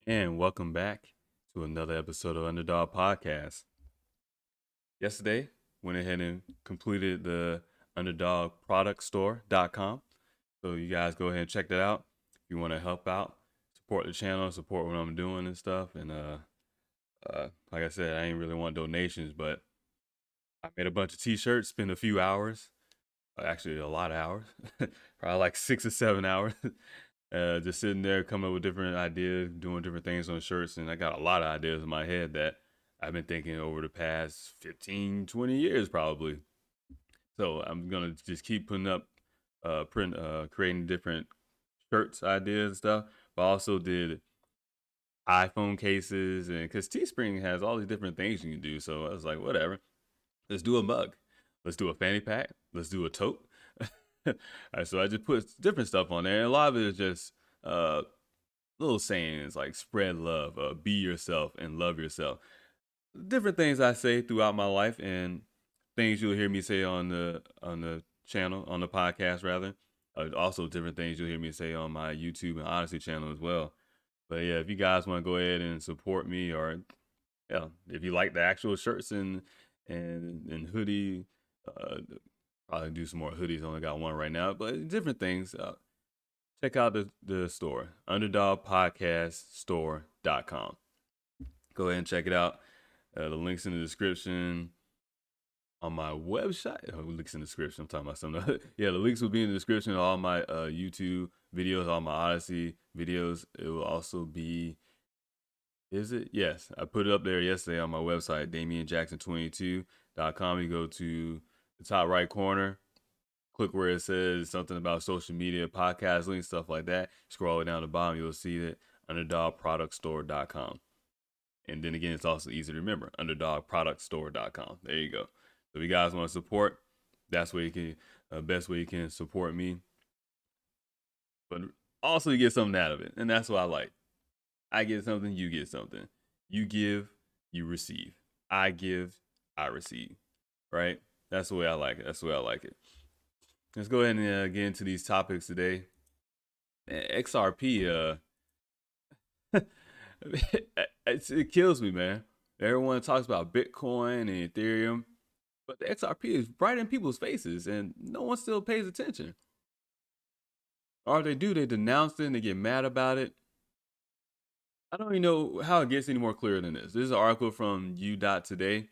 And welcome back to another episode of Underdog Podcast. Yesterday, went ahead and completed the underdogproductstore.com. So you guys go ahead and check that out. If you want to help out, support the channel, support what I'm doing and stuff. And like I said, I ain't really want donations, but I made a bunch of t-shirts, spent a few hours, actually a lot of hours, probably like 6 or 7 hours. Just sitting there coming up with different ideas, doing different things on the shirts. And I got a lot of ideas in my head that I've been thinking over the past 15, 20 years probably. So I'm going to just keep putting up, creating different shirts, ideas and stuff. But I also did iPhone cases, and because Teespring has all these different things you can do. So I was like, whatever, let's do a mug. Let's do a fanny pack. Let's do a tote. All right, so I just put different stuff on there. And a lot of it is just little sayings like spread love, be yourself, and love yourself. Different things I say throughout my life, and things you'll hear me say on the channel, on the podcast rather. Also, different things you'll hear me say on my YouTube and Odyssey channel as well. But yeah, if you guys want to go ahead and support me, or yeah, if you like the actual shirts and hoodie, probably do some more hoodies. I only got one right now, but different things. Check out the store, underdogpodcaststore.com. Go ahead and check it out. The link's in the description on my website. Oh, links in the description. I'm talking about something. Yeah, the links will be in the description of all my YouTube videos, all my Odyssey videos. It will also be, is it? Yes, I put it up there yesterday on my website, DamienJackson22.com. You go to the top right corner, click where it says something about social media, podcast links, stuff like that. Scroll all the way down to the bottom, you'll see that underdogproductstore.com. And then again, it's also easy to remember, underdogproductstore.com. There you go. So if you guys want to support, that's where you can, best way you can support me. But also you get something out of it, and that's what I like. I get something, you get something. You give, you receive. I give, I receive. Right? That's the way I like it. That's the way I like it. Let's go ahead and get into these topics today. XRP, it kills me, man. Everyone talks about Bitcoin and Ethereum, but the XRP is right in people's faces, and no one still pays attention. Or if they do, they denounce it and they get mad about it. I don't even know how it gets any more clear than this. This is an article from U.Today.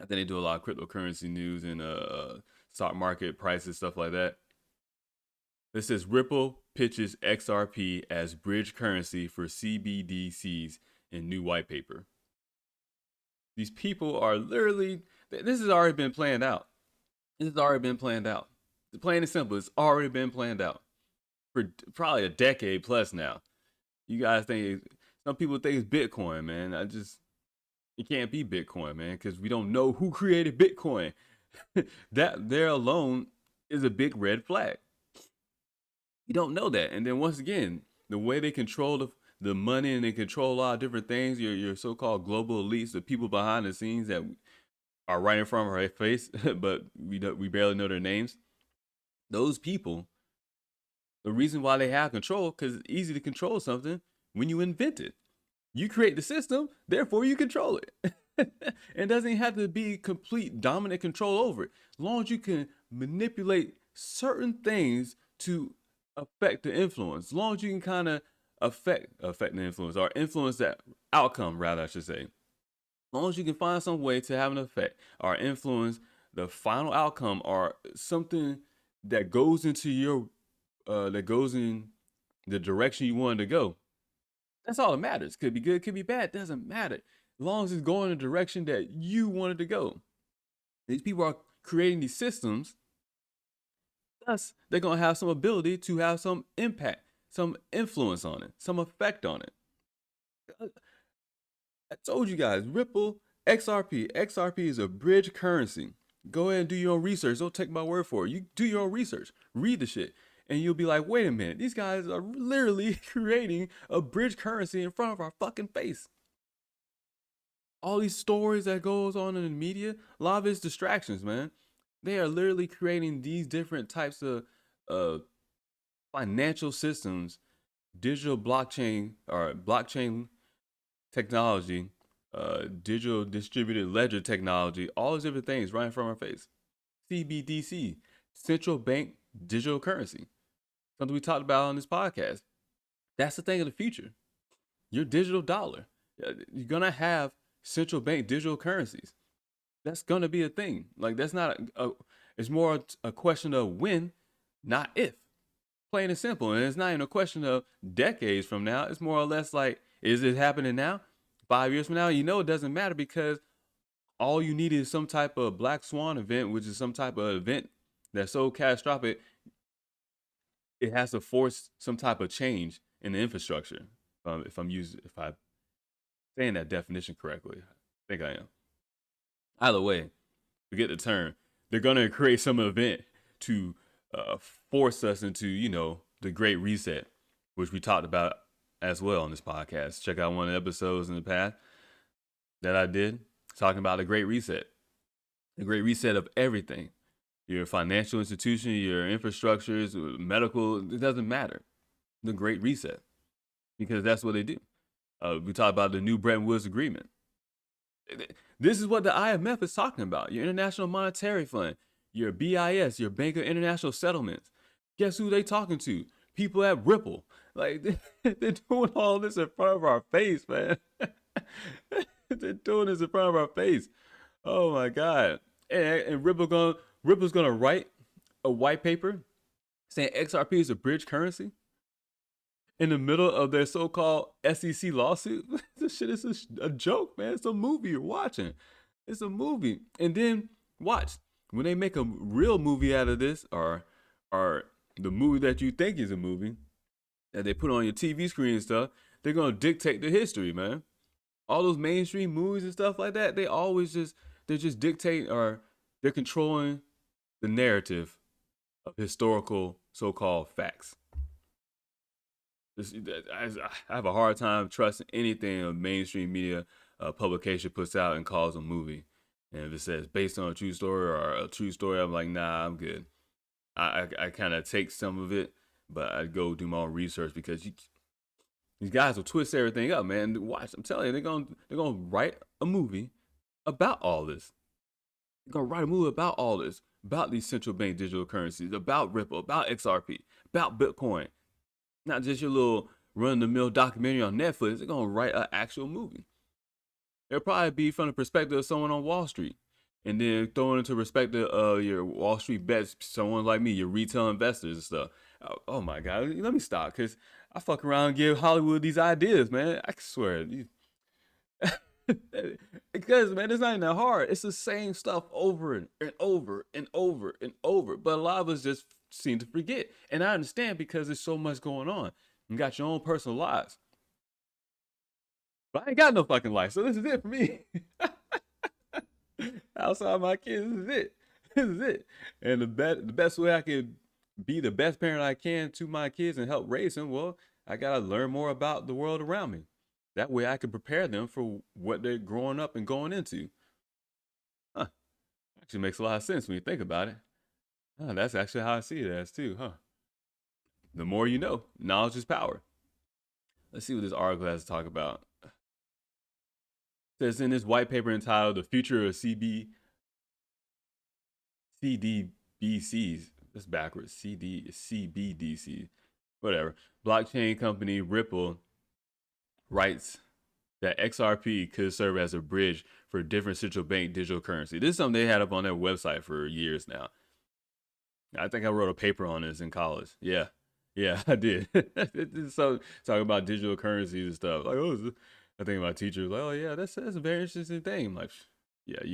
I think they do a lot of cryptocurrency news and stock market prices, stuff like that. This says Ripple pitches XRP as bridge currency for CBDCs in new white paper. These people are literally, this has already been planned out. This has already been planned out. Plain and simple, it's already been planned out for probably a decade plus now. You guys think, some people think it's Bitcoin, man. It can't be Bitcoin, man, because we don't know who created Bitcoin. That there alone is a big red flag. You don't know that. And then once again, the way they control the money and they control a lot of different things, your so-called global elites, the people behind the scenes that are right in front of our face, but we barely know their names. Those people, the reason why they have control, because it's easy to control something when you invent it. You create the system, therefore you control it. It doesn't have to be complete dominant control over it. As long as you can manipulate certain things to affect the influence, as long as you can kind of affect the influence, or influence that outcome, rather, I should say. As long as you can find some way to have an effect or influence the final outcome, or something that goes into your that goes in the direction you wanted to go. That's all that matters. Could be good, could be bad, doesn't matter. As long as it's going in the direction that you wanted to go. These people are creating these systems, thus they're gonna have some ability to have some impact, some influence on it, some effect on it. I told you guys, Ripple, XRP. XRP is a bridge currency. Go ahead and do your own research. Don't take my word for it. You do your own research. Read the shit. And you'll be like, wait a minute. These guys are literally creating a bridge currency in front of our fucking face. All these stories that goes on in the media, a lot of it's distractions, man. They are literally creating these different types of financial systems digital blockchain technology, digital distributed ledger technology, all those different things right in front of our face. CBDC, central bank digital currency, something we talked about on this podcast. That's the thing of the future. Your digital dollar. You're gonna have central bank digital currencies. That's gonna be a thing. Like that's not it's more a question of when, not if. Plain and simple. And it's not even a question of decades from now. It's more or less like, is it happening now? 5 years from now? You know it doesn't matter because all you need is some type of black swan event, which is some type of event that's so catastrophic, it has to force some type of change in the infrastructure. If I'm saying that definition correctly, I think I am. Either way, forget the term. They're gonna create some event to uh, force us into, the Great Reset, which we talked about as well on this podcast. Check out one of the episodes in the past that I did talking about the Great Reset. The Great Reset of everything. Your financial institution, your infrastructures, medical, it doesn't matter. The Great Reset. Because that's what they do. We talk about the new Bretton Woods Agreement. This is what the IMF is talking about. Your International Monetary Fund, your BIS, your Bank of International Settlements. Guess who they talking to? People at Ripple. Like, they're doing all this in front of our face, man. They're doing this in front of our face. Oh my God. And Ripple's gonna write a white paper saying XRP is a bridge currency in the middle of their so-called SEC lawsuit. This shit is a joke, man. It's a movie you're watching. It's a movie. And then watch, when they make a real movie out of this, or the movie that you think is a movie that they put on your TV screen and stuff, they're gonna dictate the history, man. All those mainstream movies and stuff like that, they're just dictating, or they're controlling the narrative of historical so-called facts. I have a hard time trusting anything a mainstream media publication puts out and calls a movie. And if it says based on a true story or a true story, I'm like, nah, I'm good. I kind of take some of it, but I go do my own research because these guys will twist everything up, man. Watch, I'm telling you, they're gonna write a movie about all this. They're gonna write a movie about all this, about these central bank digital currencies, about Ripple, about XRP, about Bitcoin. Not just your little run-of-the-mill documentary on Netflix. They're gonna write an actual movie. It'll probably be from the perspective of someone on Wall Street, and then throwing into perspective of your Wall Street bets, someone like me, your retail investors and stuff. Oh my God, let me stop, because I fuck around and give Hollywood these ideas, man. I swear. Because, man, it's not even that hard. It's the same stuff over and over and over and over. But a lot of us just seem to forget. And I understand because there's so much going on. You got your own personal lives. But I ain't got no fucking life. So this is it for me. Outside my kids, this is it. This is it. And the best way I can be the best parent I can to my kids and help raise them, well, I got to learn more about the world around me. That way I can prepare them for what they're growing up and going into. Huh. Actually makes a lot of sense when you think about it. Huh, that's actually how I see it as too, huh? The more you know, knowledge is power. Let's see what this article has to talk about. It says in this white paper entitled The Future of CDBCs. That's backwards. CBDCs. Whatever. Blockchain company Ripple writes that XRP could serve as a bridge for different central bank digital currency. This is something they had up on their website for years now. I think I wrote a paper on this in college. Yeah, I did. So talking about digital currencies and stuff. Like, I think my teacher was like, "Oh yeah, that's a very interesting thing." I'm like, you don't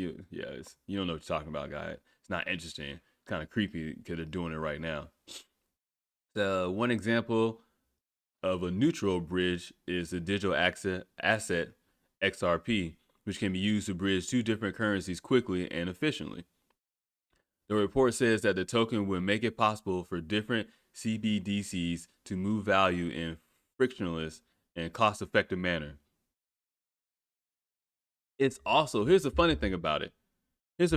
know what you're talking about, guy. It's not interesting. It's kind of creepy because they're doing it right now. The one example of a neutral bridge is the digital asset XRP, which can be used to bridge two different currencies quickly and efficiently. The report says that the token will make it possible for different CBDCs to move value in frictionless and cost-effective manner. It's also, here's the funny thing about it. It's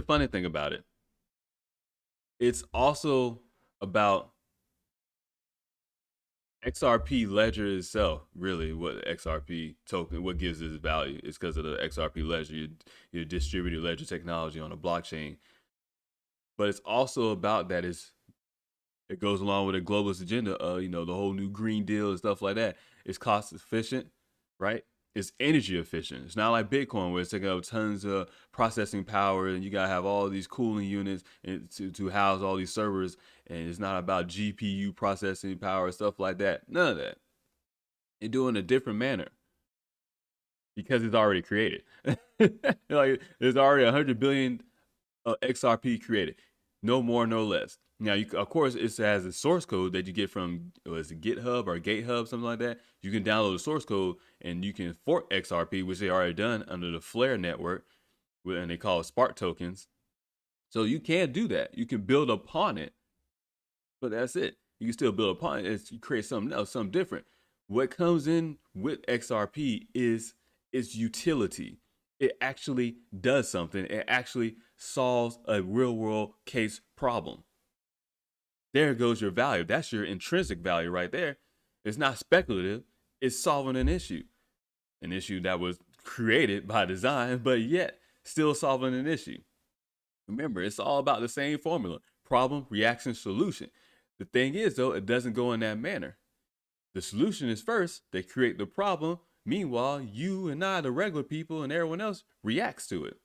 also about XRP ledger itself, really, what XRP token, what gives its value is because of the XRP ledger, your distributed ledger technology on a blockchain. But it's also about that it goes along with a globalist agenda, the whole new Green Deal and stuff like that. It's cost efficient, right? It's energy efficient. It's not like Bitcoin where it's taking up tons of processing power and you gotta have all these cooling units to house all these servers. And it's not about GPU processing power and stuff like that. None of that. They do it in a different manner because it's already created. Like there's already 100 billion XRP created, no more, no less. Now, of course, it has a source code that you get from is it GitHub or GateHub, something like that. You can download the source code and you can fork XRP, which they already done under the Flare network, and they call it Spark tokens. So you can do that. You can build upon it, but that's it. You can still build upon it. You create something else, something different. What comes in with XRP is its utility. It actually does something. It actually solves a real world case problem. There goes your value. That's your intrinsic value right there. It's not speculative. It's solving an issue that was created by design, but yet still solving an issue. Remember, it's all about the same formula: problem, reaction, solution. The thing is, though, it doesn't go in that manner. The solution is first, they create the problem. Meanwhile, you and I, the regular people, and everyone else reacts to it.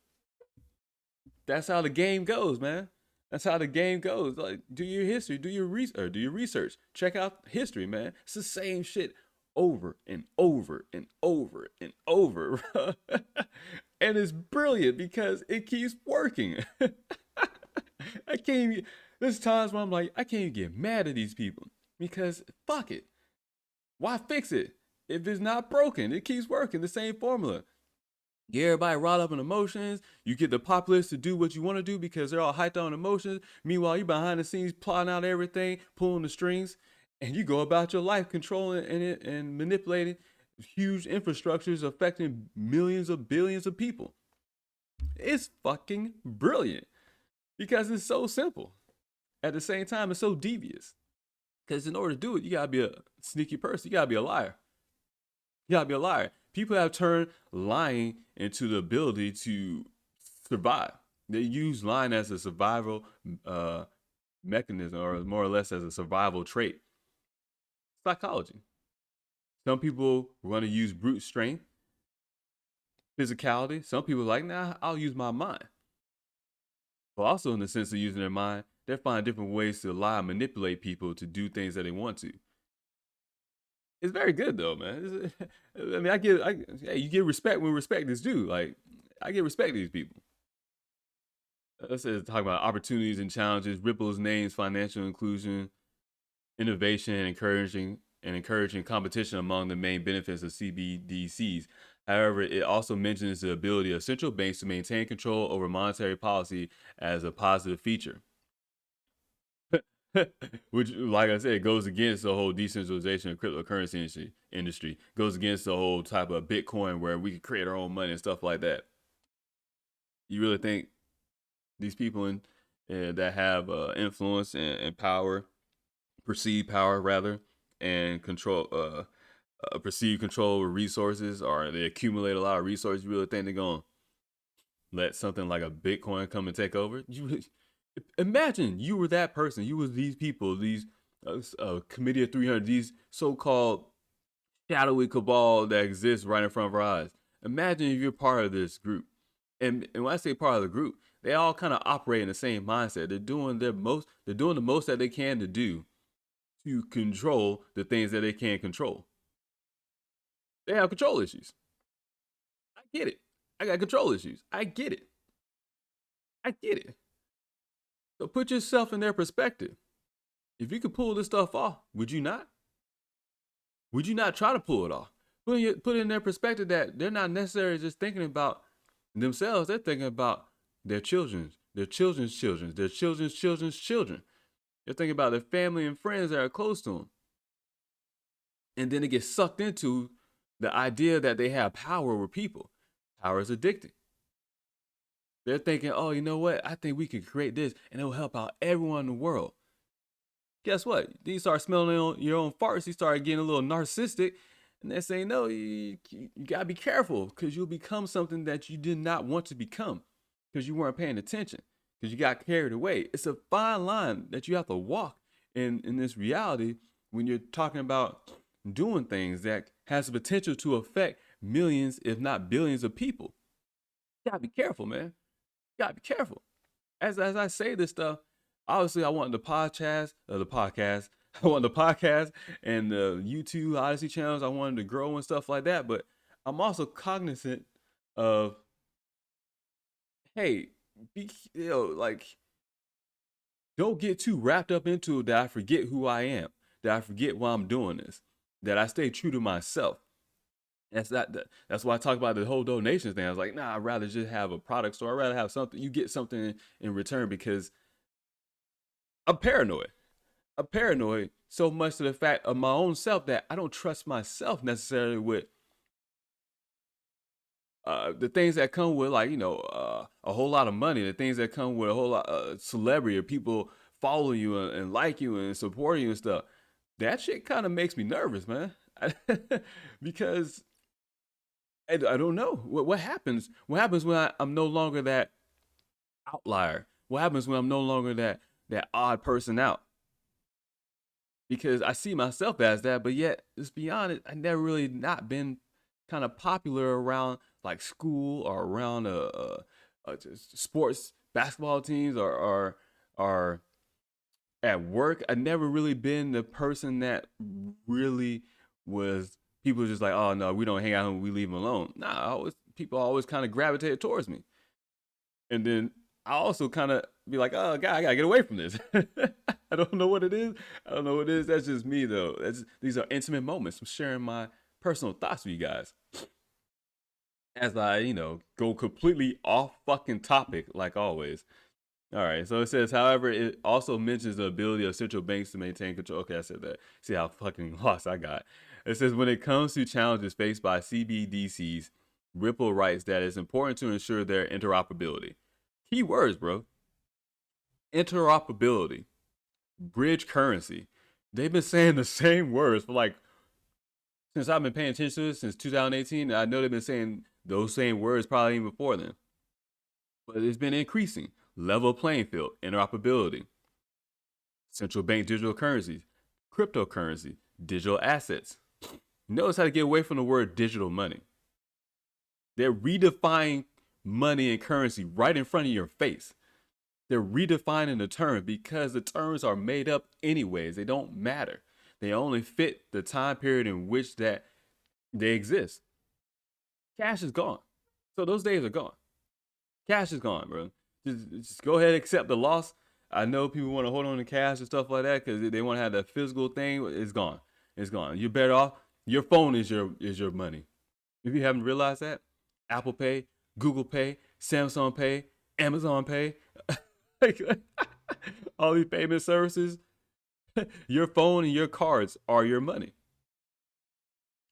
That's how the game goes, man. That's how the game goes. Like, do your history, do your research. Check out history, man. It's the same shit over and over and over and over. And it's brilliant because it keeps working. I can't even, there's times where I'm like, I can't even get mad at these people because fuck it. Why fix it? If it's not broken, it keeps working. The same formula. Get everybody riled up in emotions. You get the populace to do what you want to do because they're all hyped on emotions. Meanwhile, you behind the scenes plotting out everything, pulling the strings, and you go about your life controlling and manipulating huge infrastructures affecting millions of billions of people. It's fucking brilliant because it's so simple. At the same time, it's so devious. Because in order to do it, you gotta be a sneaky person. You gotta be a liar. You gotta be a liar. People have turned lying into the ability to survive. They use lying as a survival mechanism, or more or less as a survival trait. Psychology. Some people want to use brute strength, physicality. Some people are like, nah, I'll use my mind. But also, in the sense of using their mind, they find different ways to lie and manipulate people to do things that they want to. It's very good though, man. I mean, you get respect when respect is due. Like, I get respect to these people. Let's say talking about opportunities and challenges, ripples, names, financial inclusion, innovation, and encouraging competition among the main benefits of CBDCs. However, it also mentions the ability of central banks to maintain control over monetary policy as a positive feature. Which, like I said, goes against the whole decentralization of cryptocurrency industry. Goes against the whole type of Bitcoin where we can create our own money and stuff like that. You really think these people that have influence and power, perceived power rather, and control, perceived control over resources, or they accumulate a lot of resources? You really think they're gonna let something like a Bitcoin come and take over? You imagine you were that person. You was these people, these committee of 300, these so-called shadowy cabal that exists right in front of our eyes. Imagine if you're part of this group. And when I say part of the group, they all kind of operate in the same mindset. They're doing their most, they're doing the most that they can to do to control the things that they can't control. They have control issues. I get it. I got control issues. I get it. I get it. So put yourself in their perspective. If you could pull this stuff off, would you not? Would you not try to pull it off? Put it in their perspective that they're not necessarily just thinking about themselves. They're thinking about their children, their children's children, their children's children's children. They're thinking about their family and friends that are close to them. And then they get sucked into the idea that they have power over people. Power is addicting. They're thinking, oh, you know what? I think we could create this and it'll help out everyone in the world. guess what? You start smelling your own farts. You start getting a little narcissistic. And they're saying, no, you got to be careful because you'll become something that you did not want to become because you weren't paying attention, because you got carried away. It's a fine line that you have to walk in this reality when you're talking about doing things that has the potential to affect millions, if not billions of people. You gotta be careful, man. You gotta be careful. As I say this stuff, obviously I want the podcast, I want the podcast and the YouTube Odyssey channels. I wanted to grow and stuff like that, but I'm also cognizant of, hey, like, don't get too wrapped up into it that I forget who I am, that I forget why I'm doing this, that I stay true to myself. That's why I talk about the whole donation thing. I was like, nah, I'd rather just have a product store. I'd rather have something. You get something in return, because I'm paranoid. I'm paranoid so much to the fact of my own self that I don't trust myself necessarily with the things that come with, like, a whole lot of money, the things that come with a whole lot of celebrity or people following you and like you and supporting you and stuff. That shit kind of makes me nervous, man. Because I don't know what happens. What happens when I'm no longer that outlier? What happens when I'm no longer that odd person out? Because I see myself as that, but yet, let's be honest, I never really not been kind of popular around like school or around sports basketball teams or at work. I never really been the person that really was, people just like, oh no, we don't hang out and we leave them alone. Nah, people always kind of gravitated towards me. And then I also kind of be like, oh God, I gotta get away from this. I don't know what it is. I don't know what it is. That's just me though. These are intimate moments. I'm sharing my personal thoughts with you guys. As I, go completely off fucking topic like always. All right, so it says, however, it also mentions the ability of central banks to maintain control. Okay, I said that. See how fucking lost I got. It says, when it comes to challenges faced by CBDCs, Ripple writes that it's important to ensure their interoperability. Key words, bro. Interoperability. Bridge currency. They've been saying the same words for like, since I've been paying attention to this since 2018. I know they've been saying those same words probably even before then. But it's been increasing. Level playing field, interoperability, central bank digital currencies, cryptocurrency, digital assets. Notice how to get away from the word digital money. They're redefining money and currency right in front of your face. They're redefining the term because the terms are made up anyways. They don't matter. They only fit the time period in which that they exist. Cash is gone. So those days are gone. Cash is gone, bro. Just go ahead and accept the loss. I know people want to hold on to cash and stuff like that because they want to have that physical thing. It's gone. It's gone. You're better off. Your phone is your money. If you haven't realized that, Apple Pay, Google Pay, Samsung Pay, Amazon Pay, all these payment services, your phone and your cards are your money.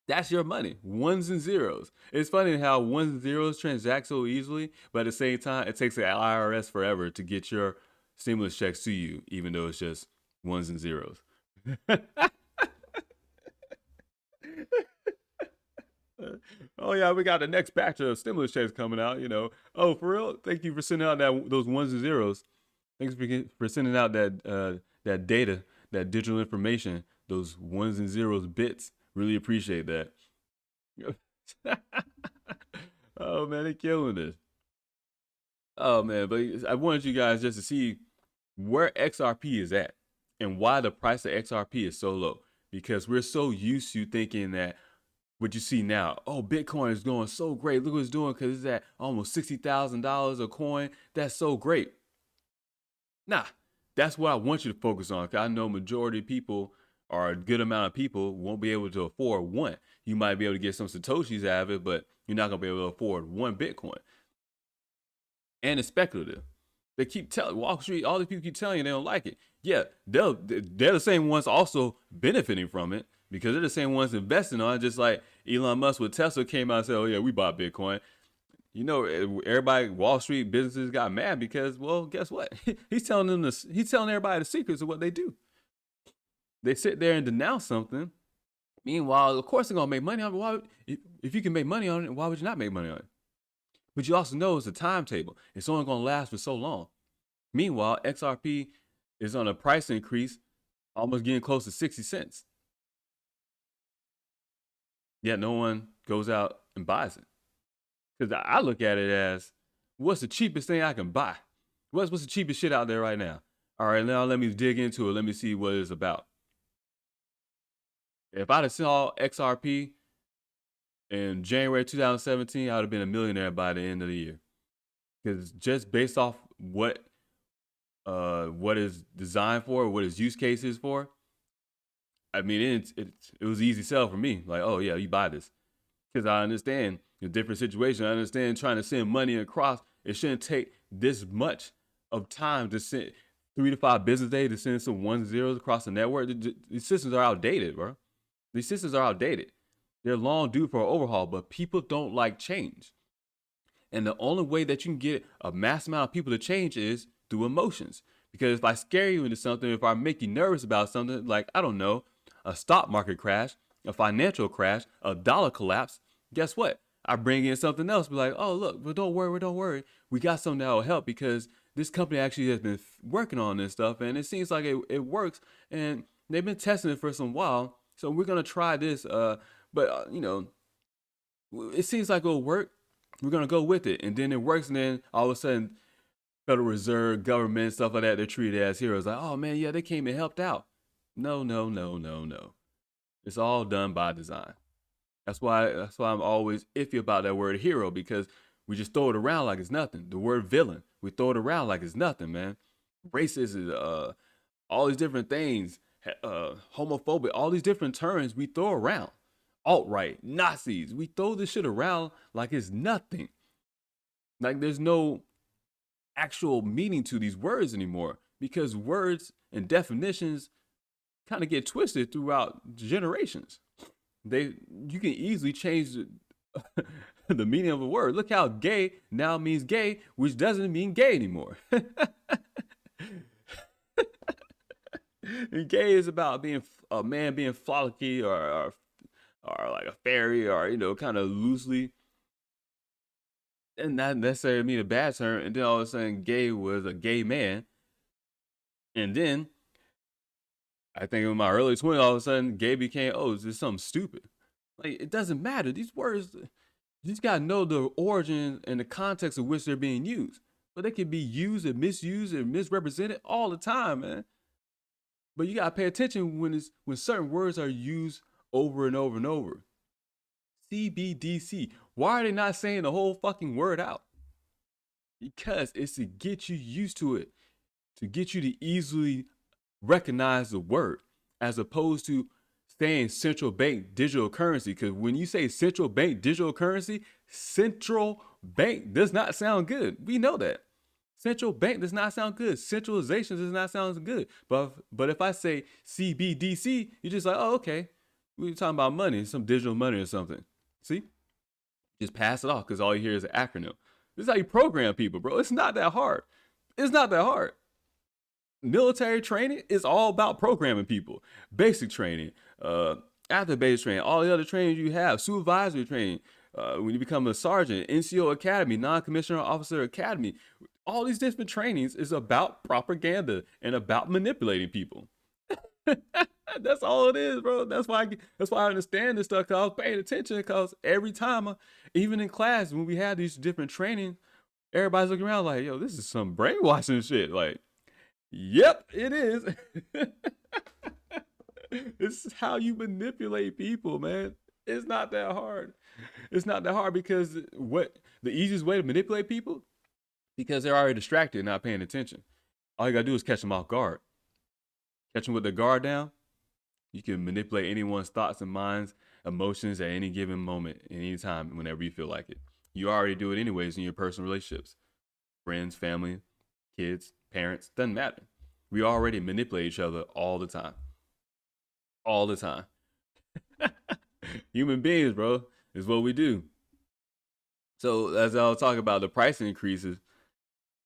That's your money. Ones and zeros. It's funny how ones and zeros transact so easily, but at the same time, it takes the IRS forever to get your stimulus checks to you, even though it's just ones and zeros. Oh yeah, we got the next batch of stimulus checks coming out. Oh, for real? Thank you for sending out those ones and zeros. Thanks for sending out that data, that digital information, those ones and zeros bits. Really appreciate that. Oh man, they're killing this. Oh man, but I wanted you guys just to see where XRP is at and why the price of XRP is so low. Because we're so used to thinking that what you see now, oh, Bitcoin is going so great. Look what it's doing because it's at almost $60,000 a coin. That's so great. Nah, that's what I want you to focus on. Because I know majority of people, or a good amount of people, won't be able to afford one. You might be able to get some Satoshis out of it, but you're not going to be able to afford one Bitcoin. And it's speculative. They keep telling Wall Street, all these people keep telling you they don't like it. Yeah, they're the same ones also benefiting from it because they're the same ones investing on it. Just like Elon Musk with Tesla came out and said, oh yeah, we bought Bitcoin. Everybody, Wall Street businesses got mad because, well, guess what? He's telling everybody the secrets of what they do. They sit there and denounce something. Meanwhile, of course they're gonna make money on it. Why, if you can make money on it, why would you not make money on it? But you also know it's a timetable. It's only gonna last for so long. Meanwhile, XRP is on a price increase, almost getting close to 60 cents. Yet no one goes out and buys it. Because I look at it as, what's the cheapest thing I can buy? What's the cheapest shit out there right now? All right, now let me dig into it. Let me see what it's about. If I'd have saw XRP in January 2017, I would have been a millionaire by the end of the year. Because just based off what is designed for, what its use case is for, I mean, it was easy sell for me. Like, oh yeah, you buy this. Because I understand the different situation. I understand trying to send money across. It shouldn't take this much of time to send 3 to 5 business days to send some 1 zeros across the network. These systems are outdated, bro. These systems are outdated. They're long due for an overhaul, but people don't like change. And the only way that you can get a mass amount of people to change is through emotions. Because if I scare you into something, if I make you nervous about something, like, I don't know, a stock market crash, a financial crash, a dollar collapse, guess what? I bring in something else, be like, oh, look, but don't worry. We got something that will help because this company actually has been working on this stuff and it seems like it works and they've been testing it for some while. So we're going to try this. But it seems like it'll work. We're going to go with it. And then it works. And then all of a sudden, Federal Reserve, government, stuff like that, they're treated as heroes. Like, oh, man, yeah, they came and helped out. No. It's all done by design. That's why I'm always iffy about that word hero, because we just throw it around like it's nothing. The word villain, we throw it around like it's nothing, man. Racist is all these different things, homophobic, all these different terms we throw around. Alt-right, Nazis, we throw this shit around like it's nothing. Like there's no actual meaning to these words anymore, because words and definitions kind of get twisted throughout generations. You can easily change the meaning of a word. Look how gay now means gay, which doesn't mean gay anymore. And gay is about being a man being frolicky or like a fairy, or kind of loosely, and not necessarily mean a bad term. And then all of a sudden, gay was a gay man, and then I think in my early 20s, all of a sudden, gay became, oh, is this something stupid? Like, it doesn't matter. These words, you just got to know the origin and the context of which they're being used. But they can be used and misused and misrepresented all the time, man. But you got to pay attention when certain words are used over and over and over. CBDC. Why are they not saying the whole fucking word out? Because it's to get you used to it, to get you to easily recognize the word, as opposed to saying central bank digital currency. Because when you say central bank digital currency, central bank does not sound good. We know that. Central bank does not sound good. Centralization does not sound good. But if I say CBDC, you're just like, oh, okay. We're talking about money, some digital money or something. See? Just pass it off because all you hear is an acronym. This is how you program people, bro. It's not that hard. It's not that hard. Military training is all about programming people. Basic training, after basic training, all the other trainings you have, supervisory training, when you become a sergeant, NCO Academy, non-commissioned officer academy, all these different trainings is about propaganda and about manipulating people. That's all it is, bro. That's why I understand this stuff, because I was paying attention, because every time, even in class, when we had these different trainings, everybody's looking around like, yo, this is some brainwashing shit. Like, yep, it is. This is how you manipulate people, man. It's not that hard. It's not that hard, because what the easiest way to manipulate people, because they're already distracted and not paying attention. All you gotta do is catch them off guard. Catch them with their guard down. You can manipulate anyone's thoughts and minds, emotions at any given moment, at any time, whenever you feel like it. You already do it anyways in your personal relationships. Friends, family, kids, parents, doesn't matter. We already manipulate each other all the time. All the time. Human beings, bro, is what we do. So as I was talking about the price increases,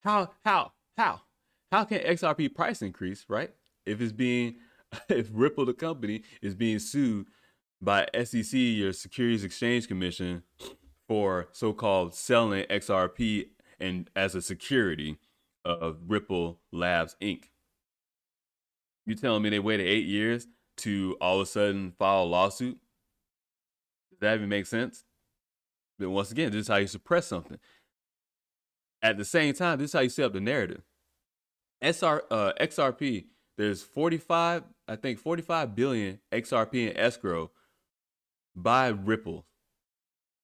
how can XRP price increase, right? If it's being if Ripple, the company, is being sued by SEC or Securities Exchange Commission for so-called selling XRP and as a security of Ripple Labs Inc. You telling me they waited 8 years to all of a sudden file a lawsuit? Does that even make sense? Then once again, this is how you suppress something. At the same time, this is how you set up the narrative. XRP, there's 45, I think 45 billion XRP in escrow by Ripple.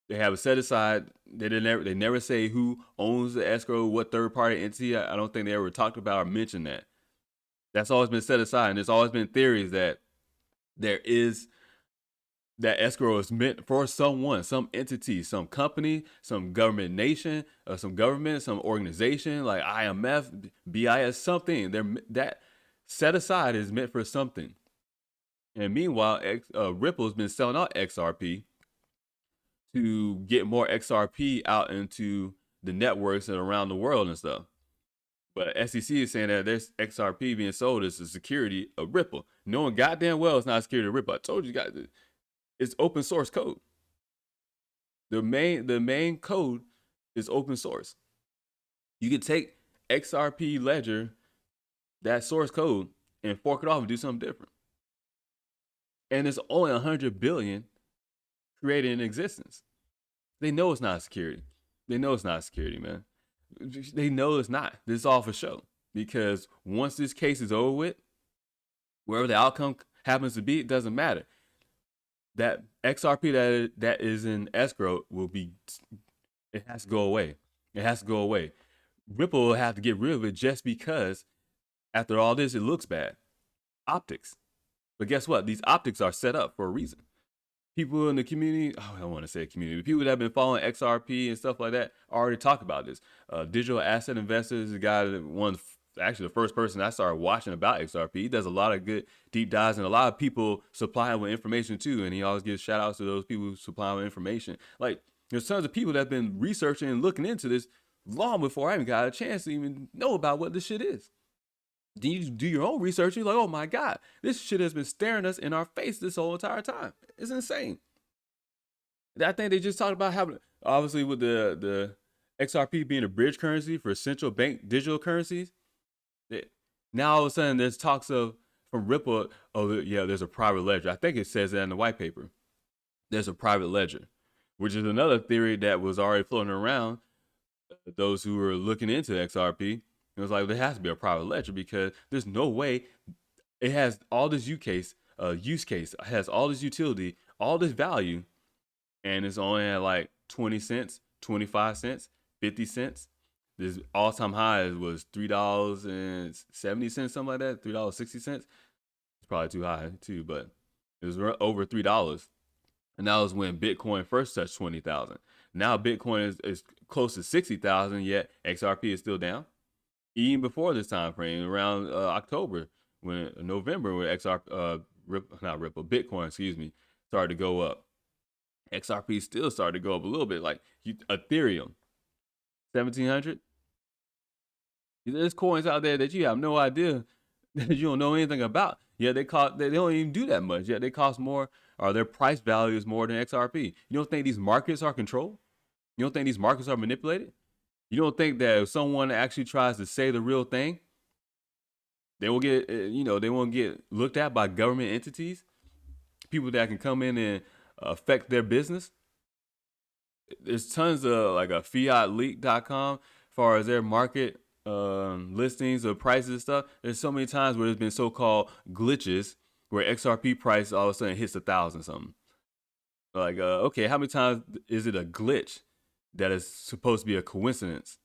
They have it set aside. They never say who owns the escrow, what third party entity. I don't think they ever talked about or mentioned that. That's always been set aside, and there's always been theories that there is that escrow is meant for someone, some entity, some company, some government nation, some government, some organization like IMF, BIS, something. That set aside is meant for something. And meanwhile, Ripple's been selling out XRP to get more XRP out into the networks and around the world and stuff. But SEC is saying that there's XRP being sold as a security of Ripple. Knowing goddamn well it's not a security of Ripple. I told you guys, it's open source code. The main code is open source. You can take XRP ledger, that source code, and fork it off and do something different. And it's only 100 billion created in existence. They know it's not security. They know it's not security, man. They know it's not. This is all for show. Because once this case is over with, wherever the outcome happens to be, it doesn't matter. That XRP that is in escrow it has to go away. It has to go away. Ripple will have to get rid of it just because after all this, it looks bad. Optics. But guess what? These optics are set up for a reason. People in the community, I don't want to say community, but people that have been following XRP and stuff like that already talk about this. Digital asset investors, the guy that actually the first person I started watching about XRP. He does a lot of good deep dives, and a lot of people supply him with information too. And he always gives shout outs to those people who supply him with information. Like, there's tons of people that have been researching and looking into this long before I even got a chance to even know about what this shit is. Then you do your own research, and you're like, oh my God, this shit has been staring us in our face this whole entire time. It's insane. I think they just talked about having, obviously with the XRP being a bridge currency for central bank digital currencies. Now all of a sudden there's talks of from Ripple, oh yeah, there's a private ledger. I think it says that in the white paper. There's a private ledger, which is another theory that was already floating around. Those who were looking into XRP, it was like there has to be a private ledger because there's no way it has all this use case, has all this utility, all this value, and it's only at like 20 cents, 25 cents, 50 cents. This all-time high was $3.70, something like that, $3.60. It's probably too high too, but it was over $3. And that was when Bitcoin first touched 20,000. Now Bitcoin is close to 60,000, yet XRP is still down. Even before this time frame, around November, when Bitcoin, started to go up. XRP still started to go up a little bit, like Ethereum, 1,700. There's coins out there that you have no idea, that you don't know anything about. Yeah, they don't even do that much. Yeah, they cost more, or their price value is more than XRP. You don't think these markets are controlled? You don't think these markets are manipulated? You don't think that if someone actually tries to say the real thing, they will get, they won't get looked at by government entities, people that can come in and affect their business? There's tons of like a fiatleak.com as far as their market listings of prices and stuff. There's so many times where there's been so-called glitches where XRP price all of a sudden hits 1,000 something. Like, okay, how many times is it a glitch that is supposed to be a coincidence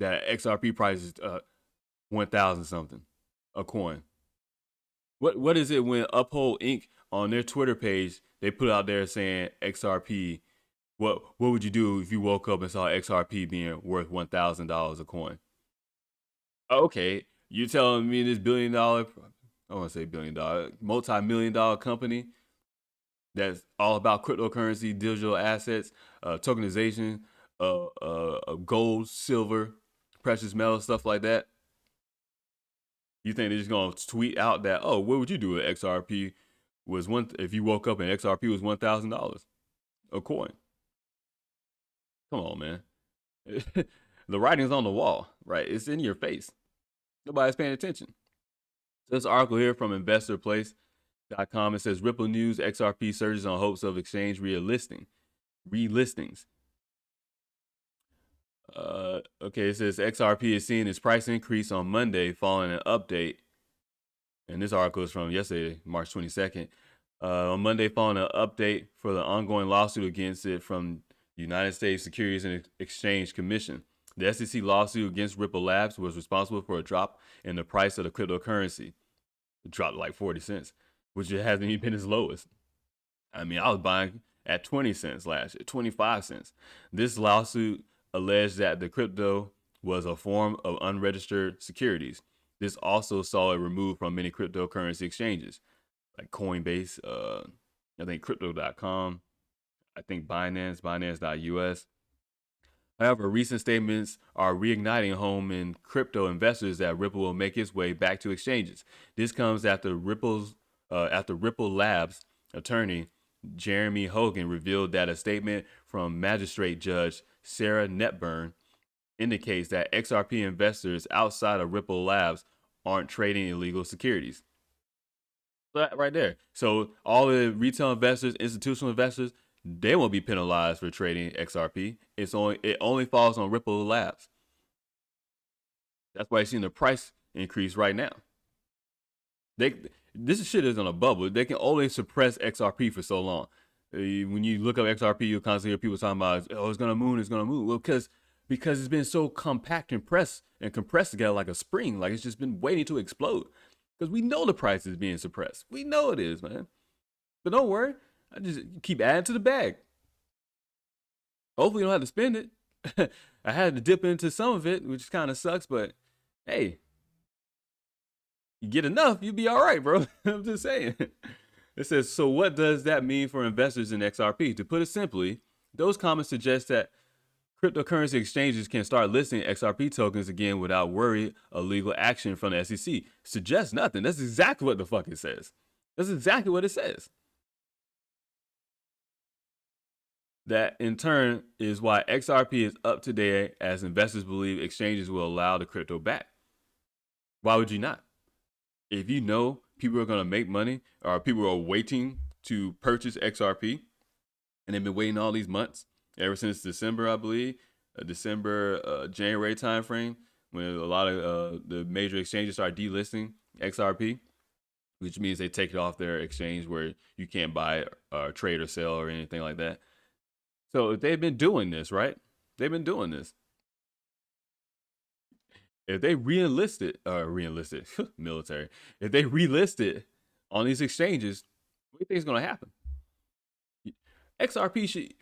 that XRP price is 1,000 something a coin? What is it when Uphold Inc. on their Twitter page, they put out there saying XRP, what would you do if you woke up and saw XRP being worth $1,000 a coin? Okay, you're telling me this $1 billion, I want to say $1 billion, multi-million-dollar company that's all about cryptocurrency, digital assets, tokenization, gold, silver, precious metals, stuff like that. You think they're just gonna tweet out that, oh, what would you do if XRP was if you woke up and XRP was $1,000 a coin? Come on, man. The writing's on the wall, right? It's in your face. Nobody's paying attention. So this article here from InvestorPlace.com, it says Ripple News XRP surges on hopes of exchange relistings. Okay, it says XRP is seeing its price increase on Monday following an update. And this article is from yesterday, March 22nd. On Monday, following an update for the ongoing lawsuit against it from the United States Securities and Exchange Commission. The SEC lawsuit against Ripple Labs was responsible for a drop in the price of the cryptocurrency. It dropped like 40 cents, which it hasn't even been its lowest. I mean, I was buying at 20 cents last year, 25 cents. This lawsuit alleged that the crypto was a form of unregistered securities. This also saw it removed from many cryptocurrency exchanges, like Coinbase, I think Crypto.com, I think Binance, Binance.us. However, recent statements are reigniting home in crypto investors that Ripple will make its way back to exchanges. This comes after Ripple Labs attorney Jeremy Hogan revealed that a statement from magistrate judge Sarah Netburn indicates that XRP investors outside of Ripple Labs aren't trading illegal securities. That right there. So all the retail investors, institutional investors, they won't be penalized for trading XRP. It only falls on Ripple Labs. That's why you're seeing the price increase right now. This shit is on a bubble. They can only suppress XRP for so long. When you look up XRP, you'll constantly hear people talking about, oh, it's gonna move. Well, because it's been so compact and compressed together like a spring, like it's just been waiting to explode. Because we know the price is being suppressed. We know it is, man. But don't worry. I just keep adding to the bag. Hopefully you don't have to spend it. I had to dip into some of it, which kind of sucks, but hey, you get enough, you'll be all right, bro. I'm just saying. It says, so what does that mean for investors in XRP? To put it simply, those comments suggest that cryptocurrency exchanges can start listing XRP tokens again without worry of legal action from the SEC. Suggests nothing. That's exactly what the fuck it says. That's exactly what it says. That in turn is why XRP is up today, as investors believe exchanges will allow the crypto back. Why would you not? If you know people are going to make money, or people are waiting to purchase XRP, and they've been waiting all these months, ever since December, I believe, January timeframe, when a lot of the major exchanges start delisting XRP, which means they take it off their exchange where you can't buy or trade or sell or anything like that. So they've been doing this, right? They've been doing this. If they re-enlisted military, if they relist on these exchanges, what do you think is going to happen? XRP should,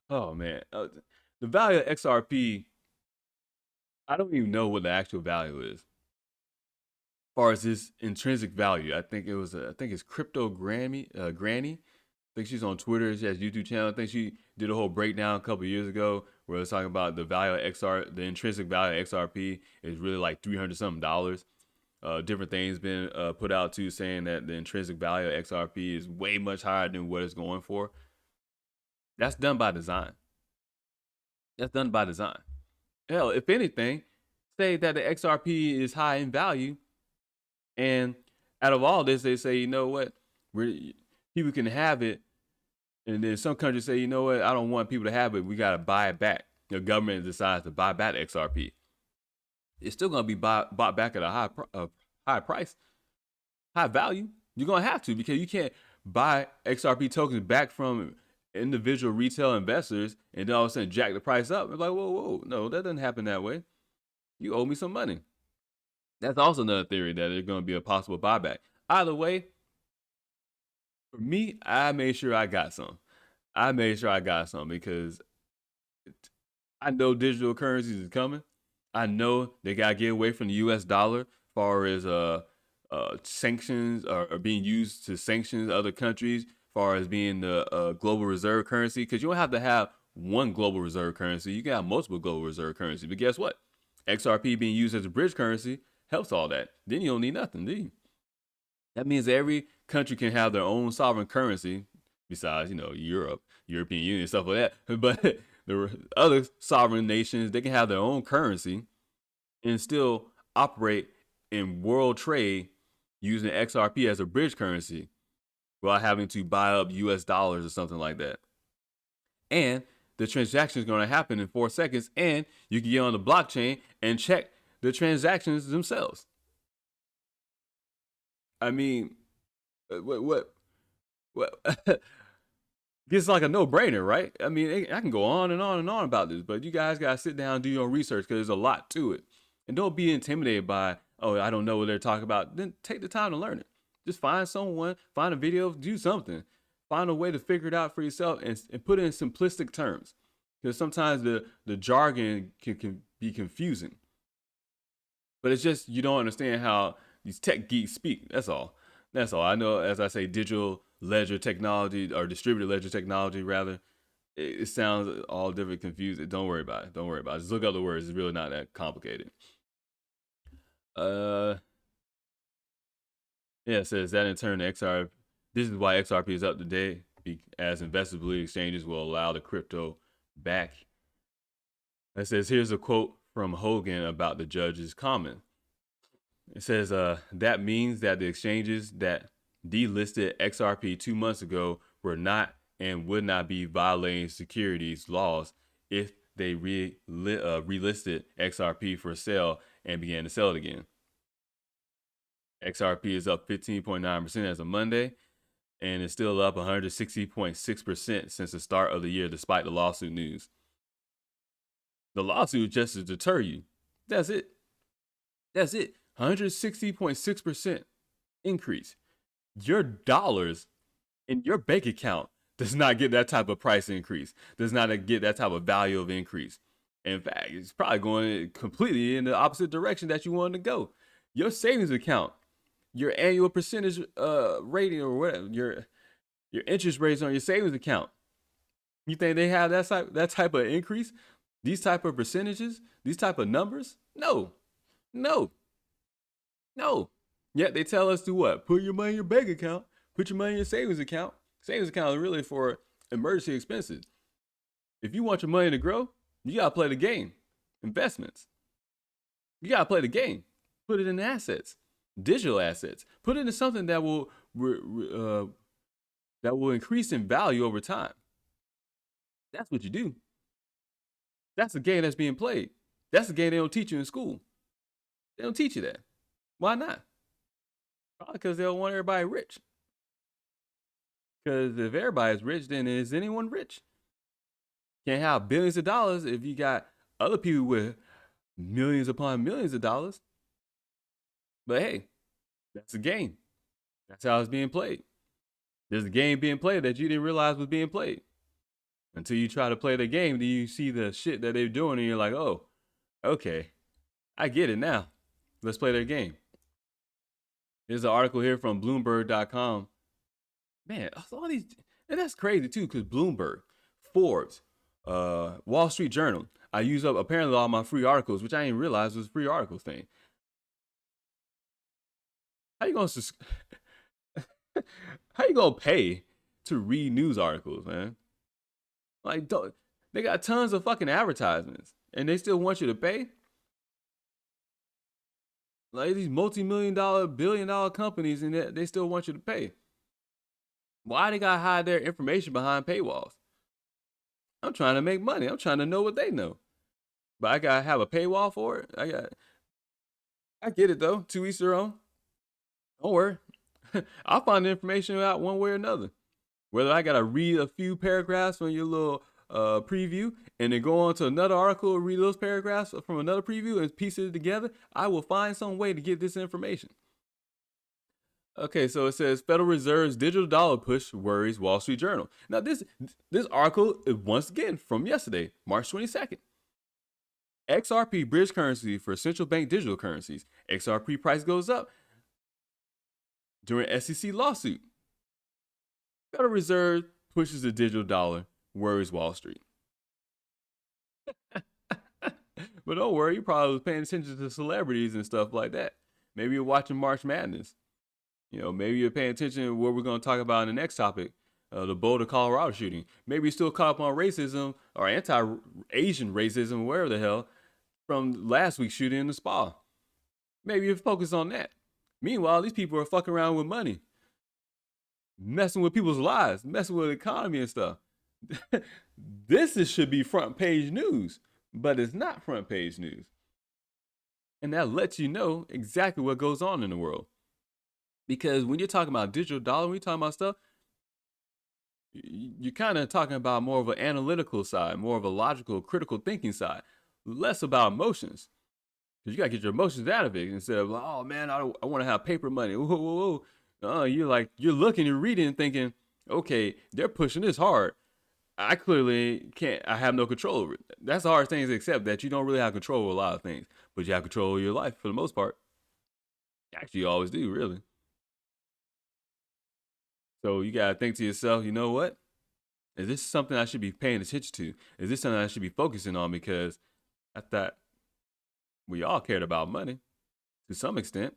oh man, the value of XRP, I don't even know what the actual value is. As far as this intrinsic value, I think it's Crypto Granny. I think she's on Twitter. She has a YouTube channel. I think she did a whole breakdown a couple years ago where it was talking about the value of the intrinsic value of XRP is really like $300 something. Different things been put out too, saying that the intrinsic value of XRP is way much higher than what it's going for. That's done by design. Hell, if anything, say that the XRP is high in value, and out of all this, they say, you know what, people can have it. And then some countries say, you know what, I don't want people to have it. We got to buy it back. The government decides to buy back XRP. It's still going to be bought back at a high price, high value. You're going to have to, because you can't buy XRP tokens back from individual retail investors and then all of a sudden jack the price up. It's like, whoa. No, that doesn't happen that way. You owe me some money. That's also another theory, that there's going to be a possible buyback. Either way, for me, I made sure I got some. Because I know digital currencies is coming. I know they got to get away from the US dollar as far as sanctions are being used to sanction other countries, as far as being the global reserve currency. Because you don't have to have one global reserve currency. You can have multiple global reserve currency. But guess what? XRP being used as a bridge currency helps all that. Then you don't need nothing, do you? That means every country can have their own sovereign currency, besides, Europe, European Union, stuff like that. But the other sovereign nations, they can have their own currency and still operate in world trade using XRP as a bridge currency without having to buy up US dollars or something like that. And the transaction is going to happen in 4 seconds, and you can get on the blockchain and check the transactions themselves. I mean, what? It's like a no-brainer, right? I mean, I can go on and on and on about this, but you guys got to sit down and do your own research because there's a lot to it. And don't be intimidated by, oh, I don't know what they're talking about. Then take the time to learn it. Just find someone, find a video, do something. Find a way to figure it out for yourself and put it in simplistic terms. Because sometimes the jargon can be confusing. But it's just you don't understand how these tech geeks speak. That's all. That's all. I know, as I say, digital ledger technology, or distributed ledger technology, rather. It sounds all different, confusing. Don't worry about it. Don't worry about it. Just look up the words. It's really not that complicated. Yeah, it says that in turn, XRP. This is why XRP is up today, as investors believe exchanges will allow the crypto back. It says, here's a quote from Hogan about the judge's comment. It says, that means that the exchanges that delisted XRP 2 months ago were not and would not be violating securities laws if they relisted XRP for sale and began to sell it again. XRP is up 15.9% as of Monday, and it's still up 160.6% since the start of the year, despite the lawsuit news. The lawsuit just to deter you. That's it. That's it. 160.6% increase. Your dollars in your bank account does not get that type of price increase, does not get that type of value of increase. In fact, it's probably going completely in the opposite direction that you wanted to go. Your savings account, your annual percentage rating, or whatever, your interest rates on your savings account, you think they have that type of increase? These type of percentages? These type of numbers? No. Yet they tell us to what? Put your money in your bank account. Put your money in your savings account. Savings account is really for emergency expenses. If you want your money to grow, you gotta play the game. Investments. You gotta play the game. Put it in assets, digital assets. Put it into something that will increase in value over time. That's what you do. That's the game that's being played. That's the game they don't teach you in school. They don't teach you that. Why not? Probably because they don't want everybody rich. Because if everybody's rich, then is anyone rich? Can't have billions of dollars if you got other people with millions upon millions of dollars. But hey, that's a game. That's how it's being played. There's a game being played that you didn't realize was being played. Until you try to play the game, then you see the shit that they're doing and you're like, oh, okay, I get it now. Let's play their game. There's an article here from Bloomberg.com. Man, all these, and that's crazy too, because Bloomberg, Forbes, Wall Street Journal. I use up apparently all my free articles, which I didn't realize was a free articles thing. How you gonna pay to read news articles, man? Like, they got tons of fucking advertisements, and they still want you to pay. Like these multi-million-dollar, billion-dollar companies, and they still want you to pay. Why they gotta hide their information behind paywalls? I'm trying to make money. I'm trying to know what they know, but I gotta have a paywall for it. I get it though. To each their own. Don't worry. I'll find the information out one way or another. Whether I gotta read a few paragraphs from your little preview and then go on to another article, read those paragraphs from another preview and piece it together, I will find some way to get this information. Okay, so it says Federal Reserve's digital dollar push worries Wall Street Journal. Now this article is once again from yesterday, March 22nd. XRP bridge currency for central bank digital currencies. XRP price goes up during SEC lawsuit. Federal Reserve pushes the digital dollar, worries Wall Street. But don't worry, you probably was paying attention to celebrities and stuff like that. Maybe you're watching March Madness. Maybe you're paying attention to what we're going to talk about in the next topic, the Boulder, Colorado shooting. Maybe you're still caught up on racism or anti-Asian racism, wherever the hell, from last week's shooting in the spa. Maybe you're focused on that. Meanwhile, these people are fucking around with money, messing with people's lives, messing with the economy and stuff. Should be front page news, but it's not front page news. And that lets you know exactly what goes on in the world. Because when you're talking about digital dollar, when you're talking about stuff, you're kind of talking about more of an analytical side, more of a logical, critical thinking side, less about emotions. Because you got to get your emotions out of it instead of, oh man, I want to have paper money. Whoa, whoa, whoa. You're looking and reading and thinking, okay, they're pushing this hard. I clearly can't, I have no control over it. That's the hardest thing to accept, that you don't really have control over a lot of things, but you have control over your life for the most part. Actually, you always do, really. So you got to think to yourself, you know what? Is this something I should be paying attention to? Is this something I should be focusing on? Because I thought we all cared about money to some extent.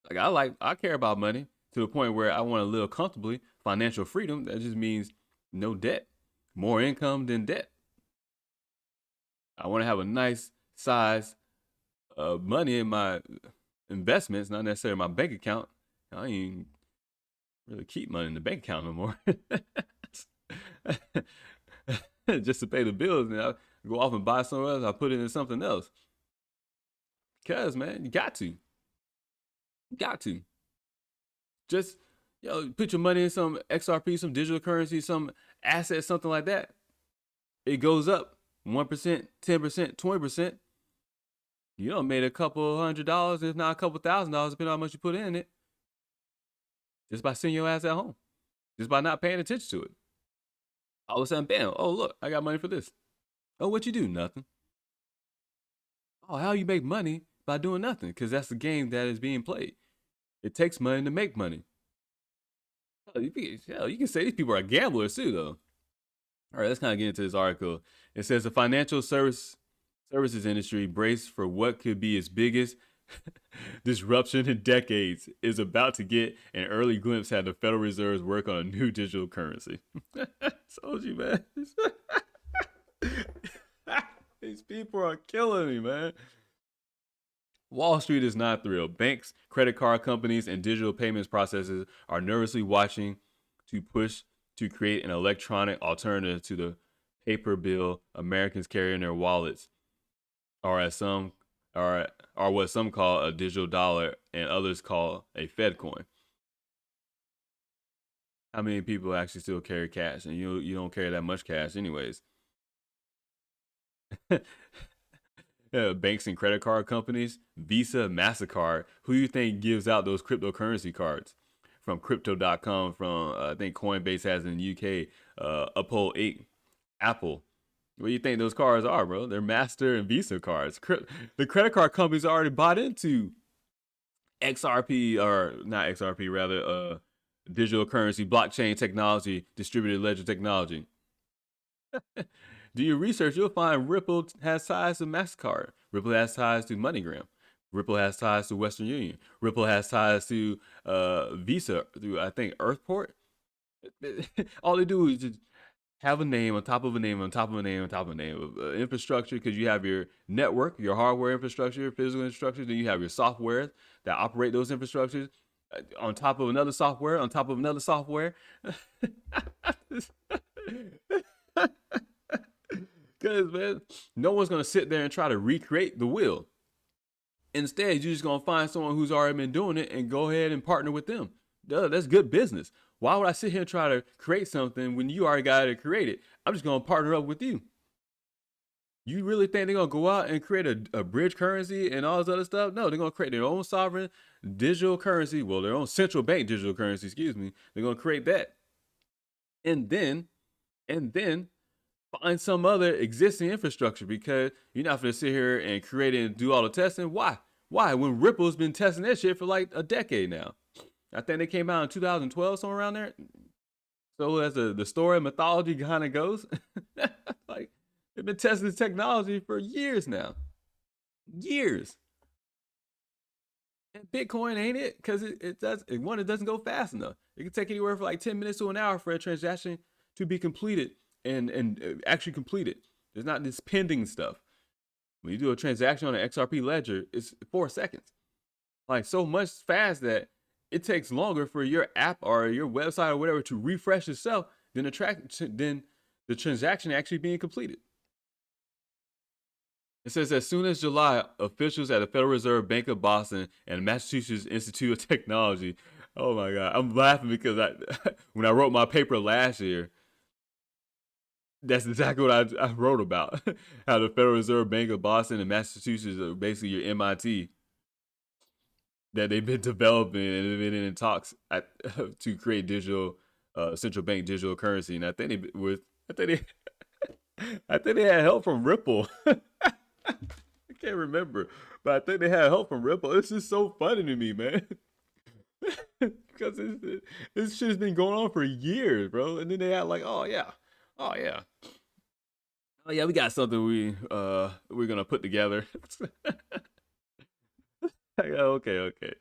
I care about money to the point where I want to live comfortably, financial freedom. That just means no debt, more income than debt. I want to have a nice size of money in my investments, not necessarily my bank account. I don't even really keep money in the bank account no more. Just to pay the bills, and I go off and buy somewhere else. I put it in something else. Cause man, you got to. Just put your money in some XRP, some digital currency, some asset, something like that. It goes up 1%, 10%, 20%. You don't made a couple $100, if not a couple $1,000, depending on how much you put in it. Just by sitting your ass at home. Just by not paying attention to it. All of a sudden, bam, oh look, I got money for this. Oh, what you do? Nothing. Oh, how you make money? By doing nothing, because that's the game that is being played. It takes money to make money. You can say these people are gamblers too, though. All right, let's kind of get into this article. It says the financial services industry, braced for what could be its biggest disruption in decades, is about to get an early glimpse at the Federal Reserve's work on a new digital currency. Told you, man. These people are killing me, man. Wall Street is not thrilled. Banks, credit card companies, and digital payments processors are nervously watching to push to create an electronic alternative to the paper bill Americans carry in their wallets, or what some call a digital dollar and others call a Fed coin. How many people actually still carry cash? And you don't carry that much cash anyways. Banks and credit card companies, Visa, MasterCard, who you think gives out those cryptocurrency cards? From Crypto.com, from I think Coinbase has in the UK, Uphold 8, Apple. What do you think those cards are, bro? They're Master and Visa cards. The credit card companies already bought into XRP, or not XRP, rather, digital currency, blockchain technology, distributed ledger technology. Do your research, you'll find Ripple has ties to MasterCard. Ripple has ties to MoneyGram. Ripple has ties to Western Union. Ripple has ties to Visa through, I think, Earthport. All they do is just have a name on top of a name on top of a name on top of a name of infrastructure, because you have your network, your hardware infrastructure, physical infrastructure, then you have your software that operate those infrastructures on top of another software, on top of another software. Because, man, no one's going to sit there and try to recreate the wheel. Instead, you're just going to find someone who's already been doing it and go ahead and partner with them. Duh, that's good business. Why would I sit here and try to create something when you already got it created? I'm just going to partner up with you. You really think they're going to go out and create a bridge currency and all this other stuff? No, they're going to create their own sovereign digital currency. Well, their own central bank digital currency, excuse me. They're going to create that. And then find some other existing infrastructure, because you're not going to sit here and create it and do all the testing. Why? When Ripple's been testing that shit for like a decade now. I think they came out in 2012, somewhere around there. So as the story mythology kind of goes, like they've They've been testing this technology for years now. Years. And Bitcoin ain't it, because it doesn't go fast enough. It can take anywhere from like 10 minutes to an hour for a transaction to be completed and actually completed. There's not this pending stuff. When you do a transaction on an XRP ledger, it's 4 seconds. Like so much fast that it takes longer for your app or your website or whatever to refresh itself than the transaction actually being completed. It says as soon as July, officials at the Federal Reserve Bank of Boston and Massachusetts Institute of Technology. Oh my God, I'm laughing because when I wrote my paper last year, that's exactly what I wrote about. How the Federal Reserve Bank of Boston and Massachusetts are basically your MIT, that they've been developing and they've been in talks to create digital central bank digital currency. And I think they had help from Ripple. I can't remember, but I think they had help from Ripple. It's just so funny to me, man. Because this shit's been going on for years, bro. And then they had like, oh yeah, we got something we're gonna put together. Okay.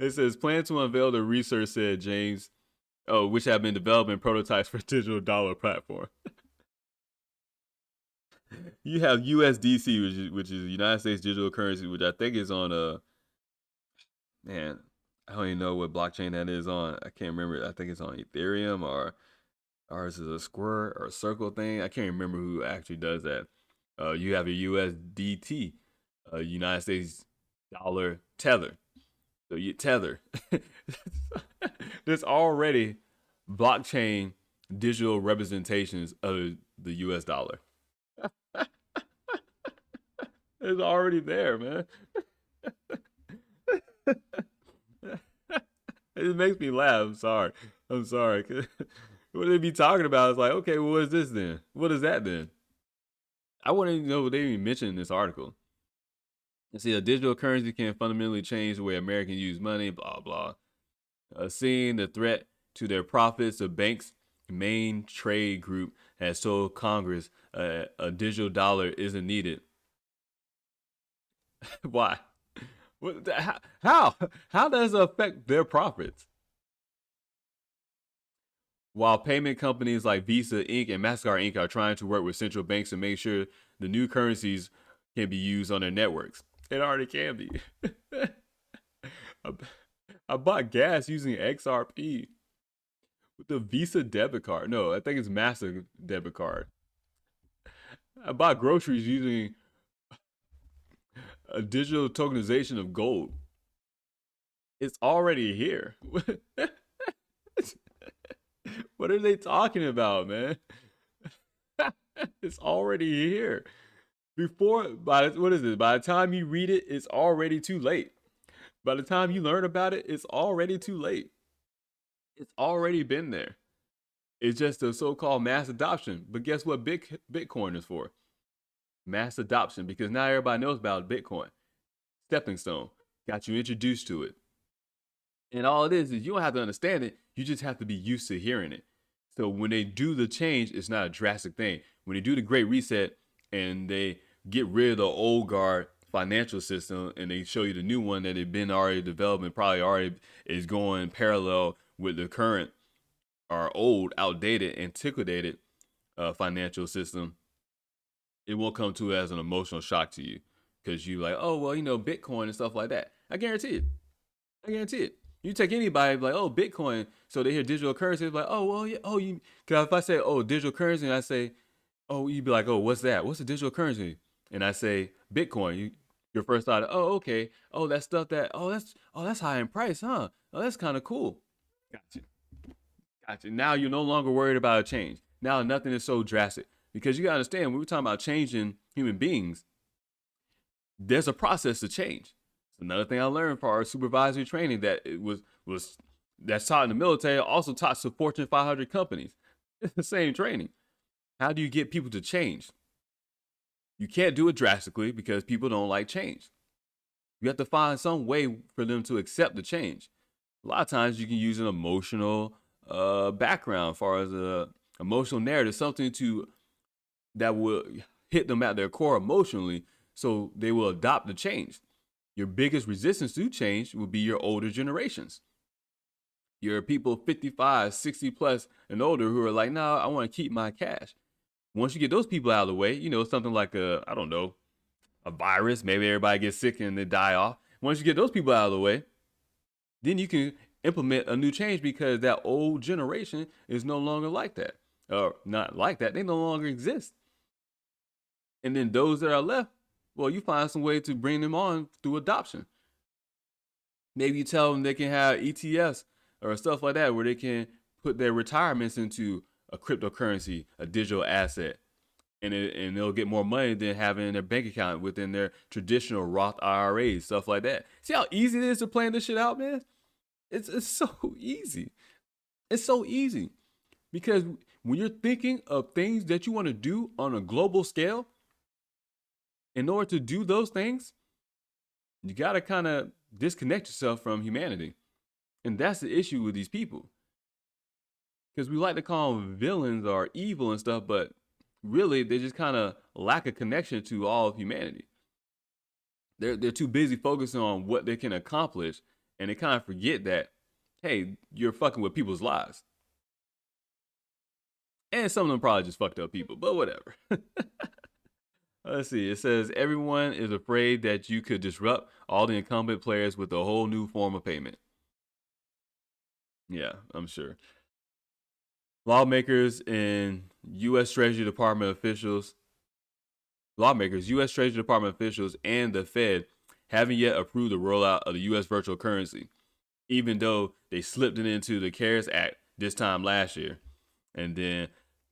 It says plan to unveil the research, said James. Oh, which have been developing prototypes for digital dollar platform. You have USDC, which is United States digital currency, which I think is on man, I don't even know what blockchain that is on. I can't remember. I think it's on Ethereum or ours is a square or a circle thing. I can't remember who actually does that. You have a USDT, United States dollar tether. So you tether. There's already blockchain digital representations of the US dollar. It's already there, man. It makes me laugh. I'm sorry. What they be talking about is like, okay, well, what is this then? What is that then? I wouldn't even know what they even mentioned in this article. You see, a digital currency can fundamentally change the way Americans use money, blah, blah. Seeing the threat to their profits, the bank's main trade group has told Congress a digital dollar isn't needed. Why? How does it affect their profits? While payment companies like Visa Inc. and MasterCard Inc. are trying to work with central banks to make sure the new currencies can be used on their networks. It already can be. I bought gas using XRP with the Visa debit card. No, I think it's Master debit card. I bought groceries using a digital tokenization of gold. It's already here. What are they talking about, man? It's already here. By the time you read it, it's already too late. By the time you learn about it, it's already too late. It's already been there. It's just a so-called mass adoption. But guess what Bitcoin is for? Mass adoption, because now everybody knows about Bitcoin. Stepping stone. Got you introduced to it. And all it is you don't have to understand it. You just have to be used to hearing it. So when they do the change, it's not a drastic thing. When they do the Great Reset and they get rid of the old guard financial system and they show you the new one that they've been already developing, probably already is going parallel with the current or old, outdated, antiquated financial system, it won't come to as an emotional shock to you because you like, oh, well, Bitcoin and stuff like that. I guarantee it. You take anybody like, oh, Bitcoin, so they hear digital currency, it's like, oh, well, yeah, oh, because if I say, oh, digital currency, and I say, oh, you'd be like, oh, what's that? What's a digital currency? And I say Bitcoin, your first thought, oh, okay, oh, that stuff that's high in price, huh? Oh, that's kind of cool. Gotcha. Now you're no longer worried about a change. Now nothing is so drastic because you gotta understand when we're talking about changing human beings, there's a process to change. Another thing I learned for our supervisory training that it was that's taught in the military, also taught to Fortune 500 companies. It's the same training. How do you get people to change? You can't do it drastically because people don't like change. You have to find some way for them to accept the change. A lot of times you can use an emotional background as far as a emotional narrative, something that will hit them at their core emotionally, so they will adopt the change. Your biggest resistance to change will be your older generations. Your people 55, 60 plus and older who are like, nah, I want to keep my cash. Once you get those people out of the way, something like I don't know, a virus, maybe everybody gets sick and they die off. Once you get those people out of the way, then you can implement a new change because that old generation is no longer like that. Or not like that, they no longer exist. And then those that are left, well, you find some way to bring them on through adoption. Maybe you tell them they can have ETFs or stuff like that where they can put their retirements into a cryptocurrency, a digital asset, and they'll get more money than having in their bank account within their traditional Roth IRAs, stuff like that. See how easy it is to plan this shit out, man? It's so easy. It's so easy. Because when you're thinking of things that you want to do on a global scale, in order to do those things, you got to kind of disconnect yourself from humanity. And that's the issue with these people. Because we like to call them villains or evil and stuff, but really they just kind of lack a connection to all of humanity. They're too busy focusing on what they can accomplish, and they kind of forget that, hey, you're fucking with people's lives. And some of them probably just fucked up people, but whatever. Let's see. It says everyone is afraid that you could disrupt all the incumbent players with a whole new form of payment. Yeah, I'm sure. Lawmakers, U.S. Treasury Department officials, and the Fed haven't yet approved the rollout of the U.S. virtual currency, even though they slipped it into the CARES Act this time last year. And then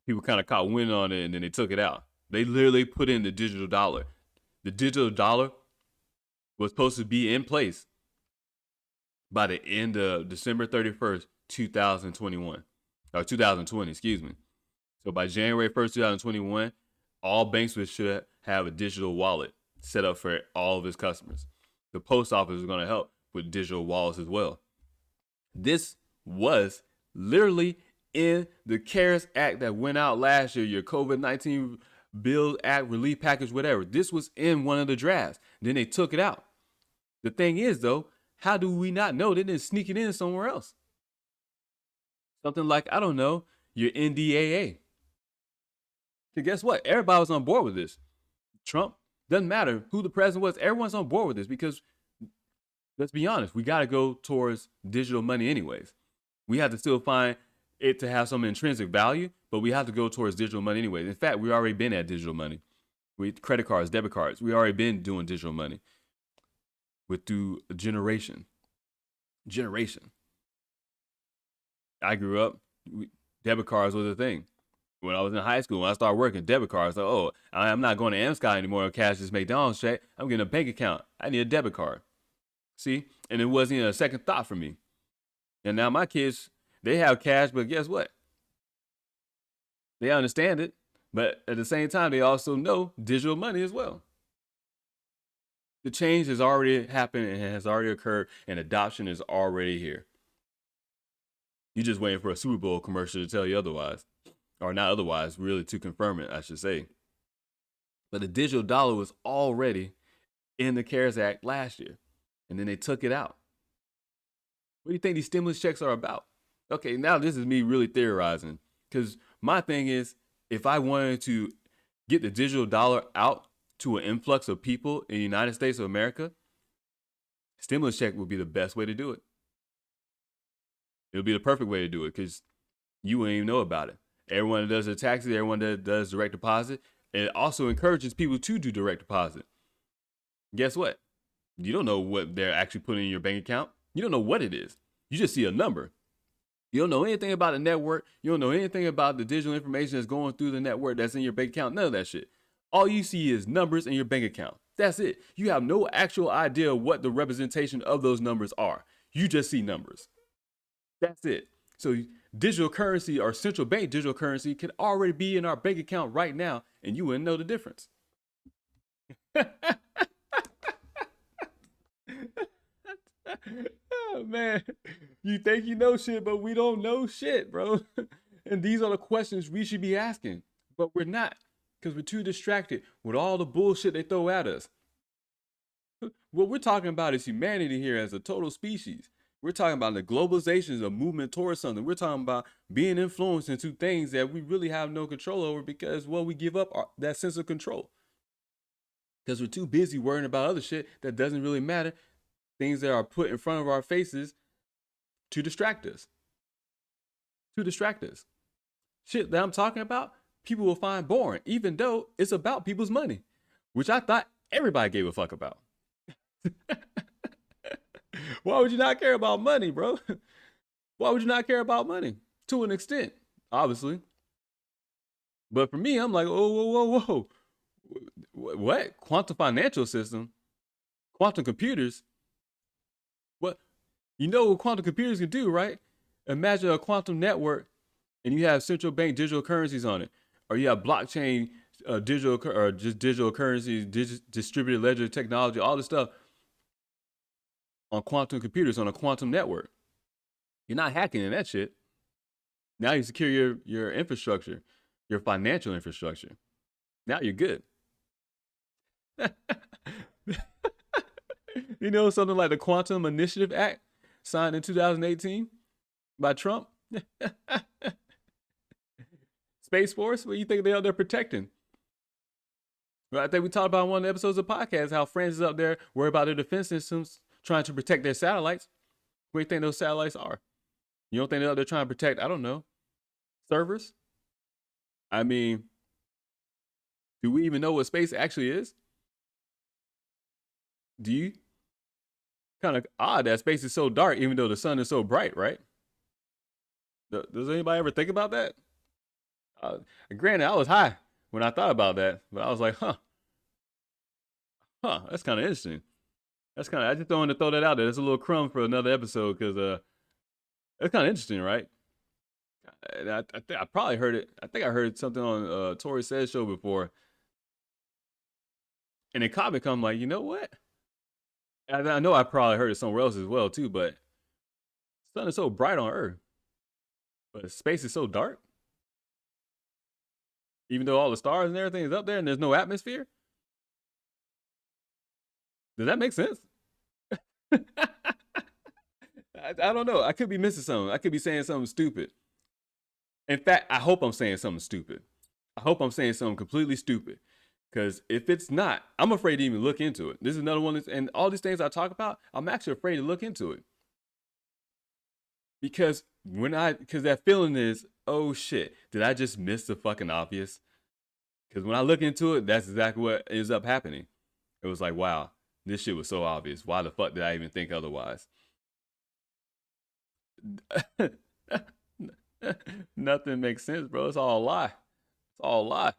people kind of caught wind on it, and then they took it out. They literally put in the digital dollar. The digital dollar was supposed to be in place by the end of December 31st, 2021. Or 2020, excuse me. So by January 1st, 2021, all banks should have a digital wallet set up for all of its customers. The post office is going to help with digital wallets as well. This was literally in the CARES Act that went out last year, your COVID-19 Bill Act relief package, whatever. This was in one of the drafts. Then they took it out. The thing is, though, how do we not know they didn't sneak it in somewhere else? Something like, I don't know, your NDAA. So guess what? Everybody was on board with this. Trump, doesn't matter who the president was. Everyone's on board with this because, let's be honest, we got to go towards digital money anyways. We have to still find it to have some intrinsic value, but we have to go towards digital money anyways. In fact, we already been at digital money with credit cards, debit cards. We already been doing digital money through a generation. I grew up, debit cards was a thing. When I was in high school, when I started working, debit cards, like, oh, I'm not going to Amscot anymore and cash this McDonald's check. I'm getting a bank account. I need a debit card. See? And it wasn't even a second thought for me. And now my kids, they have cash, but guess what? They understand it, but at the same time, they also know digital money as well. The change has already happened and has already occurred, and adoption is already here. You're just waiting for a Super Bowl commercial to tell you otherwise. Or not otherwise, really to confirm it, I should say. But the digital dollar was already in the CARES Act last year, and then they took it out. What do you think these stimulus checks are about? Okay, now this is me really theorizing, because my thing is, if I wanted to get the digital dollar out to an influx of people in the United States of America, stimulus check would be the best way to do it. It would be the perfect way to do it because you wouldn't even know about it. Everyone that does their taxes, everyone that does direct deposit, it also encourages people to do direct deposit. Guess what? You don't know what they're actually putting in your bank account. You don't know what it is. You just see a number. You don't know anything about the network. You don't know anything about the digital information that's going through the network that's in your bank account. None of that shit. All you see is numbers in your bank account. That's it. You have no actual idea what the representation of those numbers are. You just see numbers. That's it. So digital currency or central bank digital currency could already be in our bank account right now, and you wouldn't know the difference. Oh, man, you think you know shit, but we don't know shit, bro. And these are the questions we should be asking, but we're not. Because we're too distracted with all the bullshit they throw at us. What we're talking about is humanity here as a total species. We're talking about the globalization is a movement towards something. We're talking about being influenced into things that we really have no control over because, well, we give up that sense of control. Because we're too busy worrying about other shit that doesn't really matter. Things that are put in front of our faces to distract us. To distract us. Shit that I'm talking about, people will find boring, even though it's about people's money, which I thought everybody gave a fuck about. Why would you not care about money, bro? Why would you not care about money? To an extent, obviously. But for me, I'm like, oh, whoa. What? Quantum financial system? Quantum computers? What? You know what quantum computers can do, right? Imagine a quantum network and you have central bank digital currencies on it, or you have blockchain digital or just digital currencies, distributed ledger technology, all this stuff on quantum computers on a quantum network. You're not hacking in that shit. Now you secure your infrastructure, your financial infrastructure. Now you're good. You know, something like the Quantum Initiative Act signed in 2018 by Trump. Space Force, what do you think they're out there protecting? Right, I think we talked about in one of the episodes of the podcast how France is up there worried about their defense systems, trying to protect their satellites. What do you think those satellites are? You don't think they're out there trying to protect, I don't know, servers? I mean, do we even know what space actually is? Do you? Kind of odd that space is so dark, even though the sun is so bright, right? Does anybody ever think about that? Granted, I was high when I thought about that, but I was like, that's kind of interesting. I just wanted to throw that out there. It's a little crumb for another episode because it's kind of interesting, right? And I probably heard it. I think I heard something on Tori Says show before, and it caught me. I'm like, you know what? I know I probably heard it somewhere else as well too, but the sun is so bright on Earth, but space is so dark. Even though all the stars and everything is up there and there's no atmosphere. Does that make sense? I don't know. I could be missing something. I could be saying something stupid. In fact, I hope I'm saying something stupid. I hope I'm saying something completely stupid. Because if it's not, I'm afraid to even look into it. This is another one. And all these things I talk about, I'm actually afraid to look into it. Because that feeling is, oh shit, did I just miss the fucking obvious? Because when I look into it, that's exactly what ends up happening. It was like, wow, this shit was so obvious. Why the fuck did I even think otherwise? Nothing makes sense, bro. It's all a lie. It's all a lie.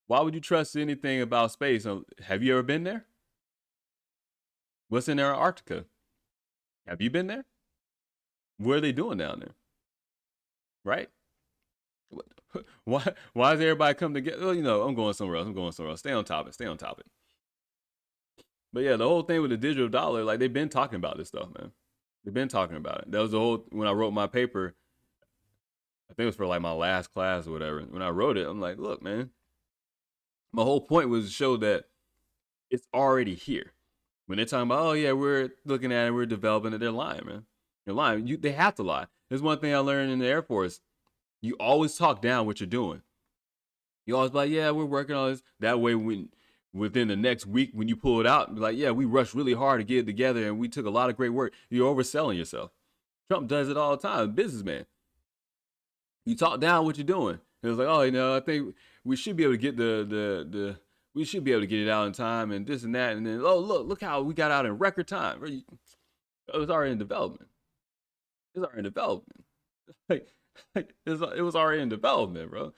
Why would you trust anything about space? Have you ever been there? What's in Antarctica? Have you been there? What are they doing down there? Right? Why does everybody come together? Well, you know, I'm going somewhere else. Stay on topic. But yeah, the whole thing with the digital dollar, like they've been talking about this stuff, man. They've been talking about it. That was the whole, when I wrote my paper, I think it was for like my last class or whatever. When I wrote it, I'm like, look, man, my whole point was to show that it's already here. When they're talking about, oh yeah, we're looking at it, we're developing it, they're lying, man. They're lying. They have to lie. There's one thing I learned in the Air Force. You always talk down what you're doing. You always be like, yeah, we're working on this. That way, within the next week, when you pull it out, be like, yeah, we rushed really hard to get it together and we took a lot of great work. You're overselling yourself. Trump does it all the time, businessman. You talk down what you're doing. And it's like, oh, you know, I think we should be able to get we should be able to get it out in time and this and that. And then, oh, look how we got out in record time. It was already in development. It was already in development. It was already in development, bro.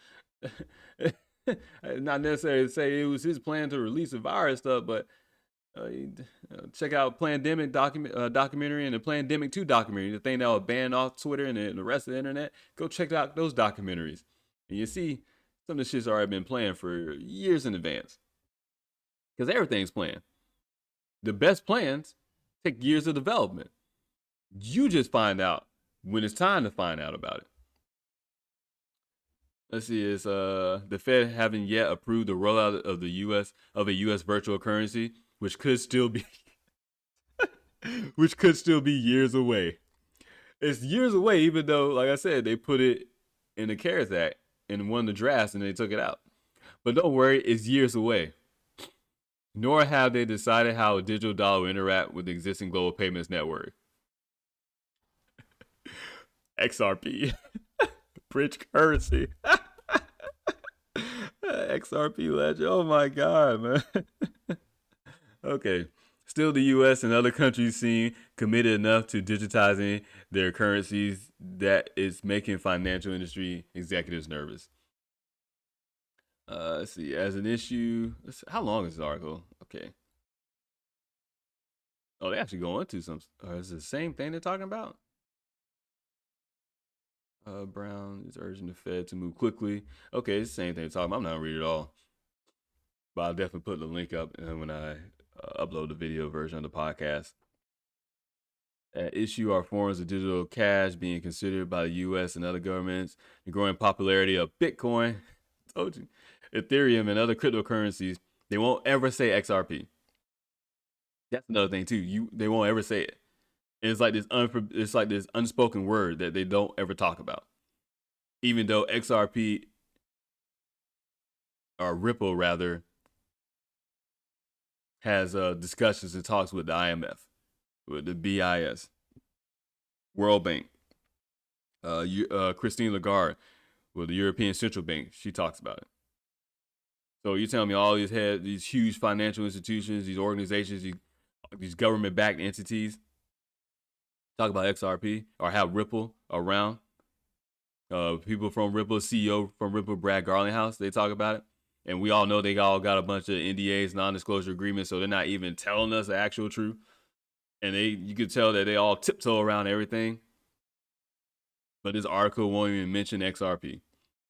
Not necessarily to say it was his plan to release a virus stuff, but check out Plandemic documentary and the Plandemic 2 documentary, the thing that was banned off Twitter and the rest of the internet. Go check out those documentaries. And you see some of the shit's already been planned for years in advance. Because everything's planned. The best plans take years of development. You just find out when it's time to find out about it. Let's see, is the Fed haven't yet approved the rollout of a US virtual currency, which could still be which could still be years away. It's years away, even though, like I said, they put it in the CARES Act in one of the drafts and they took it out. But don't worry, it's years away. Nor have they decided how a digital dollar will interact with the existing global payments network. XRP, bridge currency. XRP ledger. Oh my god, man. Okay. Still, the U.S. and other countries seem committed enough to digitizing their currencies that it's making financial industry executives nervous. Let's see. As an issue, how long is this article? Okay. Oh, they actually go into some. Is it the same thing they're talking about? Brown is urging the Fed to move quickly. Okay, it's the same thing they're talking about. I'm not gonna read it all, but I'll definitely put the link up when I upload the video version of the podcast. At issue are forms of digital cash being considered by the U.S. and other governments. The growing popularity of Bitcoin, told you, Ethereum, and other cryptocurrencies. They won't ever say XRP. That's another thing too. They won't ever say it. It's like this unspoken word that they don't ever talk about. Even though XRP or Ripple rather has discussions and talks with the IMF, with the BIS, World Bank, Christine Lagarde with the European Central Bank. She talks about it. So you're telling me all these huge financial institutions, these organizations, these government-backed entities talk about XRP or have Ripple around. People from Ripple, CEO from Ripple, Brad Garlinghouse, they talk about it. And we all know they all got a bunch of NDAs, non-disclosure agreements, so they're not even telling us the actual truth. And you could tell that they all tiptoe around everything. But this article won't even mention XRP.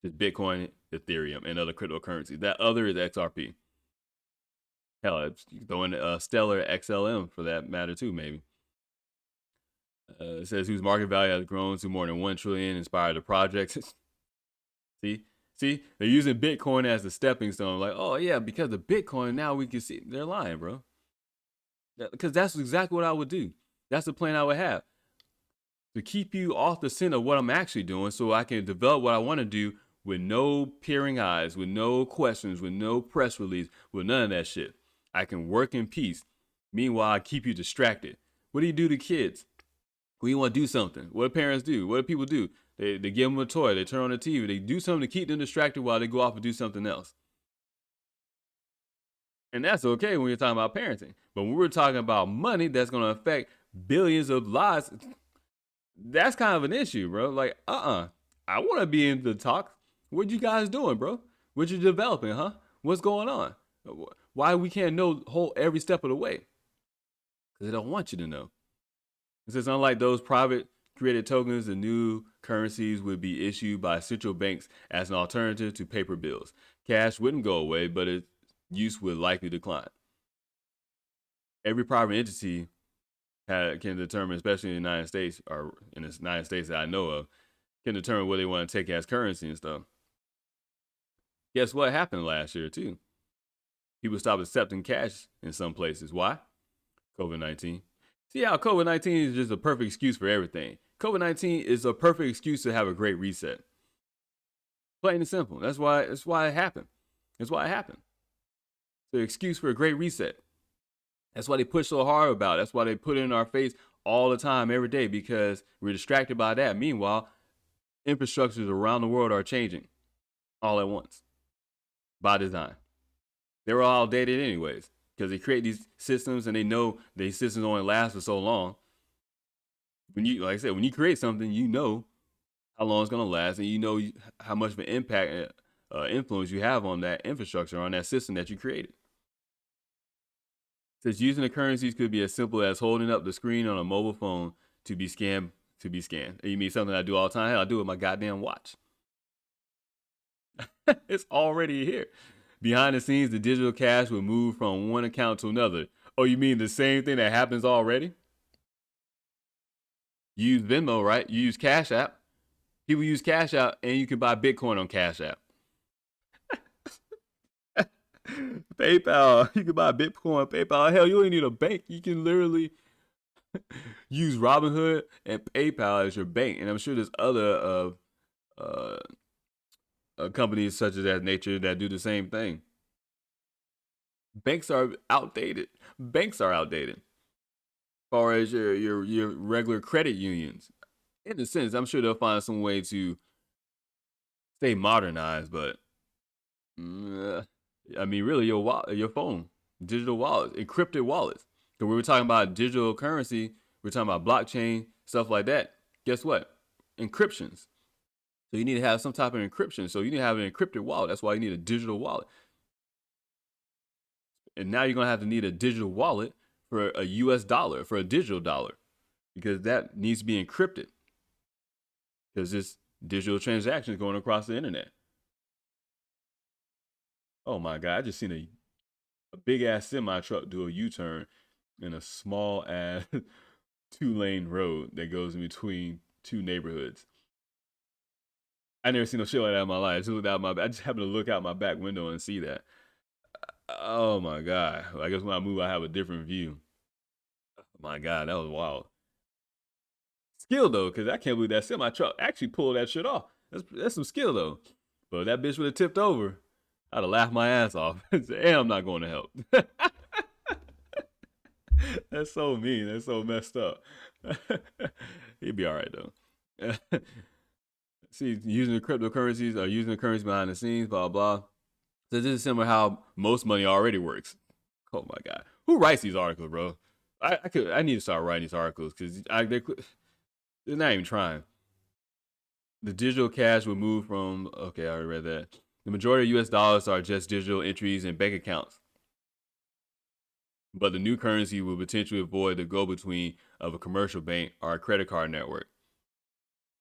Just Bitcoin, Ethereum, and other cryptocurrencies. That other is XRP. Hell, you can throw in Stellar XLM for that matter too, maybe. It says whose market value has grown to more than 1 trillion, inspired the project. See, they're using Bitcoin as the stepping stone. Like, oh yeah, because of Bitcoin, now we can see. They're lying, bro. Because that's exactly what I would do. That's the plan I would have, to keep you off the scent of what I'm actually doing, so I can develop what I want to do with no peering eyes, with no questions, with no press release, with none of that shit. I can work in peace. Meanwhile, I keep you distracted. What do you do to kids? When you want to do something, what do parents do? What do people do? They give them a toy. They turn on the TV. They do something to keep them distracted while they go off and do something else. And that's okay when you're talking about parenting. But when we're talking about money that's going to affect billions of lives, that's kind of an issue, bro. Like, I want to be in the talk. What you guys doing, bro? What you developing, huh? What's going on? Why we can't know whole every step of the way? Because they don't want you to know. It says, unlike those private created tokens, the new currencies would be issued by central banks as an alternative to paper bills. Cash wouldn't go away, but its use would likely decline. Every private entity can determine, especially in the United States, or in the United States that I know of, can determine what they want to take as currency and stuff. Guess what happened last year, too? People stopped accepting cash in some places. Why? COVID-19. See how COVID-19 is just a perfect excuse for everything. COVID-19 is a perfect excuse to have a great reset. Plain and simple. That's why it happened. That's why it happened. It's an excuse for a great reset. That's why they push so hard about it. That's why they put it in our face all the time, every day, because we're distracted by that. Meanwhile, infrastructures around the world are changing all at once by design. They were all outdated anyways, because they create these systems and they know these systems only last for so long. Like I said, when you create something, you know how long it's going to last, and you know how much of an impact, influence you have on that infrastructure, on that system that you created. It says using the currencies could be as simple as holding up the screen on a mobile phone to be scanned. You mean something I do all the time? Hell, I do it with my goddamn watch. It's already here. Behind the scenes, the digital cash will move from one account to another. Oh, you mean the same thing that happens already? You use Venmo, right? You use Cash App. People use Cash App, and you can buy Bitcoin on Cash App. PayPal, you can buy Bitcoin. PayPal, hell, you don't need a bank. You can literally use Robinhood and PayPal as your bank. And I'm sure there's other uh, companies such as that nature that do the same thing. Banks are outdated. Banks are outdated. As far as your regular credit unions, in a sense, I'm sure they'll find some way to stay modernized. But I mean, really, your phone, digital wallets, encrypted wallets. So we were talking about digital currency. We're talking about blockchain stuff like that. Guess what? Encryptions. So you need to have some type of encryption. So you need to have an encrypted wallet. That's why you need a digital wallet. And now you're gonna have to need a digital wallet for a US dollar, for a digital dollar, because that needs to be encrypted. Because it's digital transactions going across the internet. Oh my God, I just seen a big ass semi truck do a U-turn in a small ass 2-lane road that goes in between two neighborhoods. I never seen no shit like that in my life. I just happened to look out my back window and see that. Oh my God. I guess when I move, I have a different view. Oh my God, that was wild. Skill though, because I can't believe that semi truck actually pulled that shit off. That's some skill though. But if that bitch would have tipped over, I'd have laughed my ass off. And I'm not going to help. That's so mean. That's so messed up. He'd be all right though. See, using the cryptocurrencies or using the currency behind the scenes, blah blah. So this is similar how most money already works. Oh my God, who writes these articles, bro? I need to start writing these articles because they're not even trying. The digital cash would move from, okay, I already read that. The majority of US dollars are just digital entries in bank accounts. But the new currency will potentially avoid the go-between of a commercial bank or a credit card network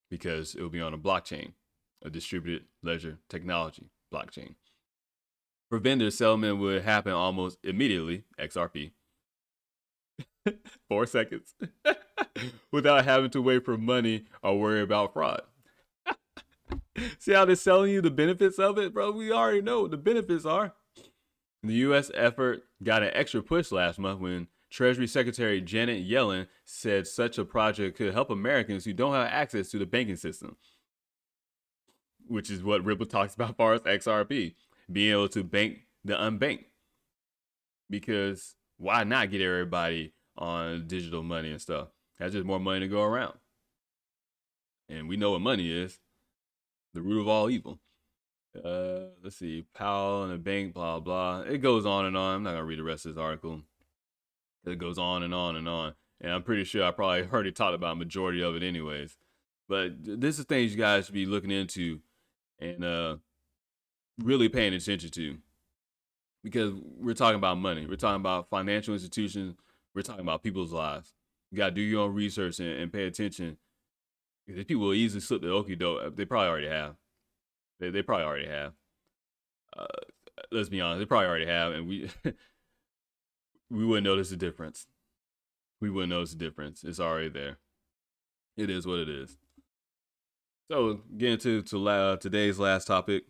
because it will be on a blockchain, a distributed ledger technology blockchain. For vendors, settlement would happen almost immediately, XRP, 4 seconds, without having to wait for money or worry about fraud. See how they're selling you the benefits of it, bro? We already know what the benefits are. The U.S. effort got an extra push last month when Treasury Secretary Janet Yellen said such a project could help Americans who don't have access to the banking system, which is what Ripple talks about as far as XRP, being able to bank the unbanked. Because why not get everybody on digital money and stuff? That's just more money to go around. And we know what money is, the root of all evil. Let's see, Powell and the bank, blah blah. It goes on and on. I'm not gonna read the rest of this article. It goes on and on and on. And I'm pretty sure I probably already talked about a majority of it anyways. But this is things you guys should be looking into and really paying attention to. Because we're talking about money. We're talking about financial institutions. We're talking about people's lives. You gotta do your own research and pay attention. Because people will easily slip the okie doke. They probably already have. They probably already have. Uh, let's be honest, they probably already have, and we we wouldn't notice the difference. We wouldn't notice the difference. It's already there. It is what it is. So getting to today's last topic.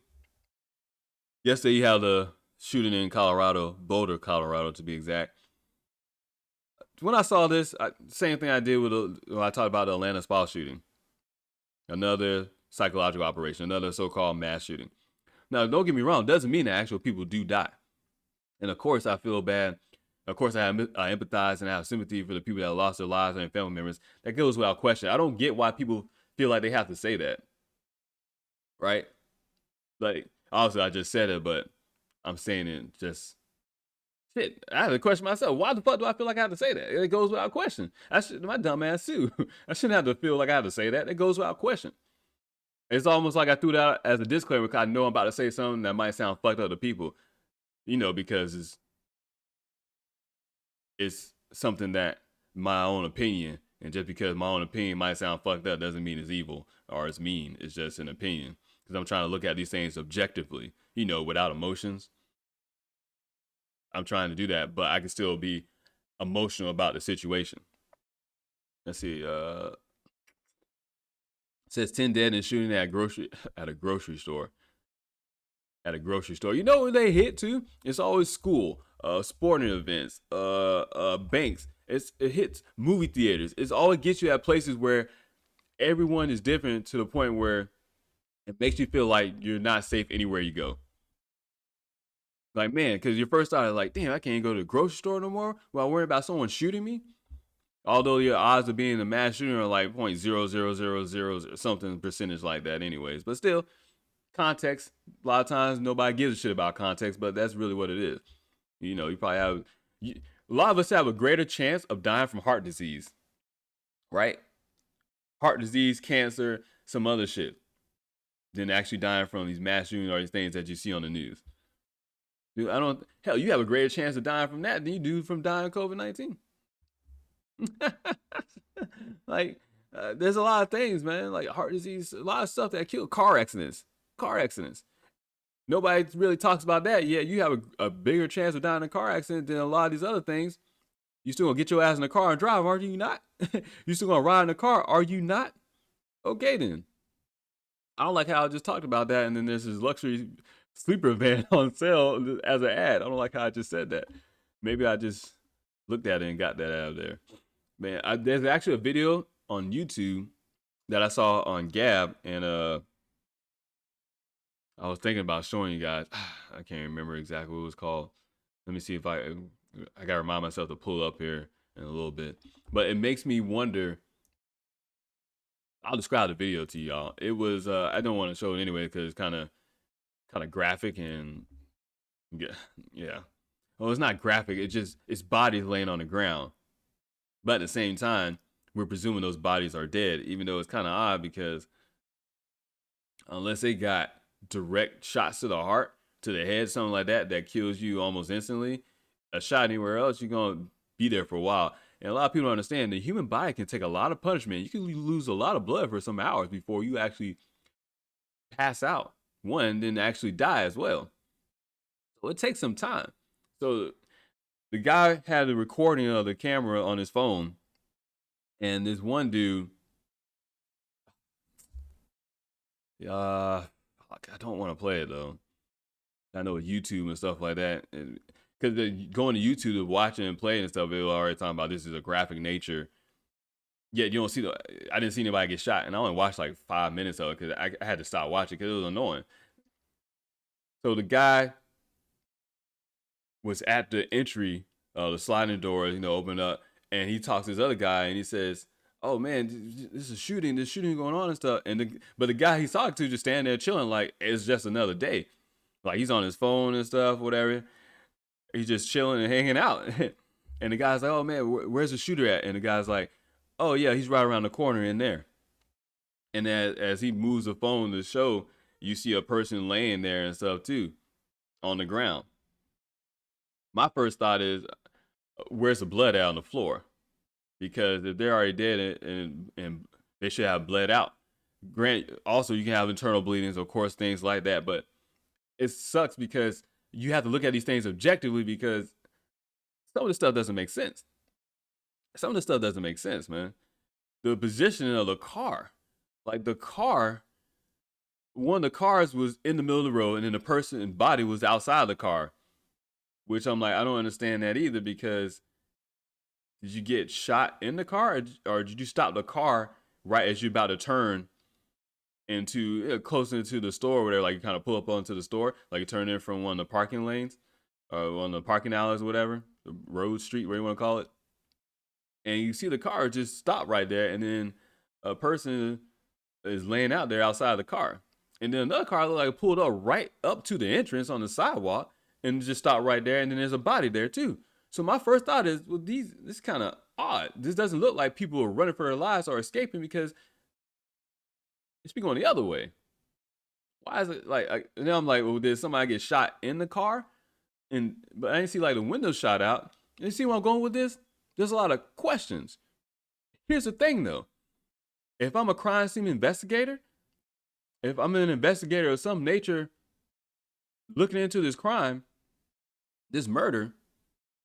Yesterday you had the shooting in Colorado, Boulder, Colorado to be exact. When I saw this, same thing I did when I talked about the Atlanta spa shooting. Another psychological operation, another so-called mass shooting. Now, don't get me wrong, doesn't mean that actual people do die. And of course, I feel bad. Of course, I empathize and I have sympathy for the people that lost their lives and their family members. That goes without question. I don't get why people feel like they have to say that. Right? Like, obviously, I just said it, but I'm saying it just shit. I have to question myself. Why the fuck do I feel like I have to say that? It goes without question. My dumb ass too. I shouldn't have to feel like I have to say that. It goes without question. It's almost like I threw that out as a disclaimer because I know I'm about to say something that might sound fucked up to people, because it's something that my own opinion, and just because my own opinion might sound fucked up doesn't mean it's evil or it's mean. It's just an opinion because I'm trying to look at these things objectively, without emotions. I'm trying to do that, but I can still be emotional about the situation. Let's see. says 10 dead in shooting at a grocery store. At a grocery store. You know where they hit to? It's always school, sporting events, banks. It hits movie theaters. It's always gets you at places where everyone is different to the point where it makes you feel like you're not safe anywhere you go. Like, man, because your first thought is like, damn, I can't go to the grocery store no more while worrying about someone shooting me. Although your odds of being a mass shooter are like 0.0000 something percentage like that, anyways. But still, context. A lot of times nobody gives a shit about context, but that's really what it is. You know, you probably have a lot of us have a greater chance of dying from heart disease, right? Heart disease, cancer, some other shit, than actually dying from these mass shootings or these things that you see on the news. Dude, hell, you have a greater chance of dying from that than you do from dying of COVID-19. Like, there's a lot of things, man, like heart disease, a lot of stuff that kill, car accidents. Nobody really talks about that yet. You have a bigger chance of dying in a car accident than a lot of these other things. You still gonna get your ass in the car and drive, aren't you not? You still gonna ride in the car, are you not? Okay then. I don't like how I just talked about that, and then there's this luxury sleeper van on sale as an ad. I don't like how I just said that. Maybe I just looked at it and got that out of there. Man, there's actually a video on YouTube that I saw on Gab, and I was thinking about showing you guys. I can't remember exactly what it was called. Let me see if I gotta remind myself to pull up here in a little bit. But it makes me wonder. I'll describe the video to y'all. It was I don't want to show it anyway because it's kind of graphic and yeah. Well, it's not graphic. It's bodies laying on the ground. But at the same time, we're presuming those bodies are dead, even though it's kind of odd because unless they got direct shots to the heart, to the head, something like that, that kills you almost instantly, a shot anywhere else, you're going to be there for a while. And a lot of people don't understand the human body can take a lot of punishment. You can lose a lot of blood for some hours before you actually pass out. One, then actually die as well. So it takes some time. So the guy had a recording of the camera on his phone, and this one dude, I don't want to play it though. I know with YouTube and stuff like that, because going to YouTube to watch it and play and stuff, they were already talking about this is a graphic nature. Yet you don't see I didn't see anybody get shot, and I only watched like 5 minutes of it because I had to stop watching because it was annoying. So the guy was at the entry, the sliding door, opened up, and he talks to this other guy, and he says, "Oh man, this is shooting going on and stuff." But the guy he's talking to just standing there chilling, like it's just another day, like he's on his phone and stuff, whatever. He's just chilling and hanging out, and the guy's like, "Oh man, where's the shooter at?" And the guy's like, "Oh yeah, he's right around the corner in there." And as he moves the phone to show, you see a person laying there and stuff too, on the ground. My first thought is, where's the blood at on the floor? Because if they're already dead and they should have bled out. Also, you can have internal bleedings, of course, things like that. But it sucks because you have to look at these things objectively because some of the stuff doesn't make sense. Some of the stuff doesn't make sense, man. The positioning of the car, like the car, one of the cars was in the middle of the road, and then the person's body was outside the car, which I'm like, I don't understand that either because did you get shot in the car or did you stop the car right as you're about to turn into closer into the store where like you kind of pull up onto the store, like you turn in from one of the parking lanes or one of the parking alleys or whatever, the road, street, whatever you want to call it. And you see the car just stop right there, and then a person is laying out there outside the car. And then another car looked like it pulled up right up to the entrance on the sidewalk and just stopped right there, and then there's a body there too. So my first thought is, well, this is kind of odd. This doesn't look like people are running for their lives or escaping because it's been going the other way. Why is it like, now I'm like, well, did somebody get shot in the car? But I didn't see like the window shot out. You see where I'm going with this? There's a lot of questions. Here's the thing though. If I'm a crime scene investigator, if I'm an investigator of some nature looking into this crime, this murder,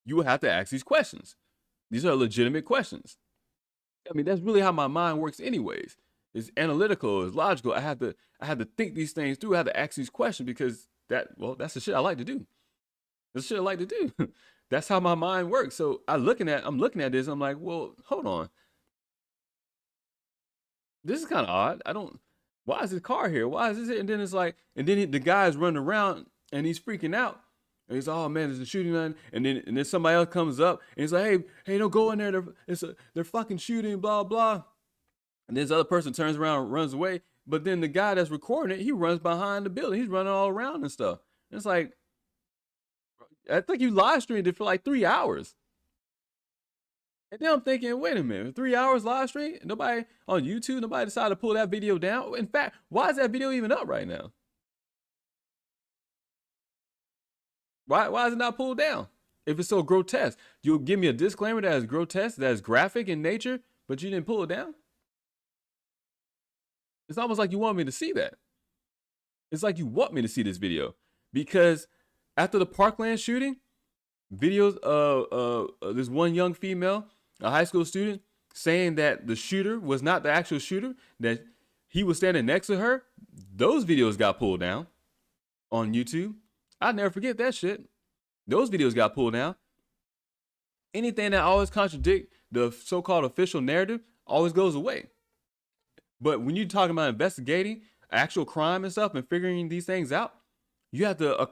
you will have to ask these questions. These are legitimate questions. I mean, that's really how my mind works anyways. It's analytical. It's logical. I had to think these things through. I had to ask these questions because that's the shit I like to do. That's the shit I like to do. That's how my mind works. So I'm looking at this. I'm like, well, hold on. This is kind of odd. I don't. Why is this car here? Why is this here? And then it's like, and then the guy's running around and he's freaking out. And he's like, oh man, there's a shooting on. And then somebody else comes up and he's like, hey, don't go in there. They're fucking shooting, blah blah. And this other person turns around, runs away. But then the guy that's recording it, he runs behind the building. He's running all around and stuff. And it's like, I think you live streamed it for like 3 hours. And then I'm thinking, wait a minute, 3 hours live stream? Nobody on YouTube, nobody decided to pull that video down. In fact, why is that video even up right now? Why is it not pulled down? If it's so grotesque, you'll give me a disclaimer that is grotesque, that is graphic in nature, but you didn't pull it down? It's almost like you want me to see that. It's like you want me to see this video. Because after the Parkland shooting, videos of this one young female, a high school student, saying that the shooter was not the actual shooter, that he was standing next to her, those videos got pulled down on YouTube. I'll never forget that shit. Those videos got pulled down. Anything that always contradict the so-called official narrative always goes away. But when you're talking about investigating actual crime and stuff and figuring these things out, you have to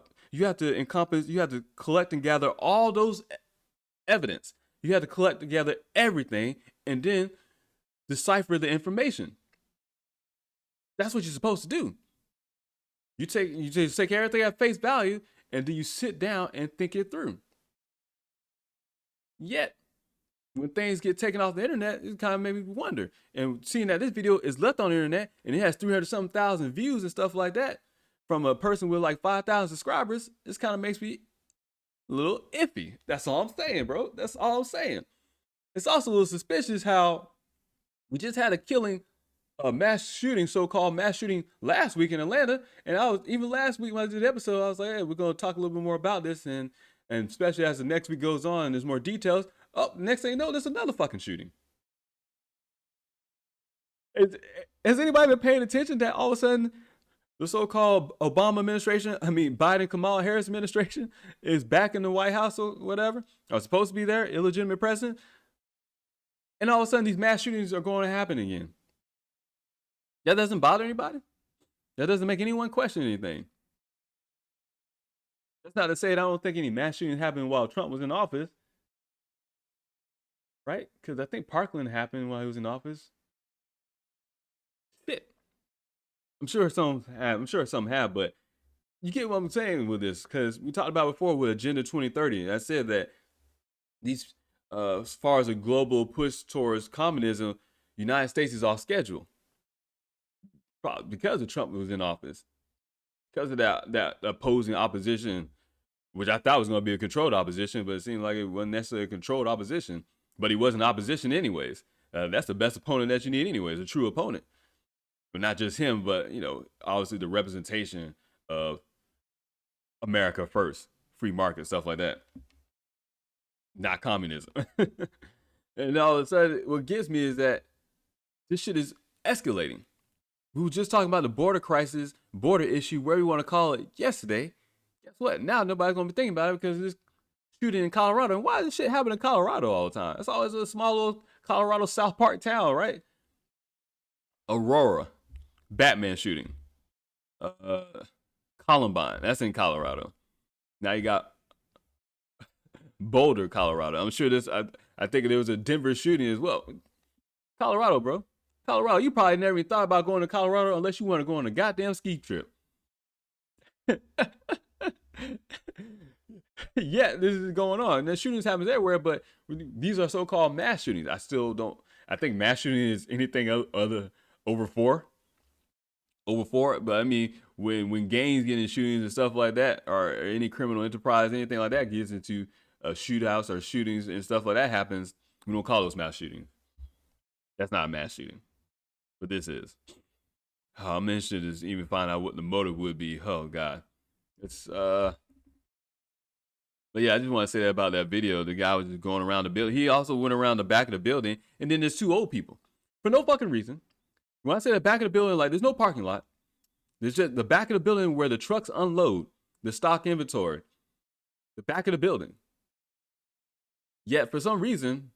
collect and gather all those evidence. You have to collect together everything and then decipher the information. That's what you're supposed to do. You take everything at face value and then you sit down and think it through. Yet, when things get taken off the internet, it kind of made me wonder. And seeing that this video is left on the internet and it has 300-something thousand views and stuff like that from a person with like 5,000 subscribers, this kind of makes me a little iffy. That's all I'm saying, bro. That's all I'm saying. It's also a little suspicious how we just had a killing, a mass shooting, so-called mass shooting last week in Atlanta. And even last week when I did the episode, I was like, hey, we're going to talk a little bit more about this. And especially as the next week goes on and there's more details, oh, next thing you know, there's another fucking shooting. Has anybody been paying attention that all of a sudden the so-called Biden Kamala Harris administration is back in the White House or whatever, or supposed to be there, illegitimate president, and all of a sudden these mass shootings are going to happen again? That doesn't bother anybody? That doesn't make anyone question anything. That's not to say that I don't think any mass shootings happened while Trump was in office, right? Because I think Parkland happened while he was in office. Shit. I'm sure some have, but you get what I'm saying with this, because we talked about before with Agenda 2030. I said that these, as far as a global push towards communism, United States is off schedule. Probably because of Trump was in office, because of that opposing opposition, which I thought was going to be a controlled opposition, but it seemed like it wasn't necessarily a controlled opposition. But he wasn't opposition anyways. That's the best opponent that you need anyways, a true opponent. But not just him, but, obviously the representation of America first, free market, stuff like that. Not communism. And all of a sudden, what gets me is that this shit is escalating. We were just talking about the border crisis, border issue, whatever you want to call it, yesterday. Guess what? Now nobody's going to be thinking about it because of this shooting in Colorado. And why does this shit happen in Colorado all the time? It's always a small little Colorado South Park town, right? Aurora. Batman shooting. Columbine. That's in Colorado. Now you got Boulder, Colorado. I'm sure I think there was a Denver shooting as well. Colorado, bro. Colorado. You probably never even thought about going to Colorado unless you want to go on a goddamn ski trip. Yeah, this is going on. There's shootings happens everywhere, but these are so-called mass shootings. I think mass shooting is anything other over four. But I mean, when gangs get into shootings and stuff like that, or any criminal enterprise, anything like that gets into shootouts or shootings and stuff like that happens, we don't call those mass shootings. That's not a mass shooting, but this is. I'm interested to even find out what the motive would be. Oh God, it's But yeah, I just want to say that about that video. The guy was just going around the building. He also went around the back of the building, and then there's two old people for no fucking reason. When I say the back of the building, like there's no parking lot. There's just the back of the building where the trucks unload the stock inventory. The back of the building. Yet for some reason,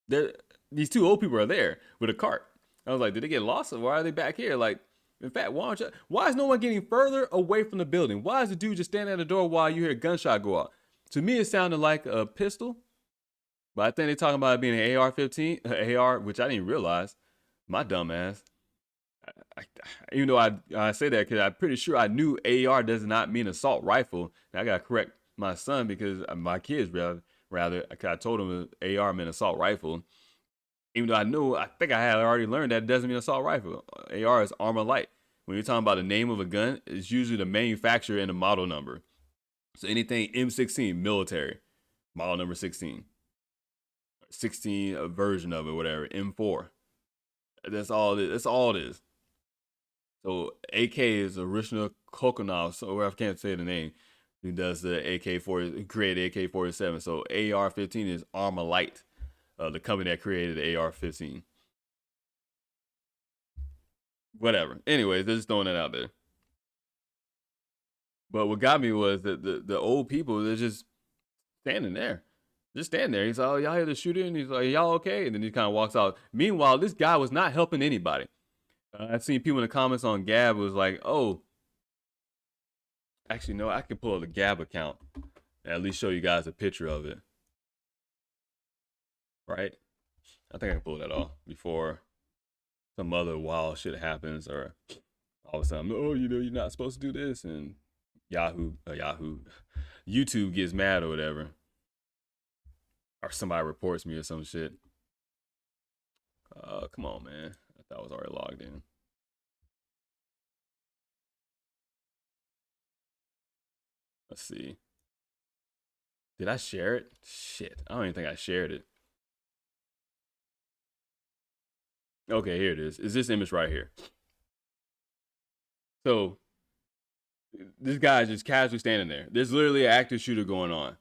these two old people are there with a cart. I was like, did they get lost? Or why are they back here? Like, in fact, why is no one getting further away from the building? Why is the dude just standing at the door while you hear a gunshot go off? To me, it sounded like a pistol, but I think they're talking about it being an AR-15, AR, which I didn't realize. My dumb ass. Even though I say that because I'm pretty sure I knew AR does not mean assault rifle. And I got to correct my son because my kids rather, I told him AR meant assault rifle. Even though I think I had already learned that it doesn't mean assault rifle. AR is armor light. When you're talking about the name of a gun, it's usually the manufacturer and the model number. So anything M16, military, model number 16. 16, a version of it, whatever, M4. That's all it is. That's all it is. So AK is original Kokonov, so I can't say the name. He does the AK-40, created AK-47. So AR-15 is Armor Light, the company that created the AR-15. Whatever. Anyways, they're just throwing that out there. But what got me was that the old people, they're just standing there. Just standing there. He's like, oh, y'all hear the shooting? He's like, y'all okay? And then he kind of walks out. Meanwhile, this guy was not helping anybody. I've seen people in the comments on Gab was like, oh, actually, no, I can pull up the Gab account and at least show you guys a picture of it. Right? I think I can pull that off before some other wild shit happens or all of a sudden, oh, you're not supposed to do this. And YouTube gets mad or whatever. Or somebody reports me or some shit. Come on, man. I thought I was already logged in. Let's see. Did I share it? Shit. I don't even think I shared it. Okay, here it is. Is this image right here? So this guy is just casually standing there. There's literally an active shooter going on.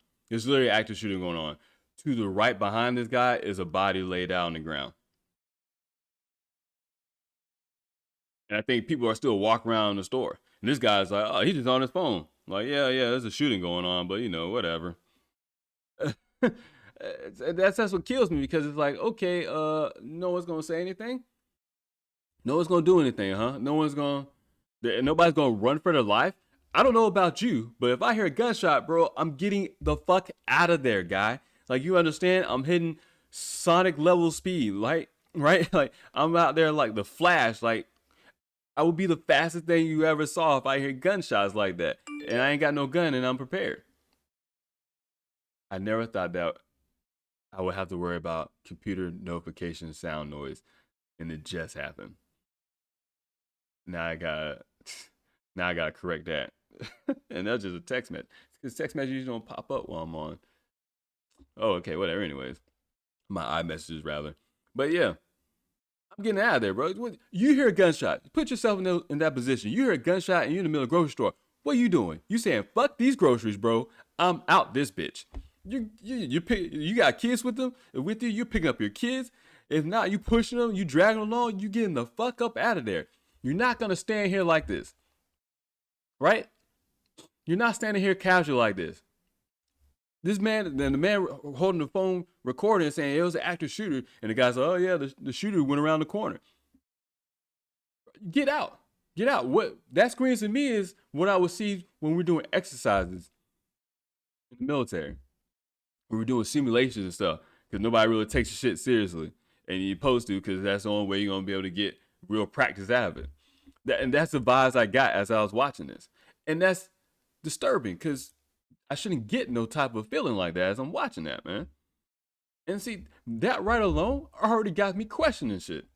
To the right behind this guy is a body laid out on the ground. And I think people are still walking around the store. And this guy's like, oh, he's just on his phone. Like, yeah, there's a shooting going on, but whatever. that's what kills me because it's like, okay, no one's gonna say anything. No one's gonna do anything, huh? Nobody's gonna run for their life. I don't know about you, but if I hear a gunshot, bro, I'm getting the fuck out of there, guy. Like, you understand? I'm hitting Sonic level speed, right? Like, I'm out there like the Flash. Like, I would be the fastest thing you ever saw if I hear gunshots like that. And I ain't got no gun and I'm prepared. I never thought that I would have to worry about computer notification sound noise. And it just happened. Now I gotta correct that. And that's just a text message. Because text messages don't pop up while I'm on. Oh, okay, whatever. Anyways, my iMessages rather. But yeah, I'm getting out of there, bro. You hear a gunshot. Put yourself in that position. You hear a gunshot and you're in the middle of a grocery store. What are you doing? You saying, fuck these groceries, bro. I'm out this bitch. You got kids with you. You picking up your kids. If not, you pushing them. You dragging them along. You getting the fuck up out of there. You're not gonna stand here like this, right? You're not standing here casual like this. This man, then the man holding the phone recording and saying it was an active shooter, and the guy's like, oh yeah, the shooter went around the corner. Get out. What that screams to me is what I would see when we're doing exercises in the military. We were doing simulations and stuff because nobody really takes your shit seriously, and you're supposed to because that's the only way you're gonna be able to get real practice out of it. And that's the vibes I got as I was watching this, and that's disturbing because I shouldn't get no type of feeling like that as I'm watching that, man. And see, that right alone already got me questioning shit.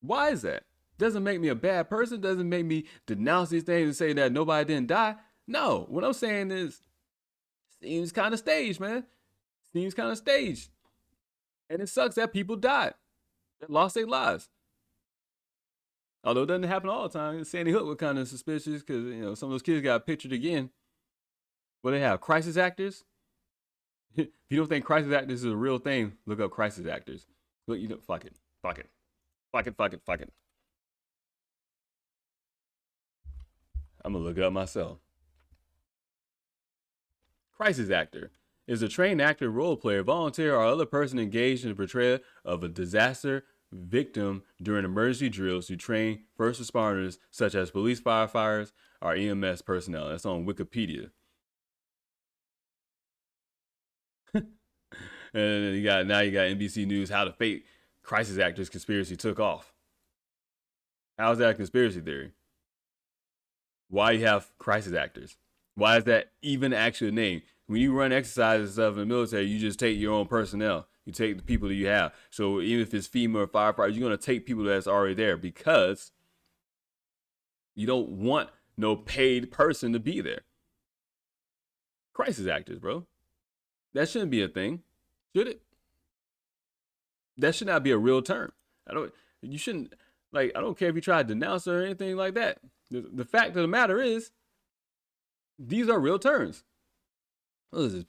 Why is that? Doesn't make me a bad person. Doesn't make me denounce these things and say that nobody didn't die. No, what I'm saying is, seems kind of staged, man. Seems kind of staged. And it sucks that people died, that lost their lives. Although it doesn't happen all the time. Sandy Hook was kind of suspicious because, some of those kids got pictured again. What they have, crisis actors? If you don't think crisis actors is a real thing, look up crisis actors. Look, fuck it. Fuck it, fuck it, fuck it. I'm gonna look it up myself. Crisis actor is a trained actor, role player, volunteer, or other person engaged in the portrayal of a disaster victim during emergency drills to train first responders such as police, firefighters, or EMS personnel. That's on Wikipedia. And you got NBC News how the fake crisis actors conspiracy took off. How is that a conspiracy theory? Why you have crisis actors? Why is that even actually a name? When you run exercises and stuff in the military, you just take your own personnel. You take the people that you have. So even if it's FEMA or firefighters, you're gonna take people that's already there because you don't want no paid person to be there. Crisis actors, bro. That shouldn't be a thing, should it? That should not be a real term. I don't. You shouldn't. Like, I don't care if you try to denounce it or anything like that. The fact of the matter is, these are real terms. What is this?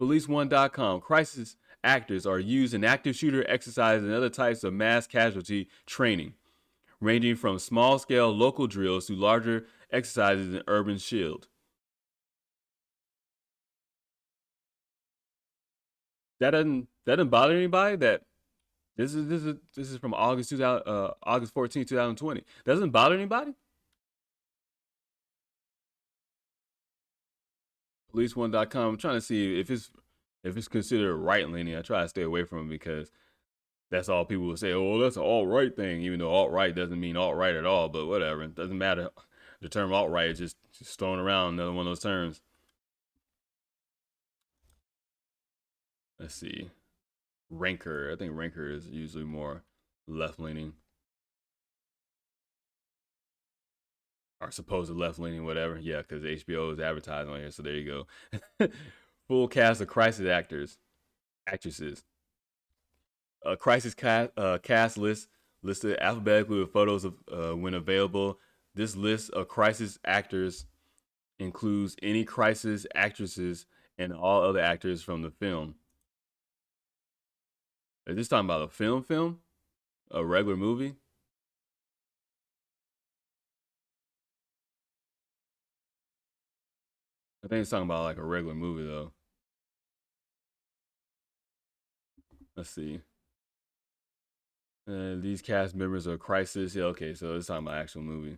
Police1.com. Crisis actors are used in active shooter exercises and other types of mass casualty training, ranging from small scale local drills to larger exercises in urban shield. That doesn't bother anybody. That this is from August 14, 2020. Doesn't bother anybody. Police1.com. I'm trying to see if it's considered right leaning. I try to stay away from it because that's all people will say. Oh, well, that's an alt right thing, even though alt right doesn't mean alt right at all. But whatever, it doesn't matter. The term alt right is just thrown around. Another one of those terms. Let's see. Ranker. I think Ranker is usually more left leaning or supposed left leaning, whatever. Yeah, because HBO is advertising on here. So there you go. Full cast of crisis actresses. A crisis cast list listed alphabetically with photos of when available. This list of crisis actors includes any crisis actresses and all other actors from the film. Is this talking about a film? A regular movie? I think it's talking about like a regular movie though. Let's see. These cast members are Crisis. Yeah, okay, so it's talking about actual movie.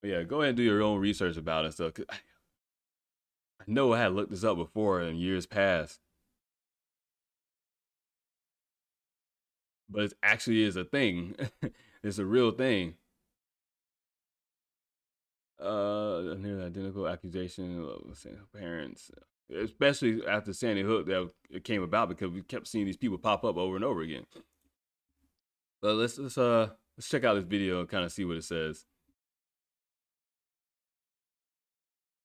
But yeah, go ahead and do your own research about it. So I know I had looked this up before in years past, but it actually is a thing. It's a real thing. Near identical accusation of parents, especially after Sandy Hook, that it came about because we kept seeing these people pop up over and over again. But let's check out this video and kind of see what it says.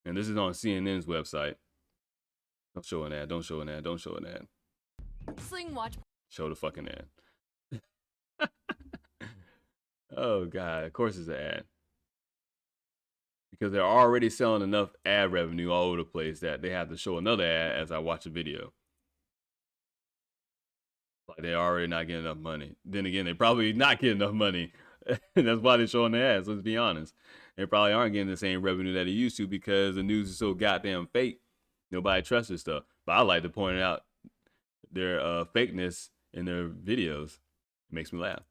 And this is on CNN's website. Don't show an ad. Don't show an ad. Don't show an ad. Sling watch. Show the fucking ad. Oh god, of course it's an ad. Because they're already selling enough ad revenue all over the place that they have to show another ad as I watch a video. Like they're already not getting enough money. Then again, they probably not getting enough money. That's why they're showing the ads. Let's be honest. They probably aren't getting the same revenue that they used to because the news is so goddamn fake. Nobody trusts this stuff. But I like to point out their fakeness in their videos. It makes me laugh.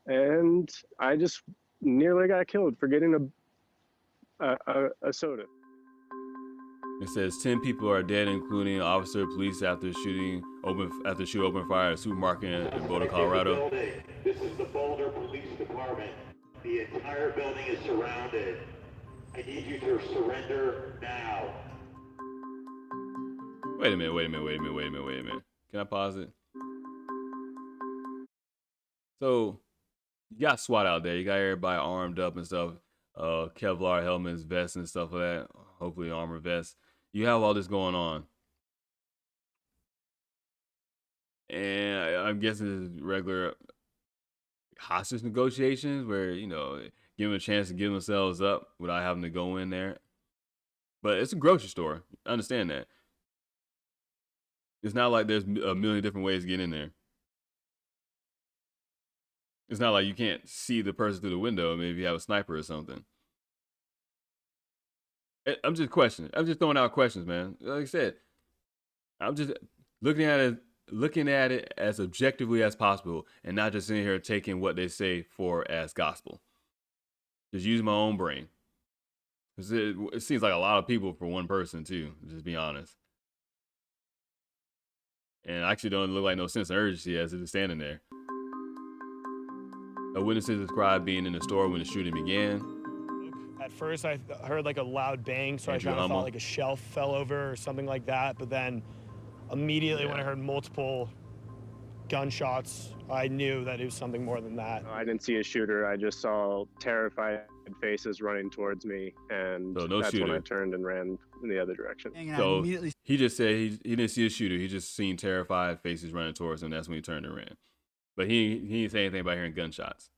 And I just nearly got killed for getting a soda. It says 10 people are dead, including officer, police after shooting open fire at a supermarket in Boulder, Colorado. This is the Boulder Police Department. The entire building is surrounded. I need you to surrender now. Wait a minute. Can I pause it? So, you got SWAT out there. You got everybody armed up and stuff. Kevlar helmets, vests, and stuff like that. Hopefully, armor vests. You have all this going on. And I'm guessing it's regular hostage negotiations where, give them a chance to give themselves up without having to go in there. But it's a grocery store. I understand that. It's not like there's a million different ways to get in there. It's not like you can't see the person through the window. I mean, if you have a sniper or something. I'm just questioning. I'm just throwing out questions, man. Like I said, I'm just looking at it as objectively as possible, and not just sitting here taking what they say for as gospel. Just use my own brain. It seems like a lot of people for one person too. Just be honest. And actually don't look like no sense of urgency as it is standing there. A witness described being in the store when the shooting began. At first, I heard like a loud bang, so Andrew I kind of Hummel. thought like a shelf fell over or something like that. But then immediately when I heard multiple gunshots, I knew that it was something more than that. I didn't see a shooter. I just saw terrified faces running towards me, and So no that's shooter. when I turned and ran in the other direction. And I So immediately he just said he didn't see a shooter. He just seen terrified faces running towards him. That's when he turned and ran. But he didn't say anything about hearing gunshots.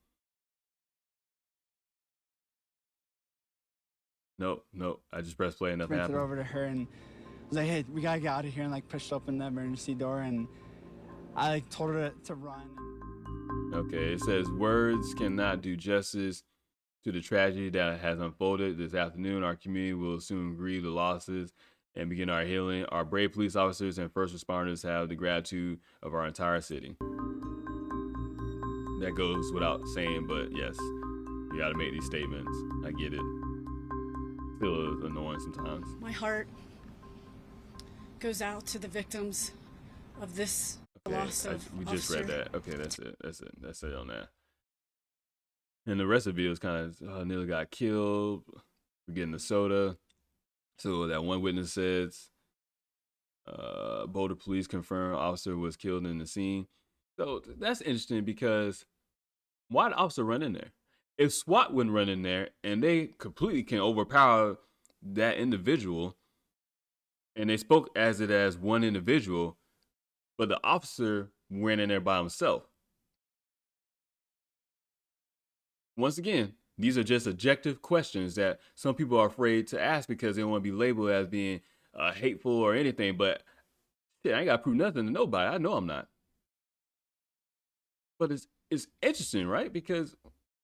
Nope. I just pressed play and nothing sprinted happened. over to her and was like, "Hey, we gotta get out of here," and like pushed open the emergency door, and I like told her to run. Okay, it says words cannot do justice to the tragedy that has unfolded this afternoon. Our community will soon grieve the losses and begin our healing. Our brave police officers and first responders have the gratitude of our entire city. That goes without saying, but yes, you got to make these statements. I get it. Still is annoying sometimes. My heart goes out to the victims of this loss of We just read officer. that. Okay, that's it on that. And the rest of the video is kind of nearly got killed. We're getting the soda. So that one witness says, Boulder police confirm officer was killed in the scene. So that's interesting because why the officer run in there? If SWAT wouldn't run in there and they completely can overpower that individual, and they spoke as one individual, but the officer went in there by himself. Once again, these are just objective questions that some people are afraid to ask because they don't want to be labeled as being hateful or anything. But shit, I ain't got to prove nothing to nobody. I know I'm not. But it's interesting, right? Because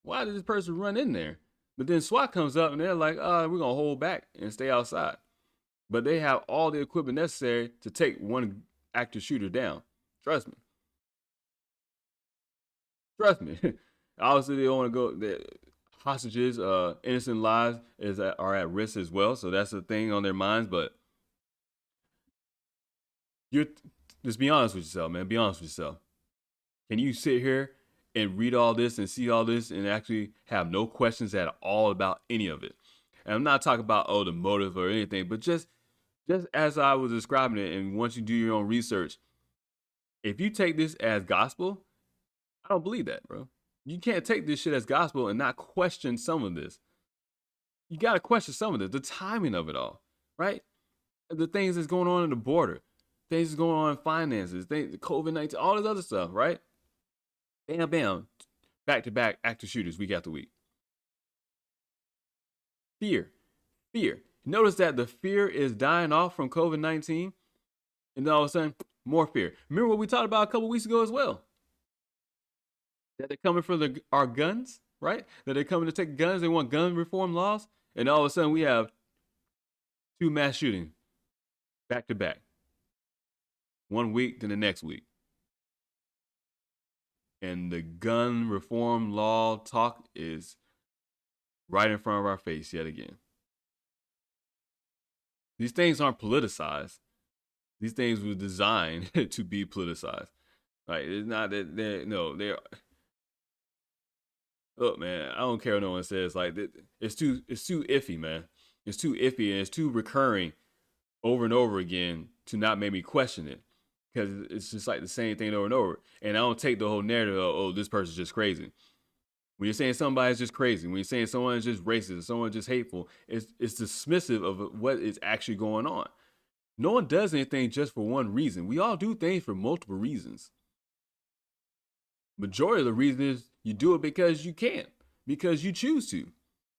why did this person run in there? But then SWAT comes up and they're like, we're going to hold back and stay outside. But they have all the equipment necessary to take one active shooter down. Trust me. Obviously, they don't want to go. The hostages, innocent lives are at risk as well. So that's the thing on their minds. But just be honest with yourself, man. Be honest with yourself. Can you sit here and read all this and see all this and actually have no questions at all about any of it? And I'm not talking about the motive or anything, but just as I was describing it, and once you do your own research, if you take this as gospel, I don't believe that, bro. You can't take this shit as gospel and not question some of this. You got to question some of this, the timing of it all, right? The things that's going on in the border, things that's going on in finances, COVID-19, all this other stuff, right? Bam, back-to-back active shooters week after week. Fear. Notice that the fear is dying off from COVID-19, and then all of a sudden, more fear. Remember what we talked about a couple weeks ago as well? That they're coming for our guns, right? That they're coming to take guns. They want gun reform laws. And all of a sudden we have 2 mass shootings back to back. 1 week, then the next week. And the gun reform law talk is right in front of our face yet again. These things aren't politicized. These things were designed to be politicized. Right? It's not that they're look, man, I don't care what no one says. Like, it's too iffy, man. It's too iffy and it's too recurring over and over again to not make me question it, because it's just like the same thing over and over. And I don't take the whole narrative of, this person's just crazy. When you're saying somebody's just crazy, when you're saying someone is just racist, someone just hateful, it's dismissive of what is actually going on. No one does anything just for one reason. We all do things for multiple reasons. Majority of the reason is you do it because you can, because you choose to.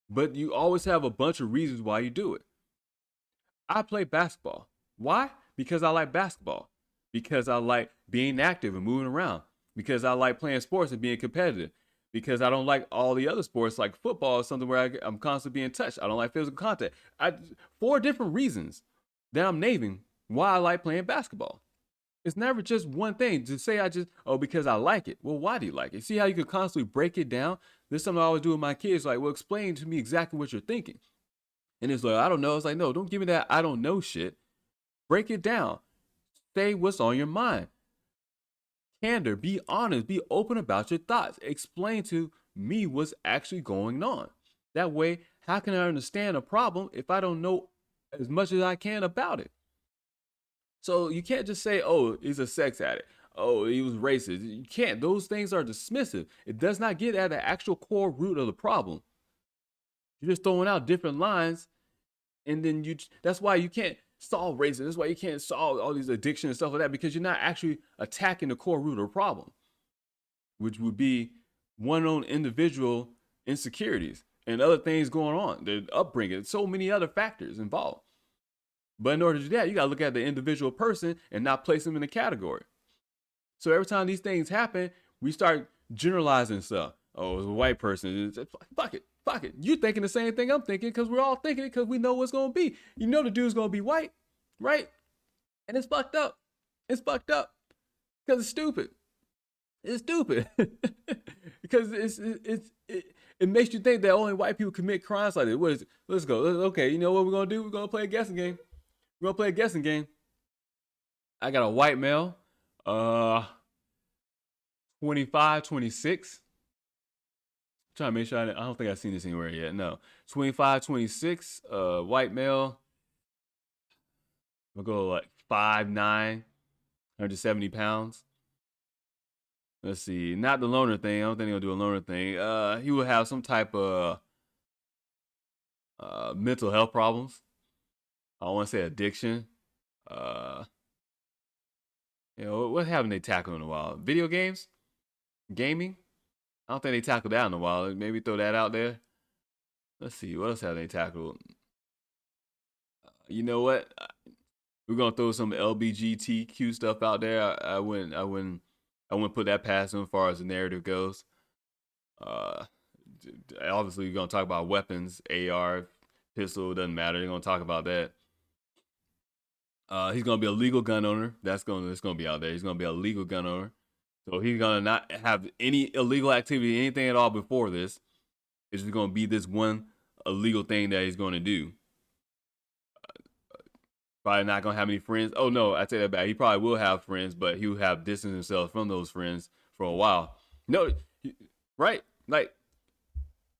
But you always have a bunch of reasons why you do it. I play basketball. Why? Because I like basketball. because I like being active and moving around, because I like playing sports and being competitive, because I don't like all the other sports like football or something where I'm constantly being touched. I don't like physical contact. 4 different reasons that I'm naming why I like playing basketball. It's never just one thing to say because I like it. Well, why do you like it? See how you can constantly break it down? This is something I always do with my kids. Like, well, explain to me exactly what you're thinking. And it's like, I don't know. It's like, no, don't give me that I don't know shit. Break it down. Say what's on your mind. Candor, be honest, be open about your thoughts. Explain to me what's actually going on. That way, how can I understand a problem if I don't know as much as I can about it? So you can't just say, oh, he's a sex addict. Oh, he was racist. You can't. Those things are dismissive. It does not get at the actual core root of the problem. You're just throwing out different lines, and then that's why you can't solve racism. That's why you can't solve all these addictions and stuff like that, because you're not actually attacking the core root of the problem, which would be one own individual insecurities and other things going on, the upbringing, so many other factors involved. But in order to do that, you got to look at the individual person and not place them in a category. So every time these things happen, we start generalizing stuff. Oh, it's a white person. Fuck it. You're thinking the same thing I'm thinking, because we're all thinking it because we know what's going to be. You know the dude's going to be white, right? And it's fucked up. It's fucked up because it's stupid. It's stupid because it makes you think that only white people commit crimes like this. What is it? Let's go. Okay, you know what we're going to do? We're going to play a guessing game. We're going to play a guessing game. I got a white male, 25, 26. Trying to make sure I don't think I've seen this anywhere yet. No. 25, 26, white male. We'll go like 5'9", 170 pounds. Let's see. Not the loner thing. I don't think he'll do a loner thing. He will have some type of mental health problems. I don't want to say addiction. What haven't they tackled in a while? Video games? Gaming? I don't think they tackled that in a while. Maybe throw that out there. Let's see. What else have they tackled? You know what? We're gonna throw some LGBTQ stuff out there. I wouldn't put that past them as far as the narrative goes. Obviously, we're gonna talk about weapons, AR, pistol. Doesn't matter. They're gonna talk about that. He's gonna be a legal gun owner. That's gonna be out there. He's gonna be a legal gun owner. So he's gonna not have any illegal activity, anything at all before this. It's just gonna be this one illegal thing that he's gonna do. Probably not gonna have any friends. Oh no, I take that back. He probably will have friends, but he will have distanced himself from those friends for a while. No, right? Like,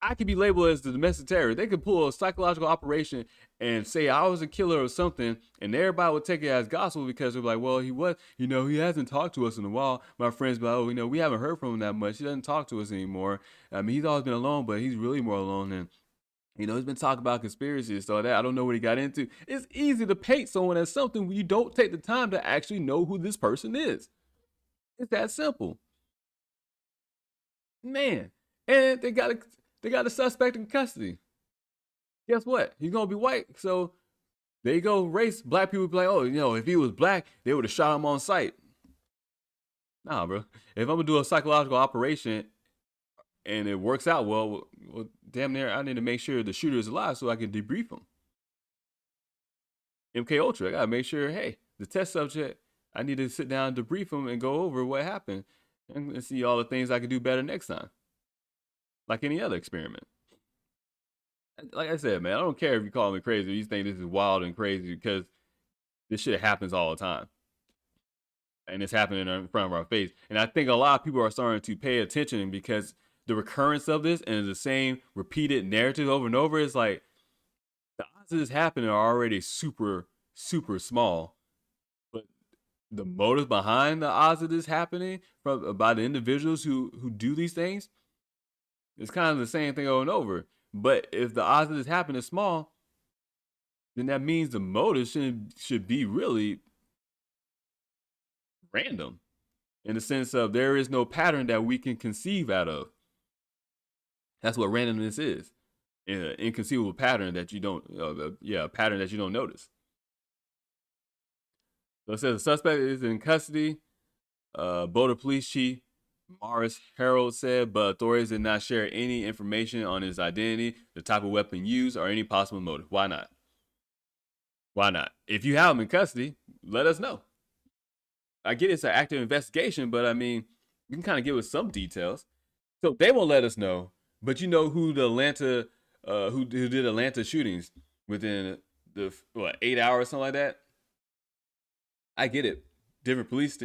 I could be labeled as the domestic terrorist. They could pull a psychological operation and say I was a killer or something, and everybody would take it as gospel because they're like, well, he hasn't talked to us in a while. My friends be like, oh, we haven't heard from him that much. He doesn't talk to us anymore. I mean, he's always been alone, but he's really more alone than, he's been talking about conspiracies and stuff like that. I don't know what he got into. It's easy to paint someone as something when you don't take the time to actually know who this person is. It's that simple. Man. And they got a suspect in custody. Guess what? He's gonna be white. So there you go. Race. Black people be like, oh, if he was black, they would have shot him on sight. Nah, bro. If I'm gonna do a psychological operation and it works out well, damn near, I need to make sure the shooter is alive so I can debrief him. MK Ultra, I gotta make sure, hey, the test subject, I need to sit down and debrief him and go over what happened and see all the things I can do better next time. Like any other experiment. Like I said, man, I don't care if you call me crazy or you think this is wild and crazy, because this shit happens all the time. And it's happening in front of our face. And I think a lot of people are starting to pay attention, because the recurrence of this and the same repeated narrative over and over is like, the odds of this happening are already super, super small. But the motive behind the odds of this happening by the individuals who do these things, it's kind of the same thing over and over. But if the odds of this happening is small, then that means the motive should be really random, in the sense of there is no pattern that we can conceive out of. That's what randomness is. An inconceivable pattern that you don't, pattern that you don't notice. So it says the suspect is in custody. Boulder Police Chief Morris Harold said, but authorities did not share any information on his identity, the type of weapon used, or any possible motive. Why not? Why not? If you have him in custody, let us know. I get it's an active investigation, but I mean, you can kind of give us some details. So they won't let us know, but you know who the Atlanta, who did Atlanta shootings within the 8 hours, something like that. I get it. Different police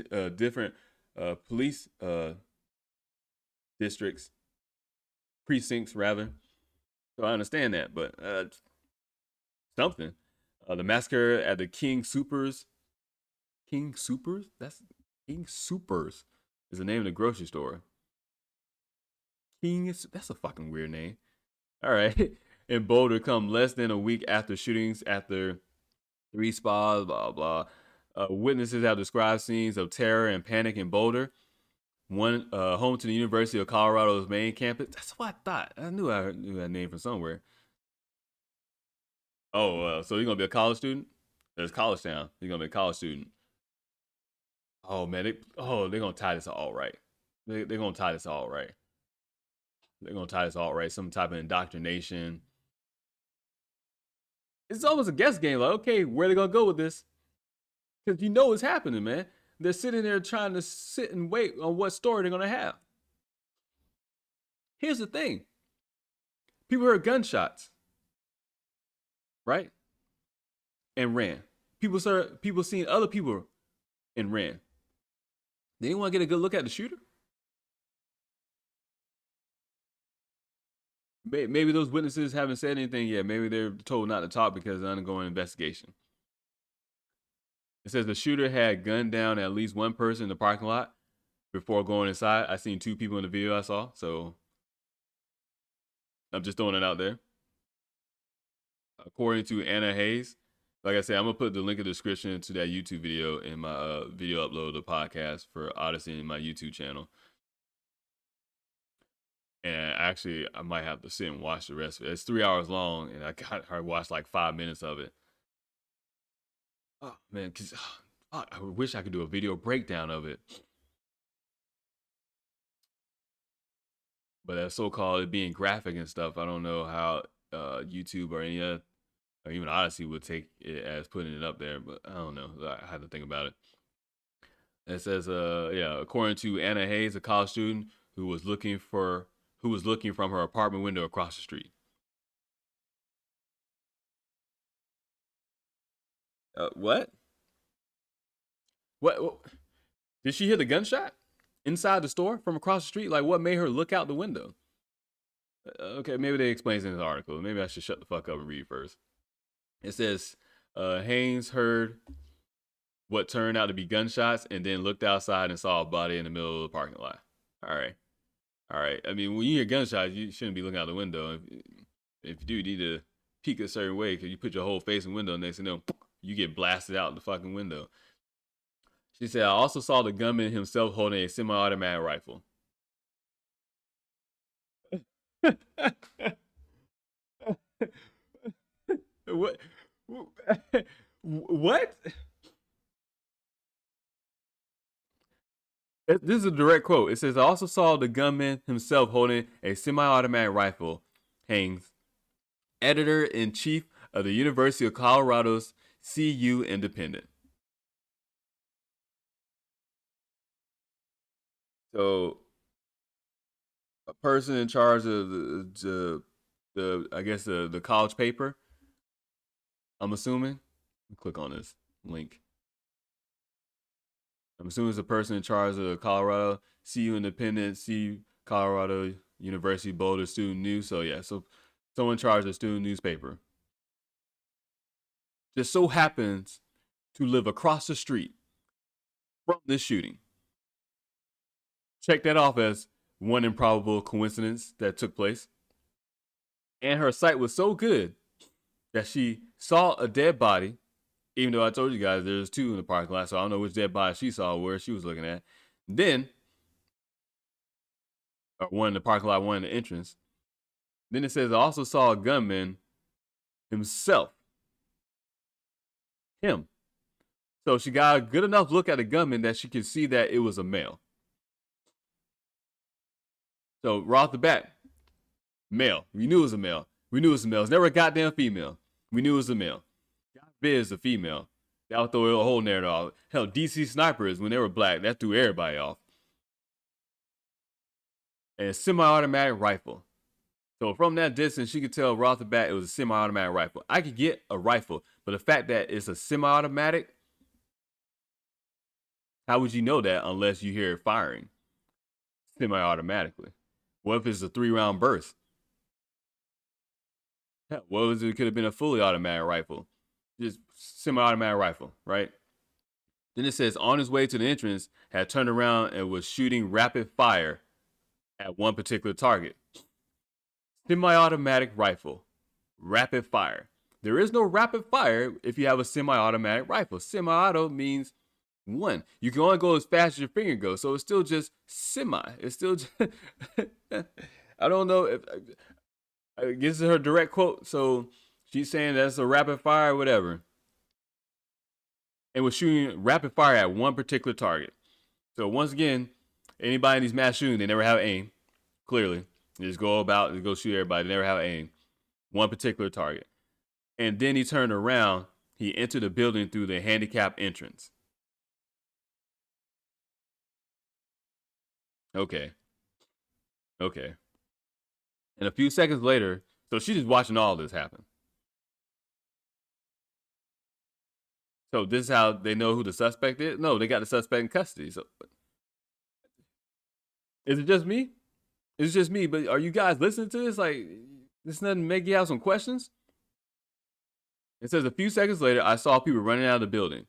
districts, precincts rather. So I understand that, but something. The massacre at the King Soopers. That's King Soopers is the name of the grocery store. That's a fucking weird name. All right. In Boulder, come less than a week after shootings after 3 spas, blah, blah. Witnesses have described scenes of terror and panic in Boulder, one home to the University of Colorado's main campus. That's what I thought. I knew that name from somewhere. Oh, so you're going to be a college student? It's college town. You're going to be a college student. Oh, man. They're going to tie this all right. They're going to tie this all right. They're going to tie this all right. Some type of indoctrination. It's almost a guess game. Like, okay, where are they going to go with this? Because you know what's happening, man. They're sitting there trying to sit and wait on what story they're going to have. Here's the thing. People heard gunshots, right? And ran. People seen other people and ran. They didn't want to get a good look at the shooter. Maybe those witnesses haven't said anything yet. Maybe they're told not to talk because of the ongoing investigation. It says the shooter had gunned down at least one person in the parking lot before going inside. I seen 2 people in the video I saw, so I'm just throwing it out there. According to Anna Hayes, like I said, I'm gonna put the link in the description to that YouTube video in my video upload of the podcast for Odyssey in my YouTube channel. And actually, I might have to sit and watch the rest of it. It's 3 hours long, and I watched like 5 minutes of it. Oh man, cause I wish I could do a video breakdown of it. But that so-called it being graphic and stuff, I don't know how YouTube or any other, or even Odyssey would take it as putting it up there. But I don't know. I had to think about it. It says, according to Anna Hayes, a college student who was looking from her apartment window across the street. What? What? Did she hear the gunshot inside the store from across the street? Like, what made her look out the window? Okay, maybe they explain in this article. Maybe I should shut the fuck up and read first. It says, Haynes heard what turned out to be gunshots and then looked outside and saw a body in the middle of the parking lot. All right. I mean, when you hear gunshots, you shouldn't be looking out the window. If you do, you need to peek a certain way because you put your whole face in the window and next thing you know, you get blasted out the fucking window. She said, I also saw the gunman himself holding a semi-automatic rifle. What? What? This is a direct quote. It says, I also saw the gunman himself holding a semi-automatic rifle. Haynes, editor-in-chief of the University of Colorado's CU Independent. So, a person in charge of the college paper, I'm assuming. Click on this link. I'm assuming it's a person in charge of the Colorado CU Independent, CU Colorado University Boulder Student News. So yeah, so someone in charge of the student newspaper just so happens to live across the street from this shooting. Check that off as one improbable coincidence that took place. And her sight was so good that she saw a dead body, even though I told you guys there's 2 in the parking lot, so I don't know which dead body she saw, where she was looking at. Then, or one in the parking lot, one in the entrance. Then it says, I also saw a gunman himself. So she got a good enough look at the gunman that she could see that it was a male. So right off the bat, male. We knew it was a male. We knew it was a male. It's never a goddamn female. We knew it was a male. God forbid it's a female. That would throw a whole narrative off. Hell, DC snipers, when they were black, that threw everybody off. And a semi-automatic rifle. So from that distance, she could tell right off the bat it was a semi-automatic rifle. I could get a rifle, but the fact that it's a semi-automatic, how would you know that unless you hear it firing semi-automatically? What if it's a 3-round burst? Hell, what if it could have been a fully automatic rifle? Just semi-automatic rifle, right? Then it says on his way to the entrance, had turned around and was shooting rapid fire at one particular target. Semi-automatic rifle, rapid fire. There is no rapid fire if you have a semi-automatic rifle. Semi-auto means one. You can only go as fast as your finger goes, so it's still just semi. It's still just I don't know if I guess it's her direct quote. So she's saying that's a rapid fire, whatever. And was shooting rapid fire at one particular target. So once again, anybody in these mass shootings, they never have aim. Clearly, they just go about and go shoot everybody. They never have aim. One particular target. And then he turned around. He entered the building through the handicap entrance. Okay. And a few seconds later, so she's just watching all this happen. So this is how they know who the suspect is? No, they got the suspect in custody. So is it just me? It's just me, but are you guys listening to this? Like, this doesn't make you have some questions? It says a few seconds later, I saw people running out of the building.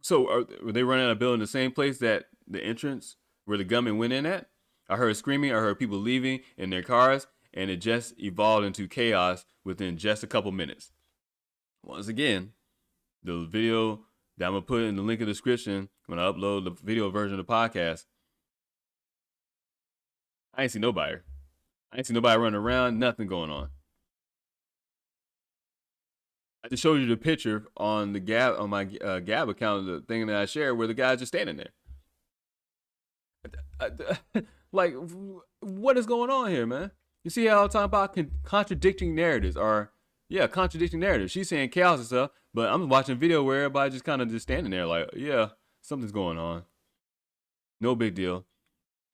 So were they running out of the building the same place that the entrance where the gunman went in at? I heard screaming. I heard people leaving in their cars, and it just evolved into chaos within just a couple minutes. Once again, the video that I'm going to put in the link in the description when I upload the video version of the podcast, I ain't see nobody. I ain't see nobody running around, nothing going on. I just showed you the picture on the Gab, on my Gab account, the thing that I shared where the guy's just standing there. Like, what is going on here, man? You see how I'm talking about contradicting narratives contradicting narratives. She's saying chaos and stuff, but I'm watching a video where everybody just kind of just standing there like, yeah, something's going on. No big deal.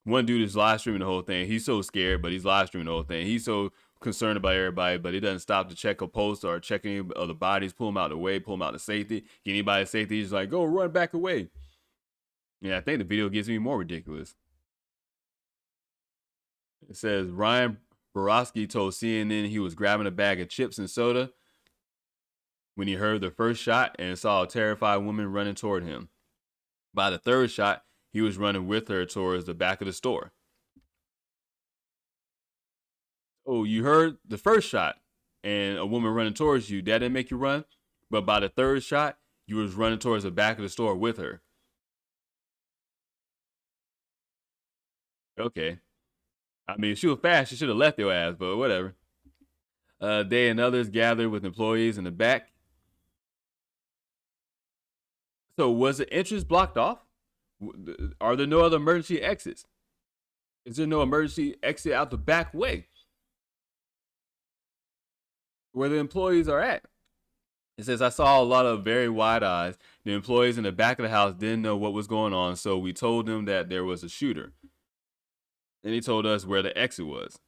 One dude is live streaming the whole thing. He's so scared, but he's live streaming the whole thing. He's so concerned about everybody, but he doesn't stop to check a post or check any other bodies, pull them out of the way, pull them out to safety. Get anybody to safety, he's like, go run back away. Yeah, I think the video gets even more ridiculous. It says Ryan Borowski told CNN he was grabbing a bag of chips and soda when he heard the first shot and saw a terrified woman running toward him. By the third shot, he was running with her towards the back of the store. Oh, you heard the first shot and a woman running towards you. That didn't make you run. But by the third shot, you was running towards the back of the store with her. Okay. I mean, if she was fast, she should have left your ass, but whatever. They and others gathered with employees in the back. So was the entrance blocked off? Are there no other emergency exits? Is there no emergency exit out the back way where the employees are at? It says, I saw a lot of very wide eyes. The employees in the back of the house didn't know what was going on, so we told them that there was a shooter. And he told us where the exit was.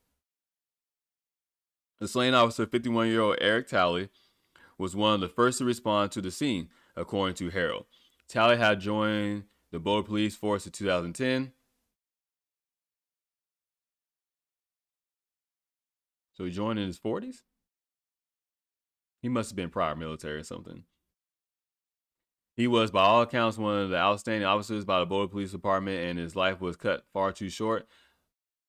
The slain officer, 51-year-old Eric Talley, was one of the first to respond to the scene, according to Harold. Talley had joined the Boulder Police Force in 2010. So he joined in his 40s? He must have been prior military or something. He was, by all accounts, one of the outstanding officers by the Boulder Police Department, and his life was cut far too short.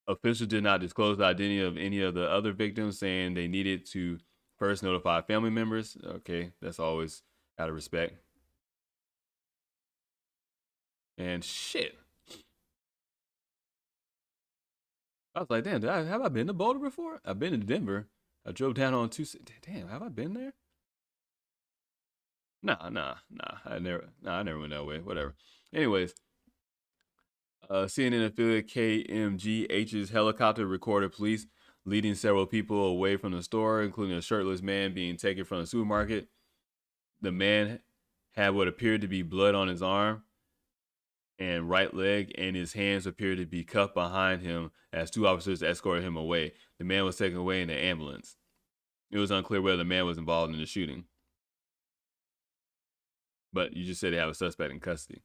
Officials did not disclose the identity of any of the other victims, saying they needed to first notify family members. Okay, that's always out of respect. And shit. I was like, damn, have I been to Boulder before? I've been to Denver. I drove down on Tuesday. Damn, have I been there? Nah. I never went that way. Whatever. Anyways, CNN affiliate KMGH's helicopter recorded police leading several people away from the store, including a shirtless man being taken from the supermarket. The man had what appeared to be blood on his arm and right leg, and his hands appeared to be cuffed behind him as 2 officers escorted him away. The man was taken away in an ambulance. It was unclear whether the man was involved in the shooting. But you just said they have a suspect in custody.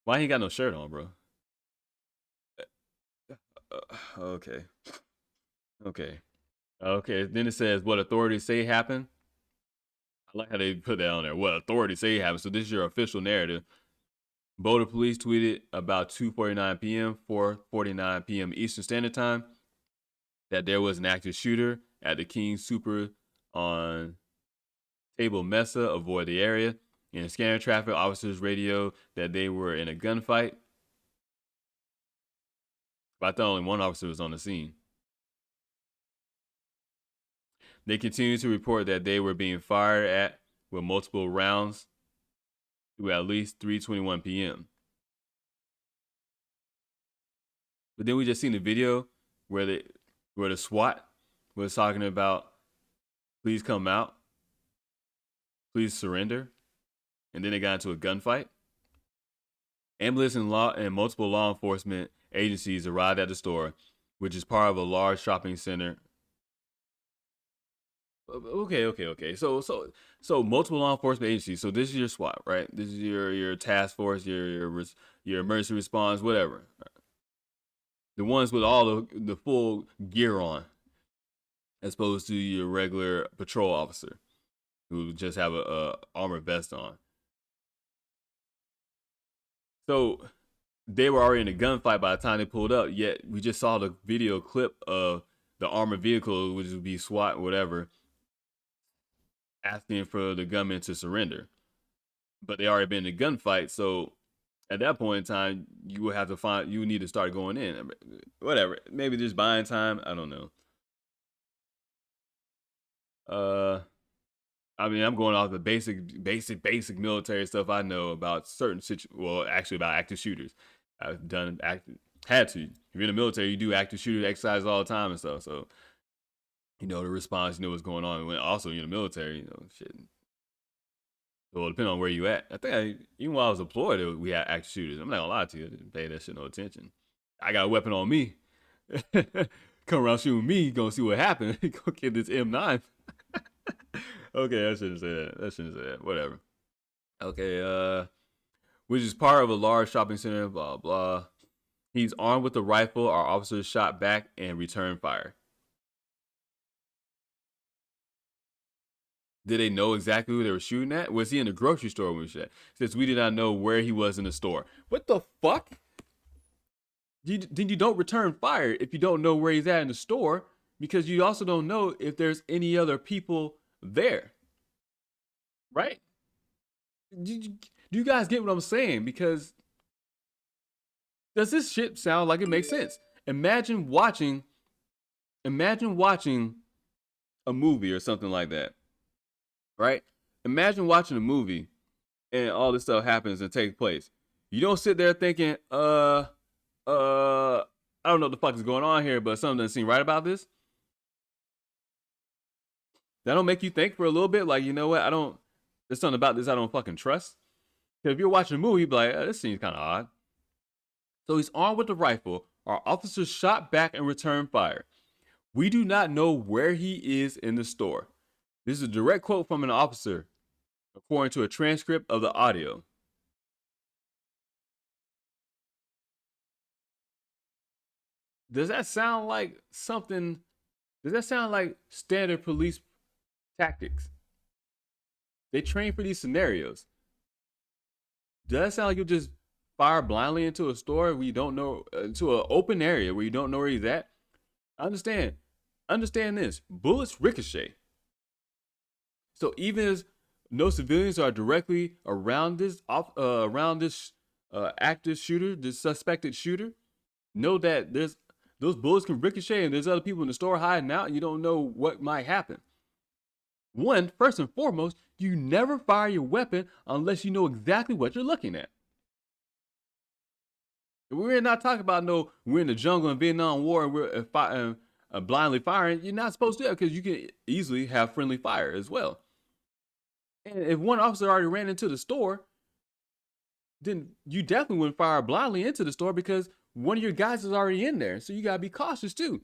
Why he got no shirt on, bro? Okay. Then it says what authorities say happened. I like how they put that on there. What authorities say happened. So this is your official narrative. Boulder police tweeted about 2:49 p.m., 4:49 p.m. Eastern Standard Time that there was an active shooter at the King Super on Table Mesa. Avoid the area. In scanner traffic, officers radio that they were in a gunfight. But I thought only one officer was on the scene. They continued to report that they were being fired at with multiple rounds through at least 3:21 p.m. But then we just seen the video where the SWAT was talking about, please come out, please surrender, and then they got into a gunfight. Ambulance and multiple law enforcement agencies arrived at the store, which is part of a large shopping center. Okay. So multiple law enforcement agencies. So this is your SWAT, right? This is your task force, your emergency response, whatever. The ones with all the full gear on, as opposed to your regular patrol officer who just have a armored vest on. So they were already in a gunfight by the time they pulled up. Yet we just saw the video clip of the armored vehicle, which would be SWAT, whatever, asking for the gunman to surrender. But they already been in a gunfight, so at that point in time, you would have to you need to start going in. Whatever. Maybe just buying time. I don't know. I mean, I'm going off the basic military stuff I know about actually about active shooters. I've had to. If you're in the military, you do active shooter exercises all the time and stuff. So, you know the response, you know what's going on. When also you're in the military, you know, shit. Well, depending on where you at. I think even while I was deployed, we had active shooters. I'm not gonna lie to you, I didn't pay that shit no attention. I got a weapon on me. Come around shooting me, gonna see what happened. Go get this M9. Okay, I shouldn't say that. Whatever. Okay, which is part of a large shopping center, blah, blah. He's armed with a rifle. Our officers shot back and returned fire. Did they know exactly who they were shooting at? Was he in the grocery store when we shot? Since we did not know where he was in the store. What the fuck? Then you don't return fire if you don't know where he's at in the store, because you also don't know if there's any other people there. Right? Do you guys get what I'm saying? Because does this shit sound like it makes sense? Imagine watching a movie or something like that. Right? Imagine watching a movie and all this stuff happens and takes place. You don't sit there thinking, I don't know what the fuck is going on here, but something doesn't seem right about this. That don't make you think for a little bit, like, you know what, there's something about this I don't fucking trust. Because if you're watching a movie, you'd be like, this seems kind of odd. So he's armed with a rifle. Our officers shot back and returned fire. We do not know where he is in the store. This is a direct quote from an officer, according to a transcript of the audio. Does that sound like standard police tactics? They train for these scenarios. Does that sound like you just fire blindly into a store where you don't know, into an open area where you don't know where he's at? Understand this. Bullets ricochet. So even as no civilians are directly around this active shooter, this suspected shooter, know that there's those bullets can ricochet and there's other people in the store hiding out and you don't know what might happen. First and foremost, you never fire your weapon unless you know exactly what you're looking at. We're not talking about we're in the jungle in Vietnam War and we're blindly firing. You're not supposed to do that because you can easily have friendly fire as well. And if one officer already ran into the store, then you definitely wouldn't fire blindly into the store because one of your guys is already in there. So you got to be cautious too.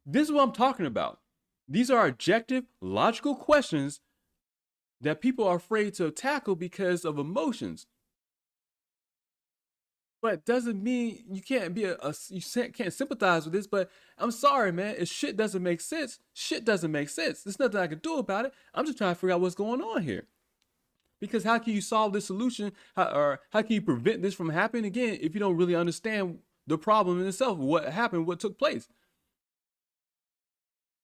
This is what I'm talking about. These are objective, logical questions that people are afraid to tackle because of emotions. But it doesn't mean you can't can't sympathize with this. But I'm sorry, man. If shit doesn't make sense, shit doesn't make sense. There's nothing I can do about it. I'm just trying to figure out what's going on here. Because how can you solve this solution, or how can you prevent this from happening again if you don't really understand the problem in itself, what happened, what took place?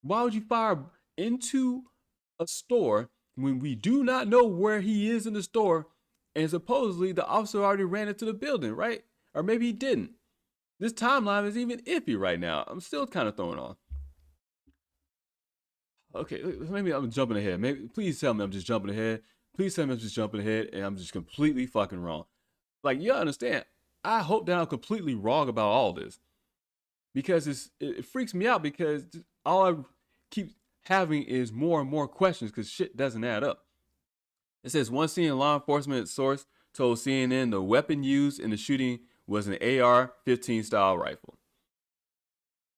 Why would you fire into a store when we do not know where he is in the store, and supposedly the officer already ran into the building, right? Or maybe he didn't. This timeline is even iffy right now. I'm still kind of thrown off. Okay, maybe I'm jumping ahead. Maybe please tell me I'm just jumping ahead. Please tell me I'm just jumping ahead and I'm just completely fucking wrong. Like, you understand, I hope that I'm completely wrong about all this. Because it freaks me out because all I keep having is more and more questions because shit doesn't add up. It says one senior law enforcement source told CNN the weapon used in the shooting was an AR-15 style rifle,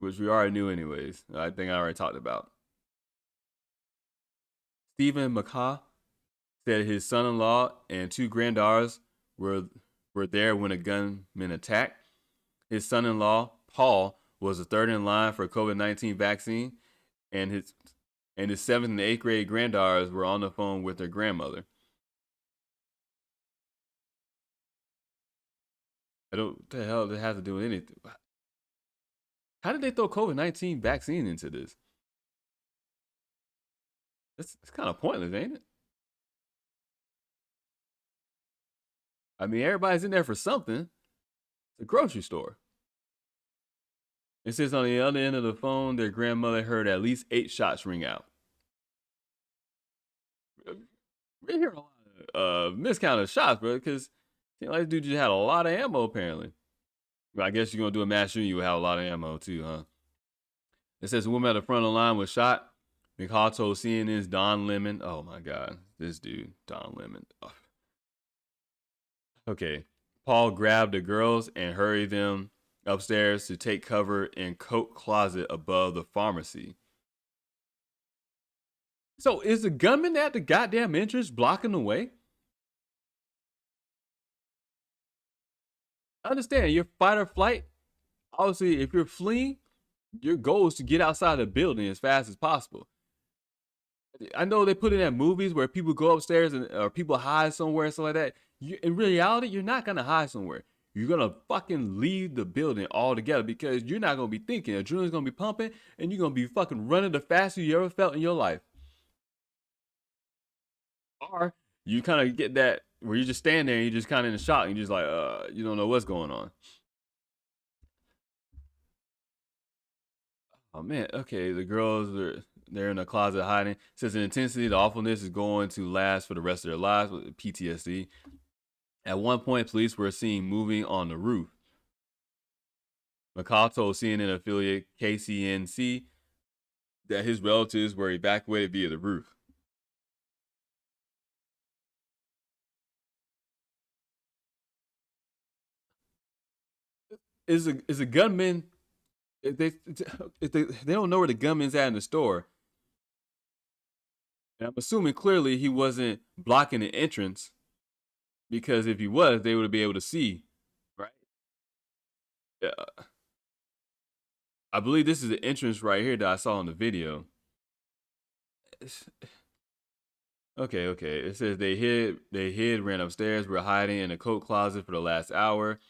which we already knew anyways. I think I already talked about. Stephen McCaw said his son-in-law and two granddaughters were there when a gunman attacked. His son-in-law, Paul, was the third in line for COVID-19 vaccine, and his 7th and 8th grade granddaughters were on the phone with their grandmother. I don't, what the hell does it have to do with anything? How did they throw COVID-19 vaccine into this? It's kind of pointless, ain't it? I mean, everybody's in there for something. It's a grocery store. It says on the other end of the phone, their grandmother heard at least 8 shots ring out. We're hearing a lot of miscounted shots, bro, because like this dude just had a lot of ammo, apparently. Well, I guess you're going to do a mass shooting, you would have a lot of ammo, too, huh? It says a woman at the front of the line was shot. McCall told CNN's Don Lemon. Oh, my God. This dude, Don Lemon. Oh. Okay. Paul grabbed the girls and hurried them upstairs to take cover in coat closet above the pharmacy. So is the gunman at the goddamn entrance blocking the way? I understand your fight or flight. Obviously, if you're fleeing, your goal is to get outside the building as fast as possible. I know they put it in movies where people go upstairs or people hide somewhere and stuff like that. In reality, you're not going to hide somewhere. You're going to fucking leave the building altogether because you're not going to be thinking. Adrenaline's going to be pumping and you're going to be fucking running the fastest you ever felt in your life. Or you kind of get that where you just stand there and you're just kind of in shock and you're just like, you don't know what's going on. Oh man, okay, the girls they're in a closet hiding. It says the intensity, the awfulness is going to last for the rest of their lives with PTSD. At one point, police were seen moving on the roof. McCall told CNN affiliate KCNC that his relatives were evacuated via the roof. Is a gunman? If they don't know where the gunman's at in the store, and I'm assuming clearly he wasn't blocking the entrance, because if he was, they would be able to see, right? Yeah. I believe this is the entrance right here that I saw in the video. Okay. It says they hid, ran upstairs, were hiding in a coat closet for the last hour.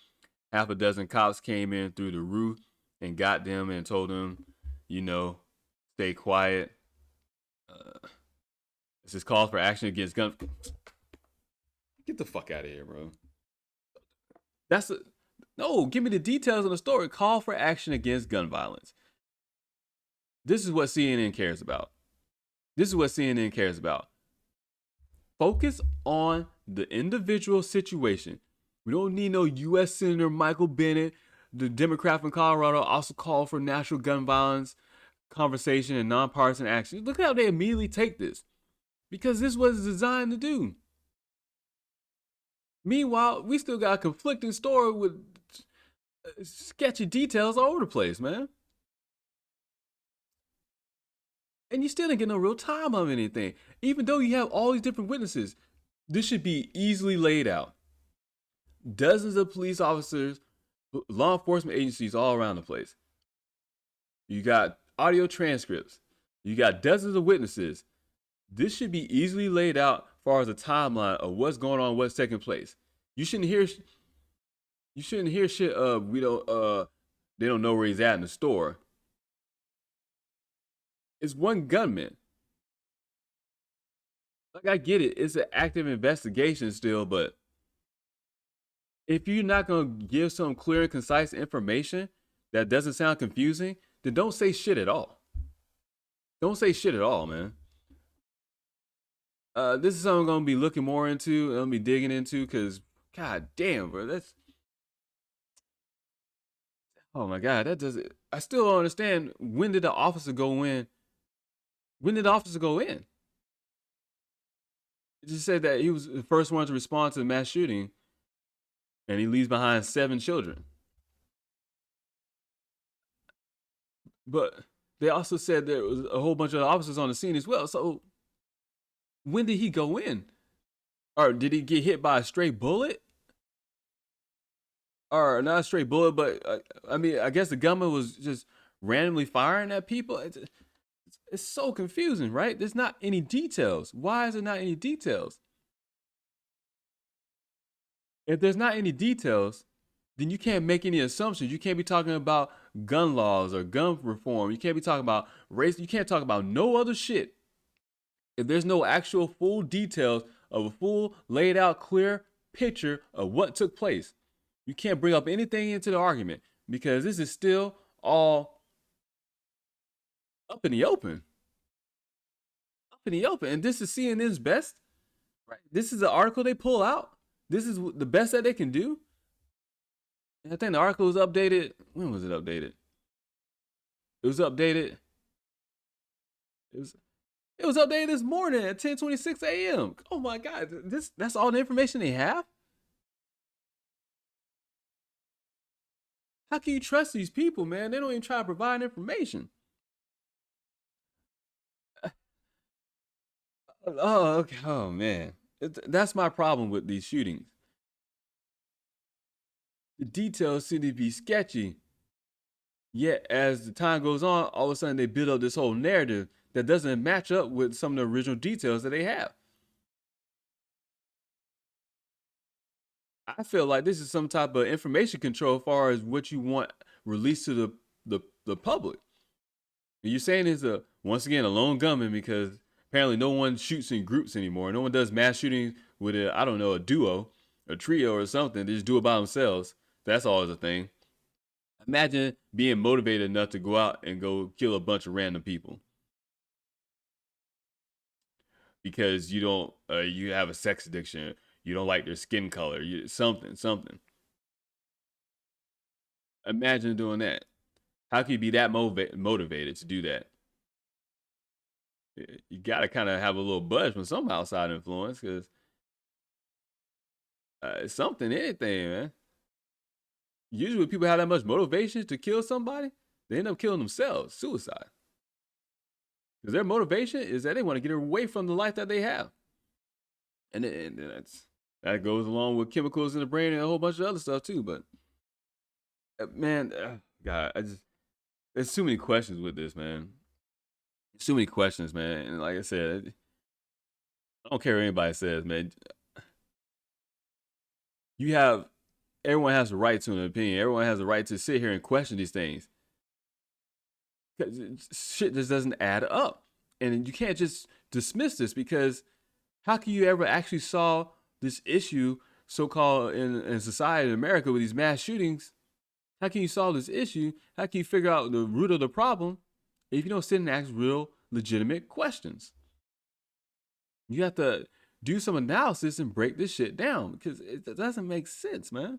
Half a dozen cops came in through the roof and got them and told them, stay quiet. This is calls for action against gun. Get the fuck out of here, bro. No, give me the details on the story. Call for action against gun violence. This is what CNN cares about. This is what CNN cares about. Focus on the individual situation. We don't need no U.S. Senator Michael Bennet, the Democrat from Colorado, also called for national gun violence conversation and nonpartisan action. Look how they immediately take this, because this was designed to do. Meanwhile, we still got a conflicting story with sketchy details all over the place, man. And you still didn't get no real time on anything. Even though you have all these different witnesses, this should be easily laid out. Dozens of police officers, law enforcement agencies all around the place. You got audio transcripts. You got dozens of witnesses. This should be easily laid out as far as a timeline of what's going on, what's taking place. You shouldn't hear shit of they don't know where he's at in the store. It's one gunman. Like, I get it. It's an active investigation still, but if you're not going to give some clear and concise information that doesn't sound confusing, then don't say shit at all. Don't say shit at all, man. This is something I'm going to be looking more into. I'm going to be digging into because, god damn, bro. That's... Oh, my God. That doesn't... I still don't understand. When did the officer go in? When did the officer go in? It just said that he was the first one to respond to the mass shooting, and he leaves behind 7 children. But they also said there was a whole bunch of officers on the scene as well. So when did he go in? Or did he get hit by a stray bullet? Or not a stray bullet, but I mean, I guess the gunman was just randomly firing at people. It's so confusing, right? There's not any details. Why is there not any details? If there's not any details, then you can't make any assumptions. You can't be talking about gun laws or gun reform. You can't be talking about race. You can't talk about no other shit. If there's no actual full details of a full laid out clear picture of what took place, you can't bring up anything into the argument, because this is still all up in the open. Up in the open. And this is CNN's best. Right. This is the article they pull out. This is the best that they can do. And I think the article was updated. When was it updated? It was updated. It was updated this morning at 10:26 a.m. Oh my God. That's all the information they have? How can you trust these people, man? They don't even try to provide information. Oh, okay. Oh, man. That's my problem with these shootings. The details seem to be sketchy. Yet, as the time goes on, all of a sudden they build up this whole narrative that doesn't match up with some of the original details that they have. I feel like this is some type of information control as far as what you want released to the public. And you're saying it's once again a lone gunman, because apparently no one shoots in groups anymore. No one does mass shooting with a duo, a trio or something. They just do it by themselves. That's always a thing. Imagine being motivated enough to go out and go kill a bunch of random people because you have a sex addiction. You don't like their skin color. Something. Imagine doing that. How can you be that motivated to do that? You got to kind of have a little budge from some outside influence, because something, anything, man. Usually when people have that much motivation to kill somebody, they end up killing themselves, suicide. Because their motivation is that they want to get away from the life that they have. And that goes along with chemicals in the brain and a whole bunch of other stuff too. But man, God, there's too many questions with this, man. There's too many questions, man. And like I said, I don't care what anybody says, man. Everyone has the right to an opinion. Everyone has the right to sit here and question these things. Shit just doesn't add up. And you can't just dismiss this, because how can you ever actually solve this issue so-called in society in America with these mass shootings, how can you solve this issue? How can you figure out the root of the problem if you don't sit and ask real, legitimate questions? You have to do some analysis and break this shit down, because it doesn't make sense, man.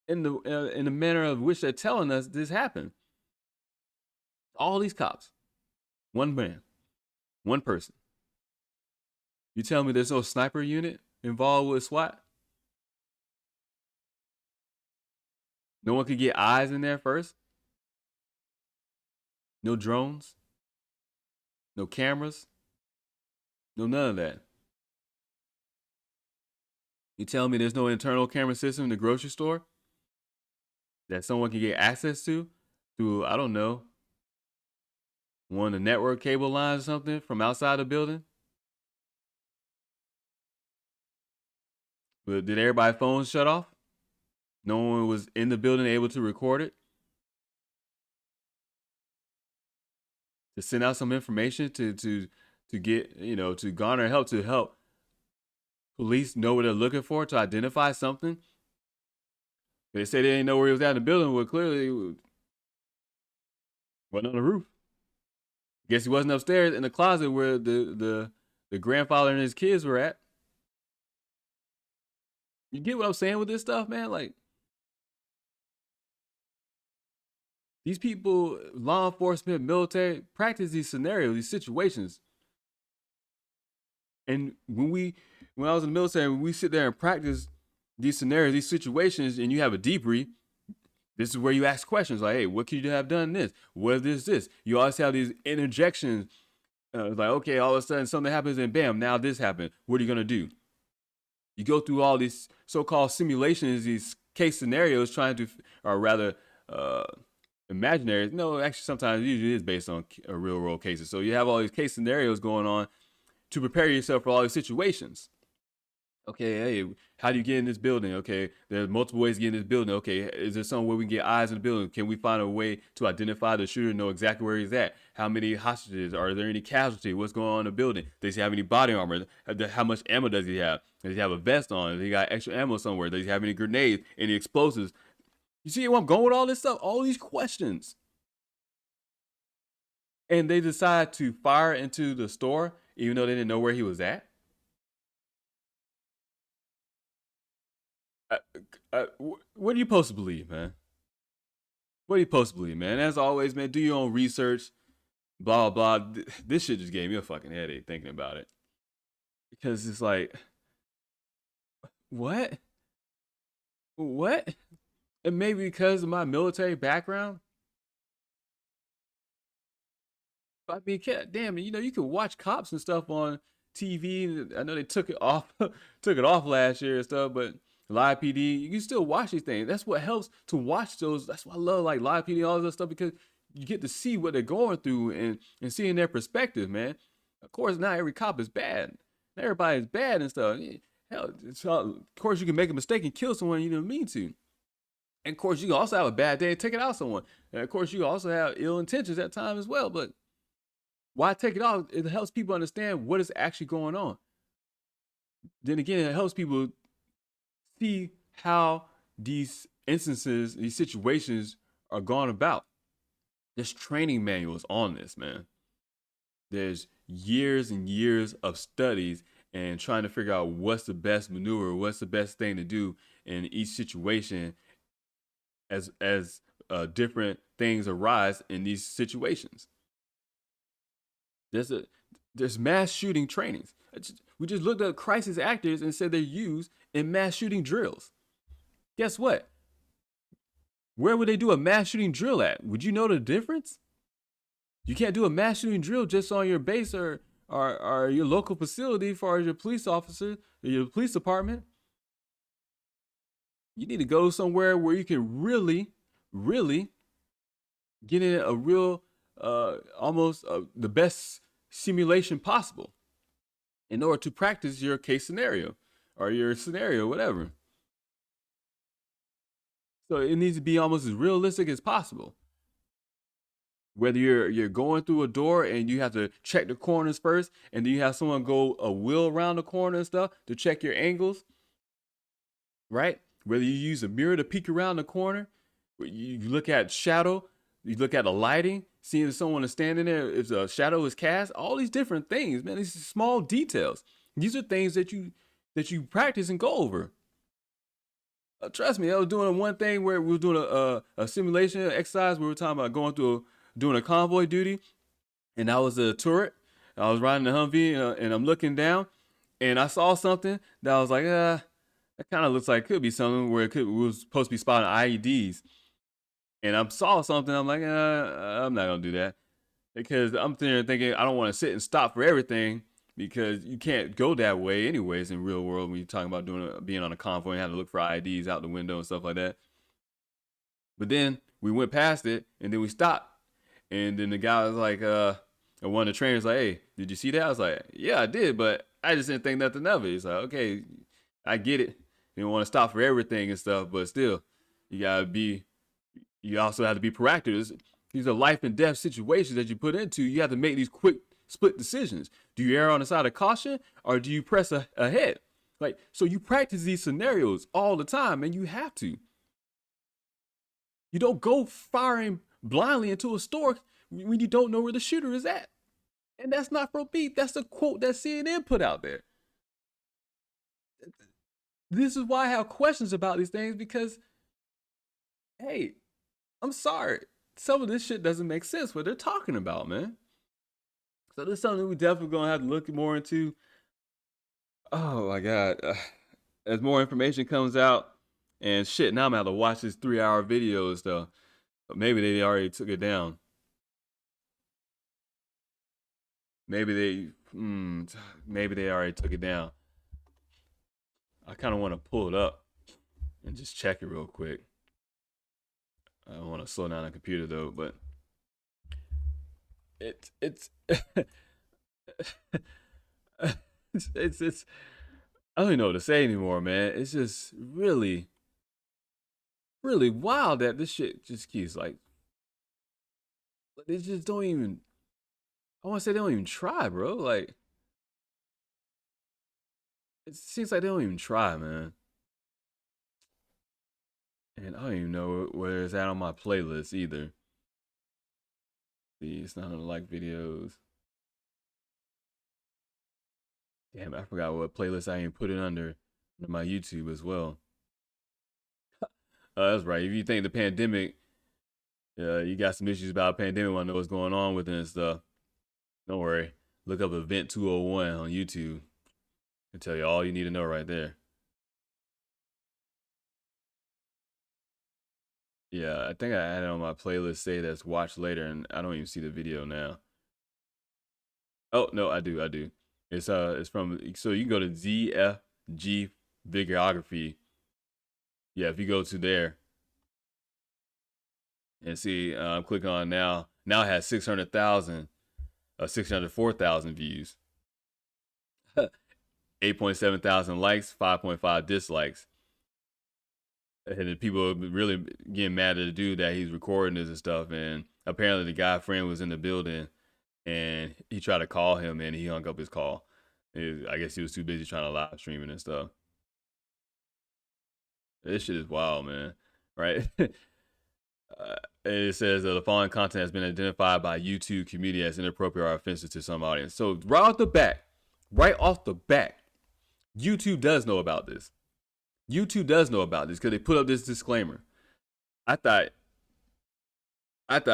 In the manner of which they're telling us this happened. All these cops, one man, one person. You tell me there's no sniper unit involved with SWAT? No one could get eyes in there first? No drones? No cameras? No, none of that. You tell me there's no internal camera system in the grocery store that someone can get access to through, I don't know, one of the network cable lines or something from outside the building? But did everybody's phones shut off? No one was in the building able to record it? To send out some information to get, to garner help, to help police know what they're looking for, to identify something? They say they didn't know where he was at in the building. Well, clearly he wasn't on the roof. Guess he wasn't upstairs in the closet where the grandfather and his kids were at. You get what I'm saying with this stuff, man? Like, these people, law enforcement, military, practice these scenarios, these situations. And when I was in the military, when we sit there and practice these scenarios, these situations, and you have a debrief, this is where you ask questions like, hey, what could you have done this? What is this? You always have these interjections. Like, okay, all of a sudden something happens and bam, now this happened. What are you going to do? You go through all these so-called simulations, these case scenarios, trying to, or rather, imaginary. No, actually, sometimes it usually is based on real world cases. So you have all these case scenarios going on to prepare yourself for all these situations. Okay, hey, how do you get in this building? Okay, there's multiple ways to get in this building. Okay, is there some way we can get eyes in the building? Can we find a way to identify the shooter, know exactly where he's at? How many hostages? Are there any casualties? What's going on in the building? Does he have any body armor? How much ammo does he have? Does he have a vest on? Does he got extra ammo somewhere? Does he have any grenades? Any explosives? You see where I'm going with all this stuff? All these questions. And they decide to fire into the store even though they didn't know where he was at? What are you supposed to believe, man? What are you supposed to believe, man? As always, man, do your own research. Blah, blah, blah. This shit just gave me a fucking headache thinking about it. Because it's like, what? What? And maybe because of my military background. I mean, damn, you can watch cops and stuff on TV. I know they took it off last year and stuff, but Live PD, you can still watch these things. That's what helps to watch those. That's why I love like Live PD, all this stuff, because you get to see what they're going through and seeing their perspective, man. Of course, not every cop is bad. Not everybody is bad and stuff. Hell, of course, you can make a mistake and kill someone you didn't mean to. And of course, you can also have a bad day and take it out on someone. And of course, you can also have ill intentions at times as well. But why take it out? It helps people understand what is actually going on. Then again, it helps people see how these instances, these situations are gone about. There's training manuals on this, man. There's years and years of studies and trying to figure out what's the best maneuver, what's the best thing to do in each situation as different things arise in these situations. There's mass shooting trainings. We just looked at crisis actors and said they're used in mass shooting drills. Guess what? Where would they do a mass shooting drill at? Would you know the difference? You can't do a mass shooting drill just on your base or your local facility for your police officer or your police department. You need to go somewhere where you can really, really get in a real, almost the best simulation possible in order to practice your case scenario or your scenario, whatever. So it needs to be almost as realistic as possible. Whether you're going through a door and you have to check the corners first, and then you have someone go a wheel around the corner and stuff to check your angles. right? Whether you use a mirror to peek around the corner, you look at shadow, you look at the lighting, seeing if someone is standing there, if a shadow is cast, all these different things, man, these small details. These are things that you practice and go over. Trust me, I was doing one thing where we were doing a simulation exercise. We were talking about doing a convoy duty, and I was a turret. I was riding the Humvee, and I'm looking down, and I saw something that I was like, that kind of looks like it could be something where we was supposed to be spotting IEDs. And I saw something, I'm like, I'm not gonna do that, because I'm thinking I don't want to sit and stop for everything, because you can't go that way anyways in real world when you're talking about being on a convoy and having to look for IEDs out the window and stuff like that. But then we went past it, and then we stopped, and then the guy was like, one of the trainers like, hey, did you see that? I was like, yeah, I did, but I just didn't think nothing of it. He's like, okay, I get it. You don't want to stop for everything and stuff, but still, you also have to be proactive. These are life and death situations that you put into. You have to make these quick split decisions. Do you err on the side of caution, or do you press ahead? Like, so you practice these scenarios all the time, and you have to. You don't go firing blindly into a store when you don't know where the shooter is at. And that's not from me. That's a quote that CNN put out there. This is why I have questions about these things, because, hey, I'm sorry, some of this shit doesn't make sense what they're talking about, man. So this is something we definitely gonna have to look more into. Oh my God. As more information comes out, and shit, now I'm gonna have to watch this 3-hour video and stuff. But maybe they already took it down. Maybe they already took it down. I kind of want to pull it up and just check it real quick. I don't want to slow down the computer though, but it's I don't even know what to say anymore, man. It's just really, really wild that this shit just keeps like, they just don't even, I want to say they don't even try, bro. Like, it seems like they don't even try, man. And I don't even know where it's at on my playlist either. See, it's not on the like videos. Damn, I forgot what playlist I even put it under my YouTube as well. That's right. If you think the pandemic, you got some issues about a pandemic, want to know what's going on with it and stuff, don't worry. Look up Event 201 on YouTube and tell you all you need to know right there. Yeah, I think I added on my playlist, say that's watch later, and I don't even see the video now. Oh, no, I do. It's from, so you can go to ZFG Videography. Yeah, if you go to there and see, click on now it has 604,000 views, 8.7 thousand likes, 5.5 dislikes. And the people are really getting mad at the dude that he's recording this and stuff. And apparently the guy friend was in the building, and he tried to call him, and he hung up his call. I guess he was too busy trying to live stream it and stuff. This shit is wild, man. Right? It says the following content has been identified by YouTube community as inappropriate or offensive to some audience. So right off the bat, YouTube does know about this. YouTube does know about this because they put up this disclaimer. I thought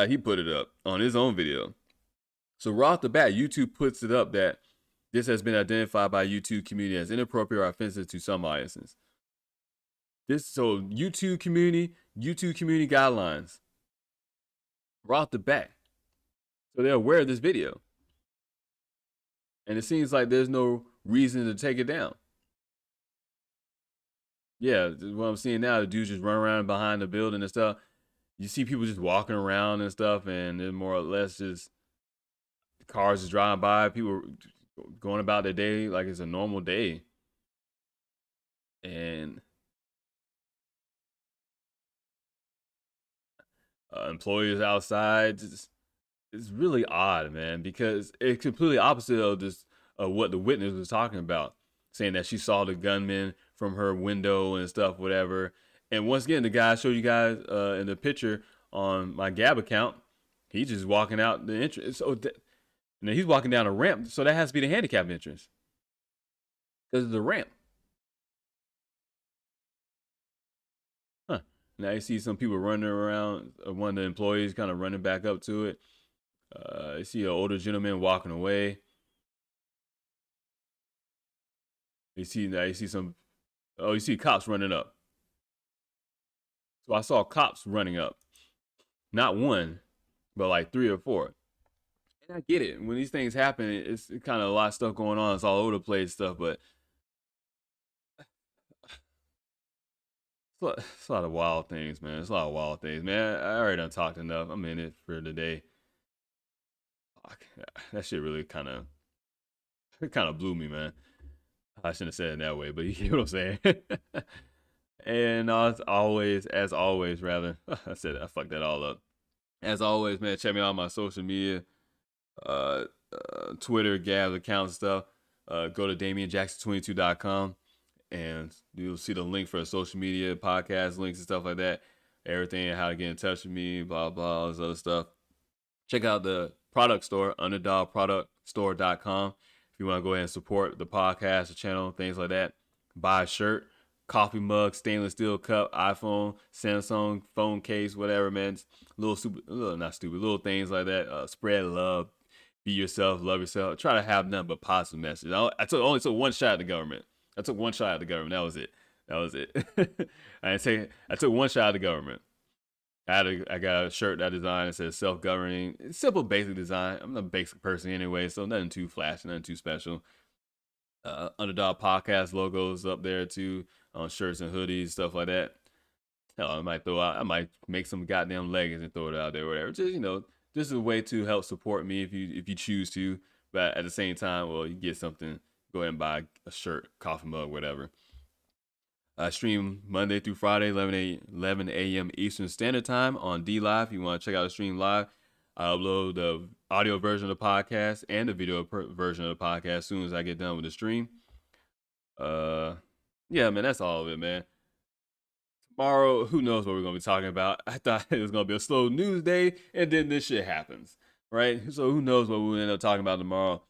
he put it up on his own video. So right off the bat, YouTube puts it up that this has been identified by YouTube community as inappropriate or offensive to some audiences. So YouTube community guidelines. Right off the bat. So they're aware of this video. And it seems like there's no reason to take it down. Yeah, what I'm seeing now, the dudes just run around behind the building and stuff. You see people just walking around and stuff, and they're more or less just cars just driving by, people going about their day like it's a normal day. And employees outside, it's really odd, man, because it's completely opposite of what the witness was talking about, saying that she saw the gunman from her window and stuff, whatever. And once again, the guy I showed you guys in the picture on my Gab account, he's just walking out the entrance. So and he's walking down a ramp, so that has to be the handicap entrance because of the ramp. Huh. Now you see some people running around, one of the employees kind of running back up to it. You see an older gentleman walking away. You see some, oh, you see cops running up. So I saw cops running up. Not one, but like 3 or 4. And I get it. When these things happen, it's kind of a lot of stuff going on. It's all over the place stuff, but it's a lot of wild things, man. It's a lot of wild things, man. I already done talked enough. I'm in it for today. That shit really kind of blew me, man. I shouldn't have said it that way, but you know what I'm saying. And as always, I fucked that all up. As always, man, check me out on my social media, Twitter, Gab account stuff. Go to DamianJackson22.com and you'll see the link for social media, podcast links and stuff like that. Everything, how to get in touch with me, blah, blah, all this other stuff. Check out the product store, UnderdogProductStore.com. If you want to go ahead and support the podcast, the channel, things like that. Buy a shirt, coffee mug, stainless steel cup, iPhone, Samsung, phone case, whatever, man. Little things like that. Spread love, be yourself, love yourself. Try to have nothing but positive message. I only took one shot at the government. That was it. I took one shot at the government. I got a shirt that I designed that says self-governing. It's simple, basic design. I'm a basic person anyway, so nothing too flashy, nothing too special. Underdog podcast logos up there too on shirts and hoodies, stuff like that. Hell, I might make some goddamn leggings and throw it out there, or whatever. Just a way to help support me if you choose to. But at the same time, well, you get something. Go ahead and buy a shirt, coffee mug, whatever. I stream Monday through Friday, 11 a.m. Eastern Standard Time on D-Live. If you want to check out the stream live, I upload the audio version of the podcast and the video version of the podcast as soon as I get done with the stream. Yeah, man, that's all of it, man. Tomorrow, who knows what we're going to be talking about. I thought it was going to be a slow news day, and then this shit happens, right? So who knows what we'll end up talking about tomorrow.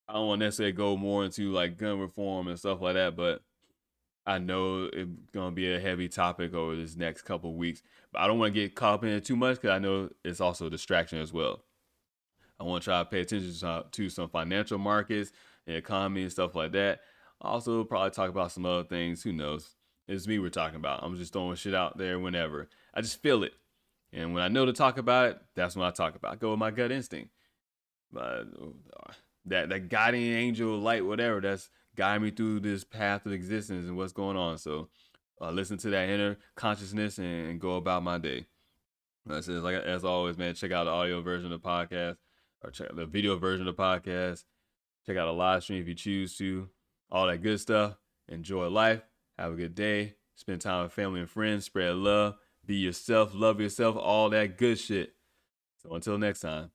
I don't want to necessarily go more into like gun reform and stuff like that, but I know it's going to be a heavy topic over this next couple of weeks. But I don't want to get caught up in it too much because I know it's also a distraction as well. I want to try to pay attention to some financial markets, the economy, and stuff like that. Also, probably talk about some other things. Who knows? It's me we're talking about. I'm just throwing shit out there whenever. I just feel it. And when I know to talk about it, that's when I talk about it. I go with my gut instinct. But that guiding angel, light, whatever, that's guiding me through this path of existence and what's going on. So listen to that inner consciousness and go about my day. As always, man, check out the audio version of the podcast or check out the video version of the podcast. Check out a live stream if you choose to. All that good stuff. Enjoy life. Have a good day. Spend time with family and friends. Spread love. Be yourself. Love yourself. All that good shit. So until next time.